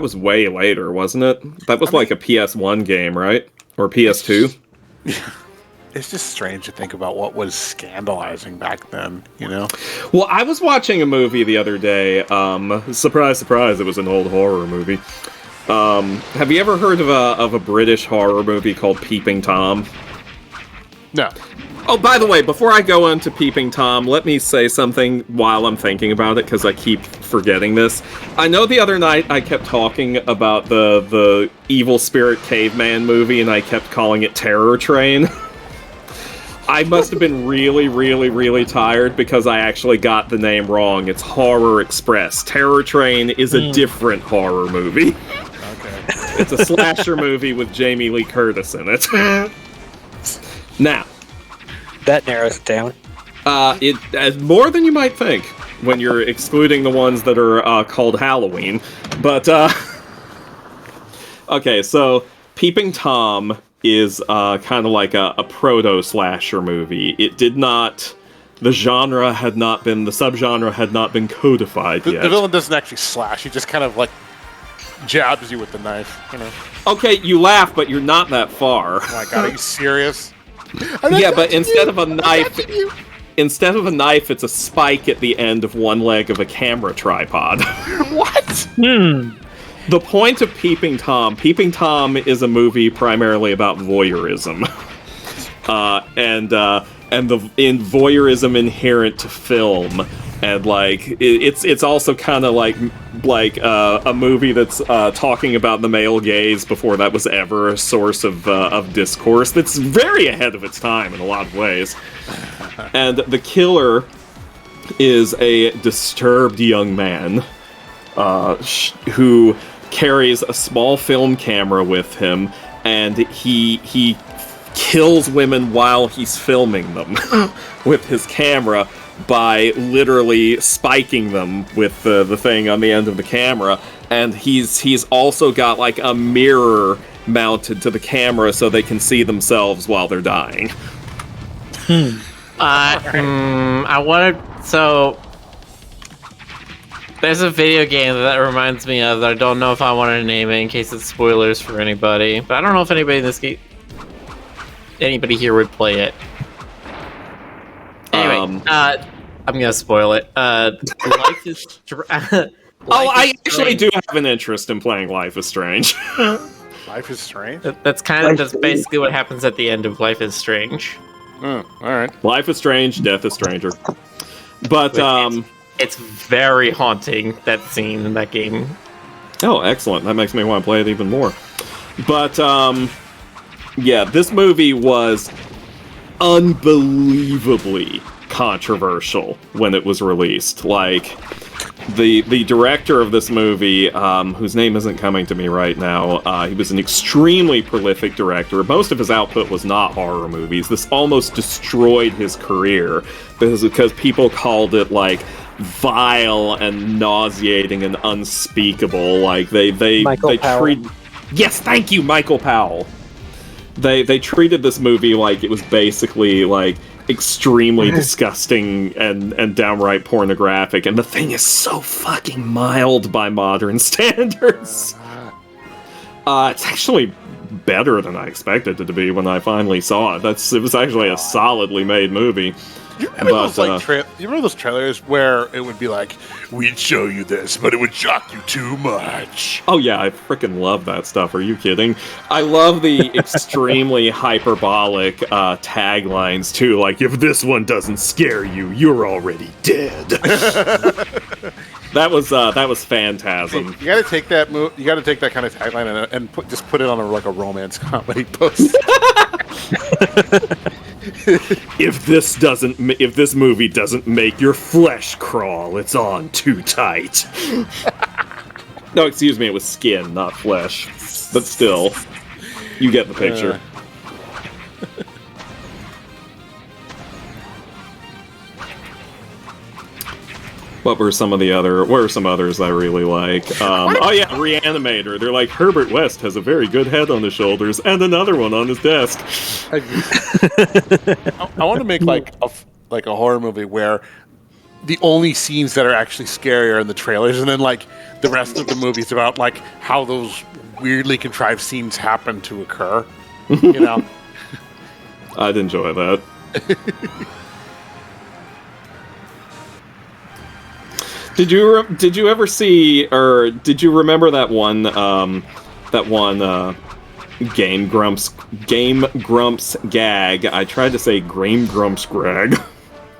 was way later, wasn't it? That was like a PS1 game, right? Or PS2? It's just strange to think about what was scandalizing back then, you know? Well, I was watching a movie the other day. Surprise, surprise, it was an old horror movie. Have you ever heard of a British horror movie called Peeping Tom? No. Oh, by the way, before I go into Peeping Tom, let me say something while I'm thinking about it, because I keep forgetting this. I know the other night I kept talking about the Evil Spirit Caveman movie, and I kept calling it Terror Train. I must have been really, really, really tired because I actually got the name wrong. It's Horror Express. Terror Train is a different horror movie. Okay. It's a slasher movie with Jamie Lee Curtis in it. Now, That narrows it down. It more than you might think when you're excluding the ones that are called Halloween. But okay, so Peeping Tom is kind of like a proto-slasher movie. It did not... The subgenre had not been codified yet. The villain doesn't actually slash, he just kind of, like, jabs you with the knife, you know? Okay, you laugh, but you're not that far. Oh my god, are you serious? Yeah, but instead of a knife, it's a spike at the end of one leg of a camera tripod. What? The point of Peeping Tom is a movie primarily about voyeurism, and in voyeurism inherent to film, and like it's also kind of like a movie that's talking about the male gaze before that was ever a source of discourse. That's very ahead of its time in a lot of ways, and the killer is a disturbed young man who carries a small film camera with him, and he kills women while he's filming them with his camera by literally spiking them with the thing on the end of the camera. And he's also got like a mirror mounted to the camera so they can see themselves while they're dying. I wanted... So... There's a video game that reminds me of that I don't know if I want to name it in case it's spoilers for anybody. But I don't know if anybody in this game... Anybody here would play it. Anyway, I'm gonna spoil it. Life is... I actually do have an interest in playing Life is Strange. Life is strange? That's basically what happens at the end of Life is Strange. Oh, alright. Life is Strange, Death is Stranger. But, It's very haunting, that scene in that game. Oh, excellent. That makes me want to play it even more. But, yeah, this movie was unbelievably controversial when it was released. Like, the director of this movie, whose name isn't coming to me right now, he was an extremely prolific director. Most of his output was not horror movies. This almost destroyed his career because people called it, like, vile and nauseating and unspeakable. Like they treat. Yes, thank you, Michael Powell. They treated this movie like it was basically like extremely disgusting and downright pornographic, and the thing is so fucking mild by modern standards. It's actually better than I expected it to be when I finally saw it. It was actually a solidly made movie. You remember those trailers where it would be like, we'd show you this, but it would shock you too much? Oh yeah, I freaking love that stuff. Are you kidding? I love the extremely hyperbolic taglines too, like, if this one doesn't scare you, you're already dead. That was Phantasm. You gotta take that you gotta take that kind of tagline and put it on a romance comedy post. If this movie doesn't make your flesh crawl, it's on too tight. No, excuse me, it was skin, not flesh. But still, you get the picture. What were some others I really like? Oh yeah, Reanimator. They're like, Herbert West has a very good head on his shoulders and another one on his desk. I want to make like a horror movie where the only scenes that are actually scary are in the trailers, and then like the rest of the movie is about like how those weirdly contrived scenes happen to occur. You know, I'd enjoy that. Did you ever see, or did you remember that one Game Grumps gag? I tried to say Game Grumps gag.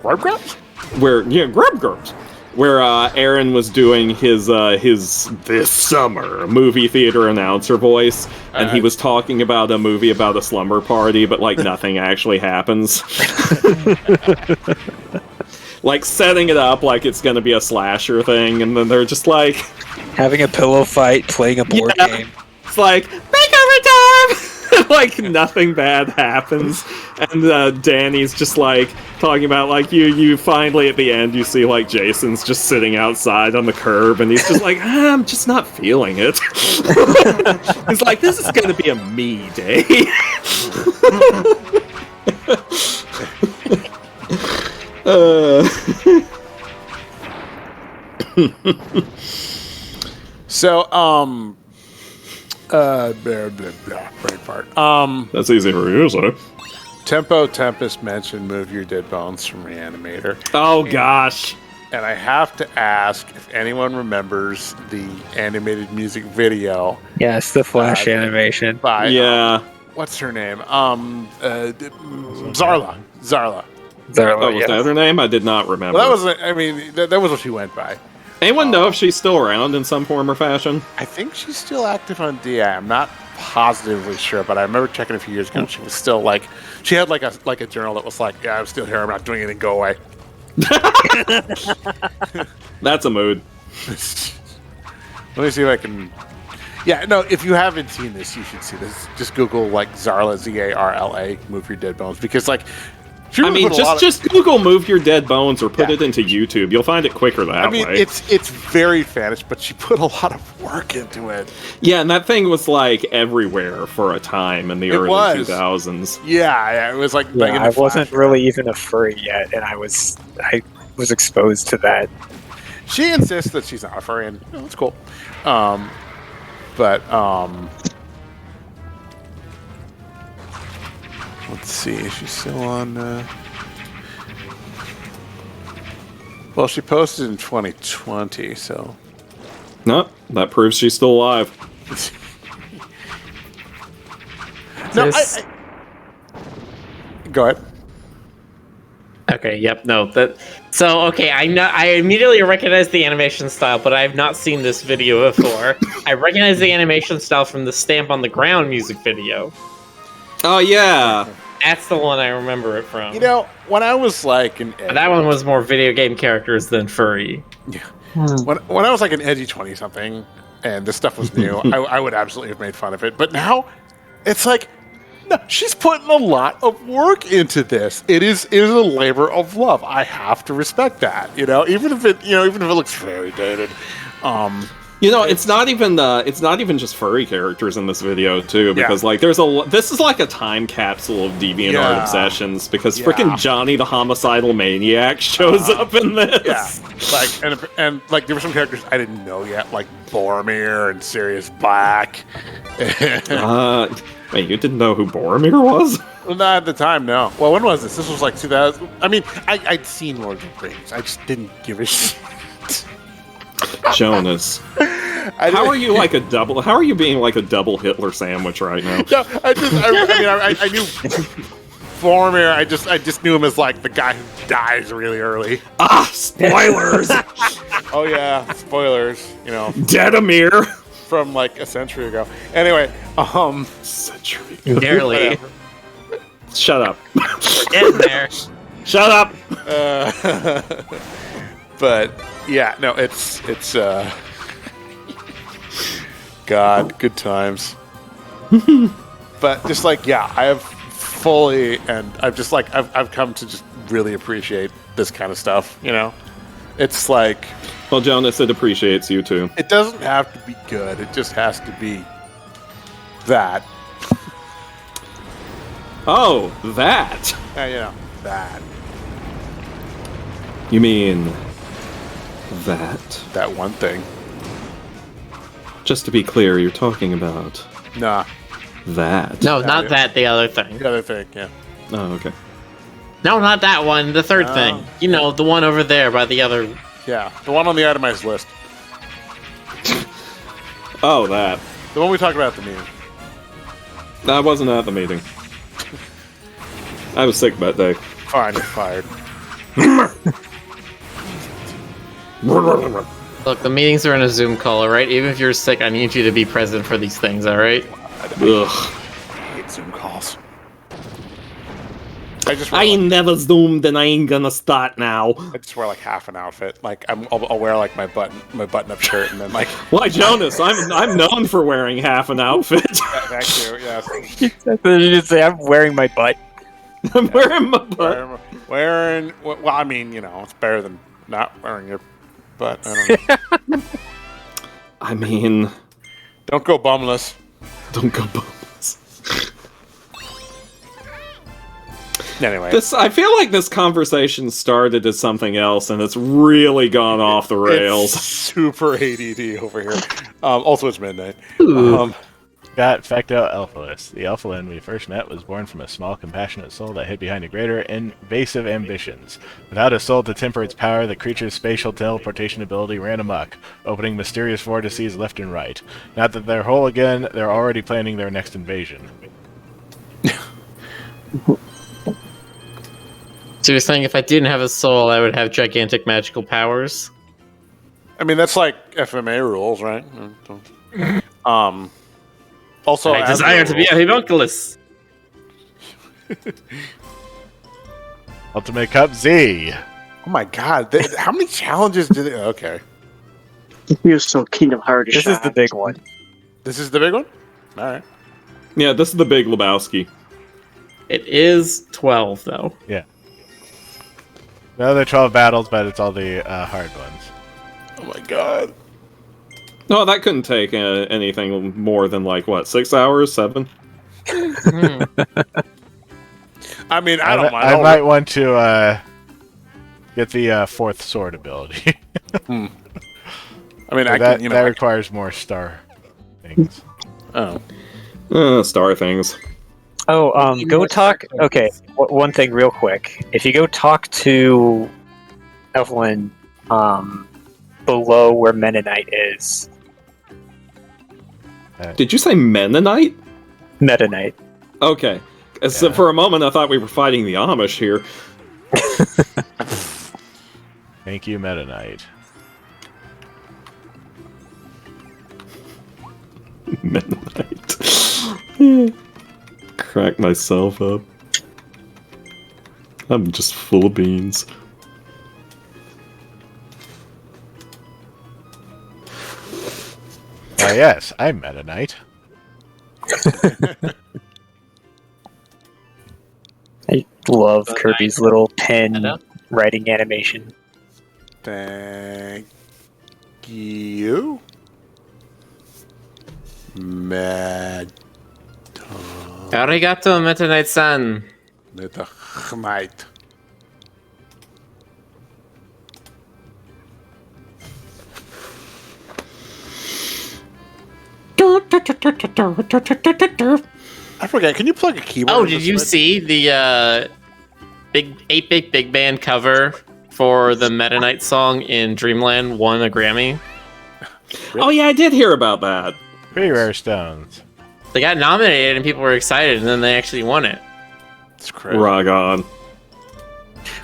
Grub Grubs? Grub Grumps. Where Aaron was doing his this summer movie theater announcer voice, and he was talking about a movie about a slumber party, but like nothing actually happens. Like setting it up like it's gonna be a slasher thing, and then they're just like having a pillow fight, playing a board game. It's like makeover time. Like nothing bad happens, and Danny's just like talking about like you finally at the end you see like Jason's just sitting outside on the curb, and he's just like I'm just not feeling it. He's like, this is gonna be a me day. So, blah, blah, blah, brain fart. That's easy for you, sir. Tempo Tempest mentioned Move Your Dead Bones from Reanimator. Oh, gosh. And I have to ask if anyone remembers the animated music video. Yes, the Flash animation. By, what's her name? Zarla. Oh, was that her name? I did not remember. Well, that was what she went by. Anyone know if she's still around in some form or fashion? I think she's still active on DI. I'm not positively sure, but I remember checking a few years ago. And she was still like, she had like a journal that was like, yeah, I'm still here. I'm not doing anything. Go away. That's a mood. Let me see if I can. Yeah, no. If you haven't seen this, you should see this. Just Google like Zarla, Zarla, Move Your Dead Bones, because like. I mean, just Google "Move Your Dead Bones" or put it into YouTube. You'll find it quicker that way. It's very fanish, but she put a lot of work into it. Yeah, and that thing was like everywhere for a time in the early 2000s. Yeah, it was like. Yeah, I wasn't really even a furry yet, and I was exposed to that. She insists that she's not a furry, and it's cool. Let's see, is she still on... Well, she posted in 2020, so... No, that proves she's still alive. No, Go ahead. Okay, yep, no. I immediately recognize the animation style, but I have not seen this video before. I recognize the animation style from the Stamp on the Ground music video. Oh, yeah. That's the one I remember it from. You know, when I was like that one was more video game characters than furry. Yeah. When I was like an edgy 20-something, and this stuff was new, I would absolutely have made fun of it. But now, it's like, no, she's putting a lot of work into this. It is a labor of love. I have to respect that. You know, even if it looks very dated. It's not even just furry characters in this video too, because like this is like a time capsule of DeviantArt obsessions, because freaking Johnny the Homicidal Maniac shows up in this. Yeah, like and like there were some characters I didn't know yet, like Boromir and Sirius Black. Wait, you didn't know who Boromir was? Well, not at the time, no. Well, when was this? This was like 2000. I mean, I'd seen Lord of the Rings. I just didn't give a shit. Jonas, how are you being like a double Hitler sandwich right now? No, I knew Boromir. I just knew him as like the guy who dies really early. Spoilers! Oh yeah, spoilers. You know, Dedamir from like a century ago. Anyway, century. Barely. Shut up. We're getting there. Shut up. But yeah, no, it's God, good times. But just like, yeah, I have fully, and I've just like, I've come to just really appreciate this kind of stuff, you know? It's like... Well, Jonas, it appreciates you too. It doesn't have to be good, it just has to be that. Oh, that! That. You mean... That one thing. Just to be clear, you're talking about nah that. No, not that. The other thing. The other thing, yeah. Oh, okay. No, not that one. The third thing. You know, the one over there by the other. Yeah, the one on the itemized list. Oh, that. The one we talked about at the meeting. I wasn't at the meeting. I was sick that day. Fine, you're fired. Look, the meetings are in a Zoom call, alright? Even if you're sick, I need you to be present for these things, alright? Ugh. I hate Zoom calls. I ain't never zoomed and I ain't gonna start now. I just wear like half an outfit. Like I'll wear like my button-up shirt and then like. Why, Jonas? I'm known for wearing half an outfit. Thank you. Yes. You just say I'm wearing my butt. I'm wearing my butt. Wearing. Well, I mean, you know, it's better than not wearing your butt. I don't know. I mean, don't go bumless. Don't go bumless. Anyway, I feel like this conversation started as something else, and it's really gone off the rails. It's super ADD over here. Also, it's midnight. Got Facto Alphalus. The Alphalin we first met was born from a small, compassionate soul that hid behind a greater, invasive ambitions. Without a soul to temper its power, the creature's spatial teleportation ability ran amok, opening mysterious vortices left and right. Now that they're whole again, they're already planning their next invasion. So you're saying if I didn't have a soul, I would have gigantic magical powers? I mean, that's like FMA rules, right? Also, I desire to be a homunculus. Ultimate Cup Z. Oh my god! How many challenges did they? Okay. You're so Kingdom Hearts. This is the big one. This is the big one. All right. Yeah, this is the Big Lebowski. It is 12, though. Yeah. No, they're 12 battles, but it's all the hard ones. Oh my god. No, that couldn't take anything more than, like, what, 6 hours? 7? I mean, I don't mind. I might want to get the fourth sword ability. I mean, that requires more star things. Star things. Oh, go talk. Okay, one thing real quick. If you go talk to Evelyn, below where Mennonite is. Did you say Mennonite? Mennonite. Okay. So for a moment, I thought we were fighting the Amish here. Thank you, Mennonite. Mennonite. Crack myself up. I'm just full of beans. Yes, I'm Mennonite. I love Kirby's little pen writing animation. Thank you. Arigato, Mennonite-san. Mennonite. I forget. Can you plug a keyboard? Oh, did you see the big 8-bit big band cover for the Mennonite song in Dreamland won a Grammy? Oh yeah, I did hear about that. Pretty rare stones. They got nominated and people were excited, and then they actually won it. It's crazy. Rock on.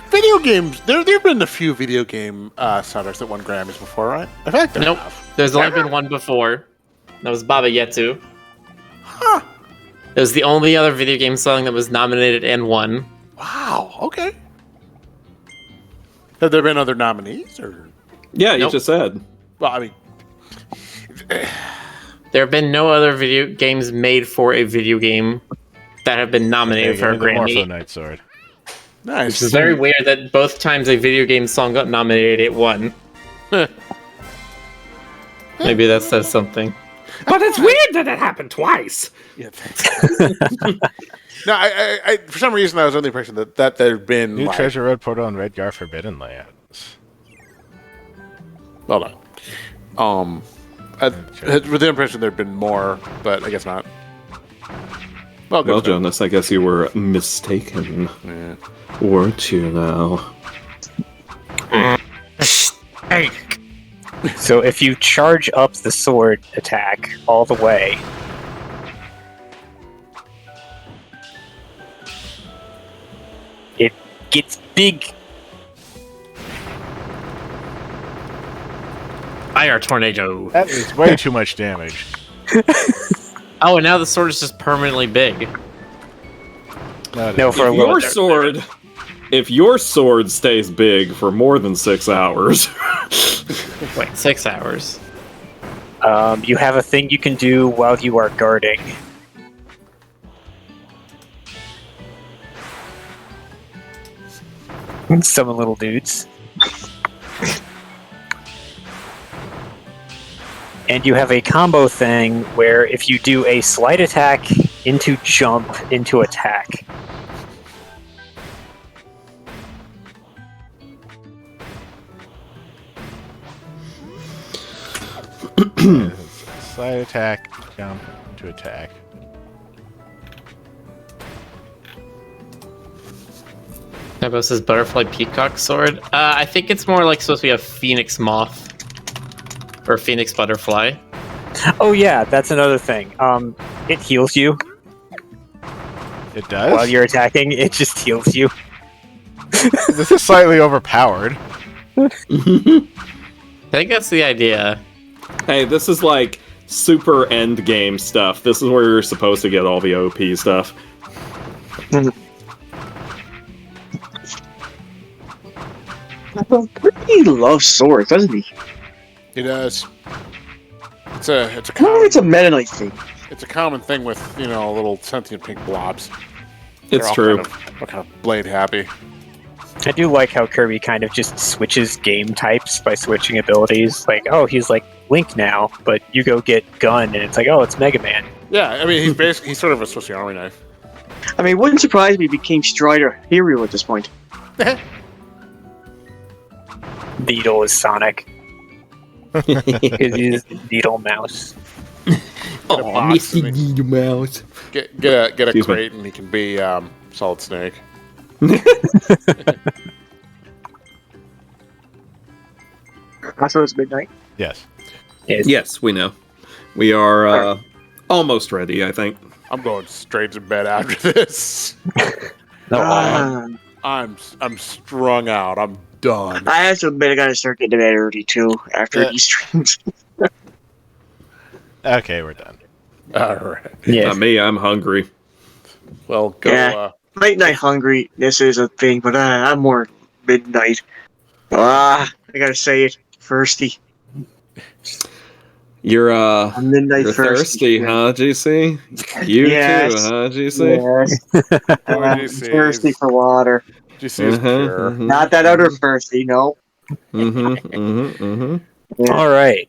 Video games. There have been a few video game soundtracks that won Grammys before, right? In fact, Nope. There's only been one before. That was Baba Yetu. Huh. It was the only other video game song that was nominated and won. Wow. Okay. Have there been other nominees, or? Yeah, you Nope. just said. Well, I mean, There have been no other video games made for a video game that have been nominated for a Grammy. Morpho Knight Sword. nice. It's very weird that both times a video game song got nominated, it won. Maybe that says something. But it's weird that it happened twice. Yeah, thanks. No, I for some reason I was under the impression that there'd been New like, Treasure Road Portal and Redgar Forbidden Lands. Hold on. I had with the impression there'd been more, but I guess not. Well, good Well, for him. Jonas, I guess you were mistaken. Yeah. Weren't you now? So if you charge up the sword attack all the way, it gets big. Fire tornado. That is way too much damage. Oh, and now the sword is just permanently big. No, for a If little. your sword, if your sword stays big for more than 6 hours, Wait, 6 hours. You have a thing you can do while you are guarding. Summon little dudes. And you have a combo thing where if you do a slight attack into jump into attack. Slide attack, jump to attack. Nebos' butterfly peacock sword. I think it's more like supposed to be a phoenix moth. Or phoenix butterfly. Oh yeah, that's another thing. It heals you It does? while you're attacking. It just heals you. This is slightly overpowered. I think that's the idea. hey, this is like super end game stuff. This is where you're supposed to get all the OP stuff. He loves swords, doesn't he? He does. It's a Well, common, it's a Meta Knight thing. it's a common thing with little sentient pink blobs. It's They're all true. kind of blade happy. I do like how Kirby kind of just switches game types by switching abilities. Like, oh, he's like Link now, but you go get Gun, and it's like, oh, it's Mega Man. Yeah, I mean he's sort of a Swiss Army knife. I mean, it wouldn't surprise me if he became Strider Hero at this point. Needle is Sonic. Because he's Needle Mouse. Get a box and he- Needle Mouse. get a Excuse me. crate and he can be Solid Snake. Also, it's midnight. Yes. Yes, we know. We are almost ready, I think. I'm going straight to bed after this. I'm strung out. I'm done. I have to admit, I gotta start getting to bed early too after Yeah. these streams. Okay, we're done. All right. Yeah. Not me, I'm hungry. Well, go. Yeah. Late night hungry. This is a thing, but I'm more midnight. I gotta say it. Thirsty. You're I'm midnight you're thirsty. thirsty, huh, GC? You Yes. too, huh, GC? Yes. Oh, I'm GC thirsty is- for water. GC is pure. Not that other thirsty. No. All right.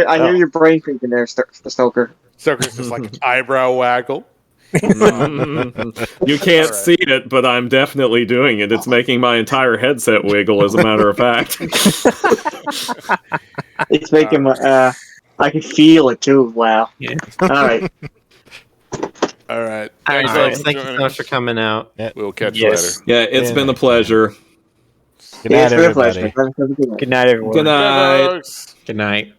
I hear your brain thinking there, Stoker. Stoker's just like eyebrow waggle. You can't Alright. see it, but I'm definitely doing it. It's making my entire headset wiggle, as a matter of fact. It's making my. I can feel it too. Wow. Yeah. All right. All right. All right, Thanks, folks, for thank you so joining much us. for coming out. We'll catch Yes. you Yeah, it's Yeah. been a pleasure. Good Yeah, night, it's been a everybody. pleasure. Good night, everyone. Good later. night. Folks. Good night.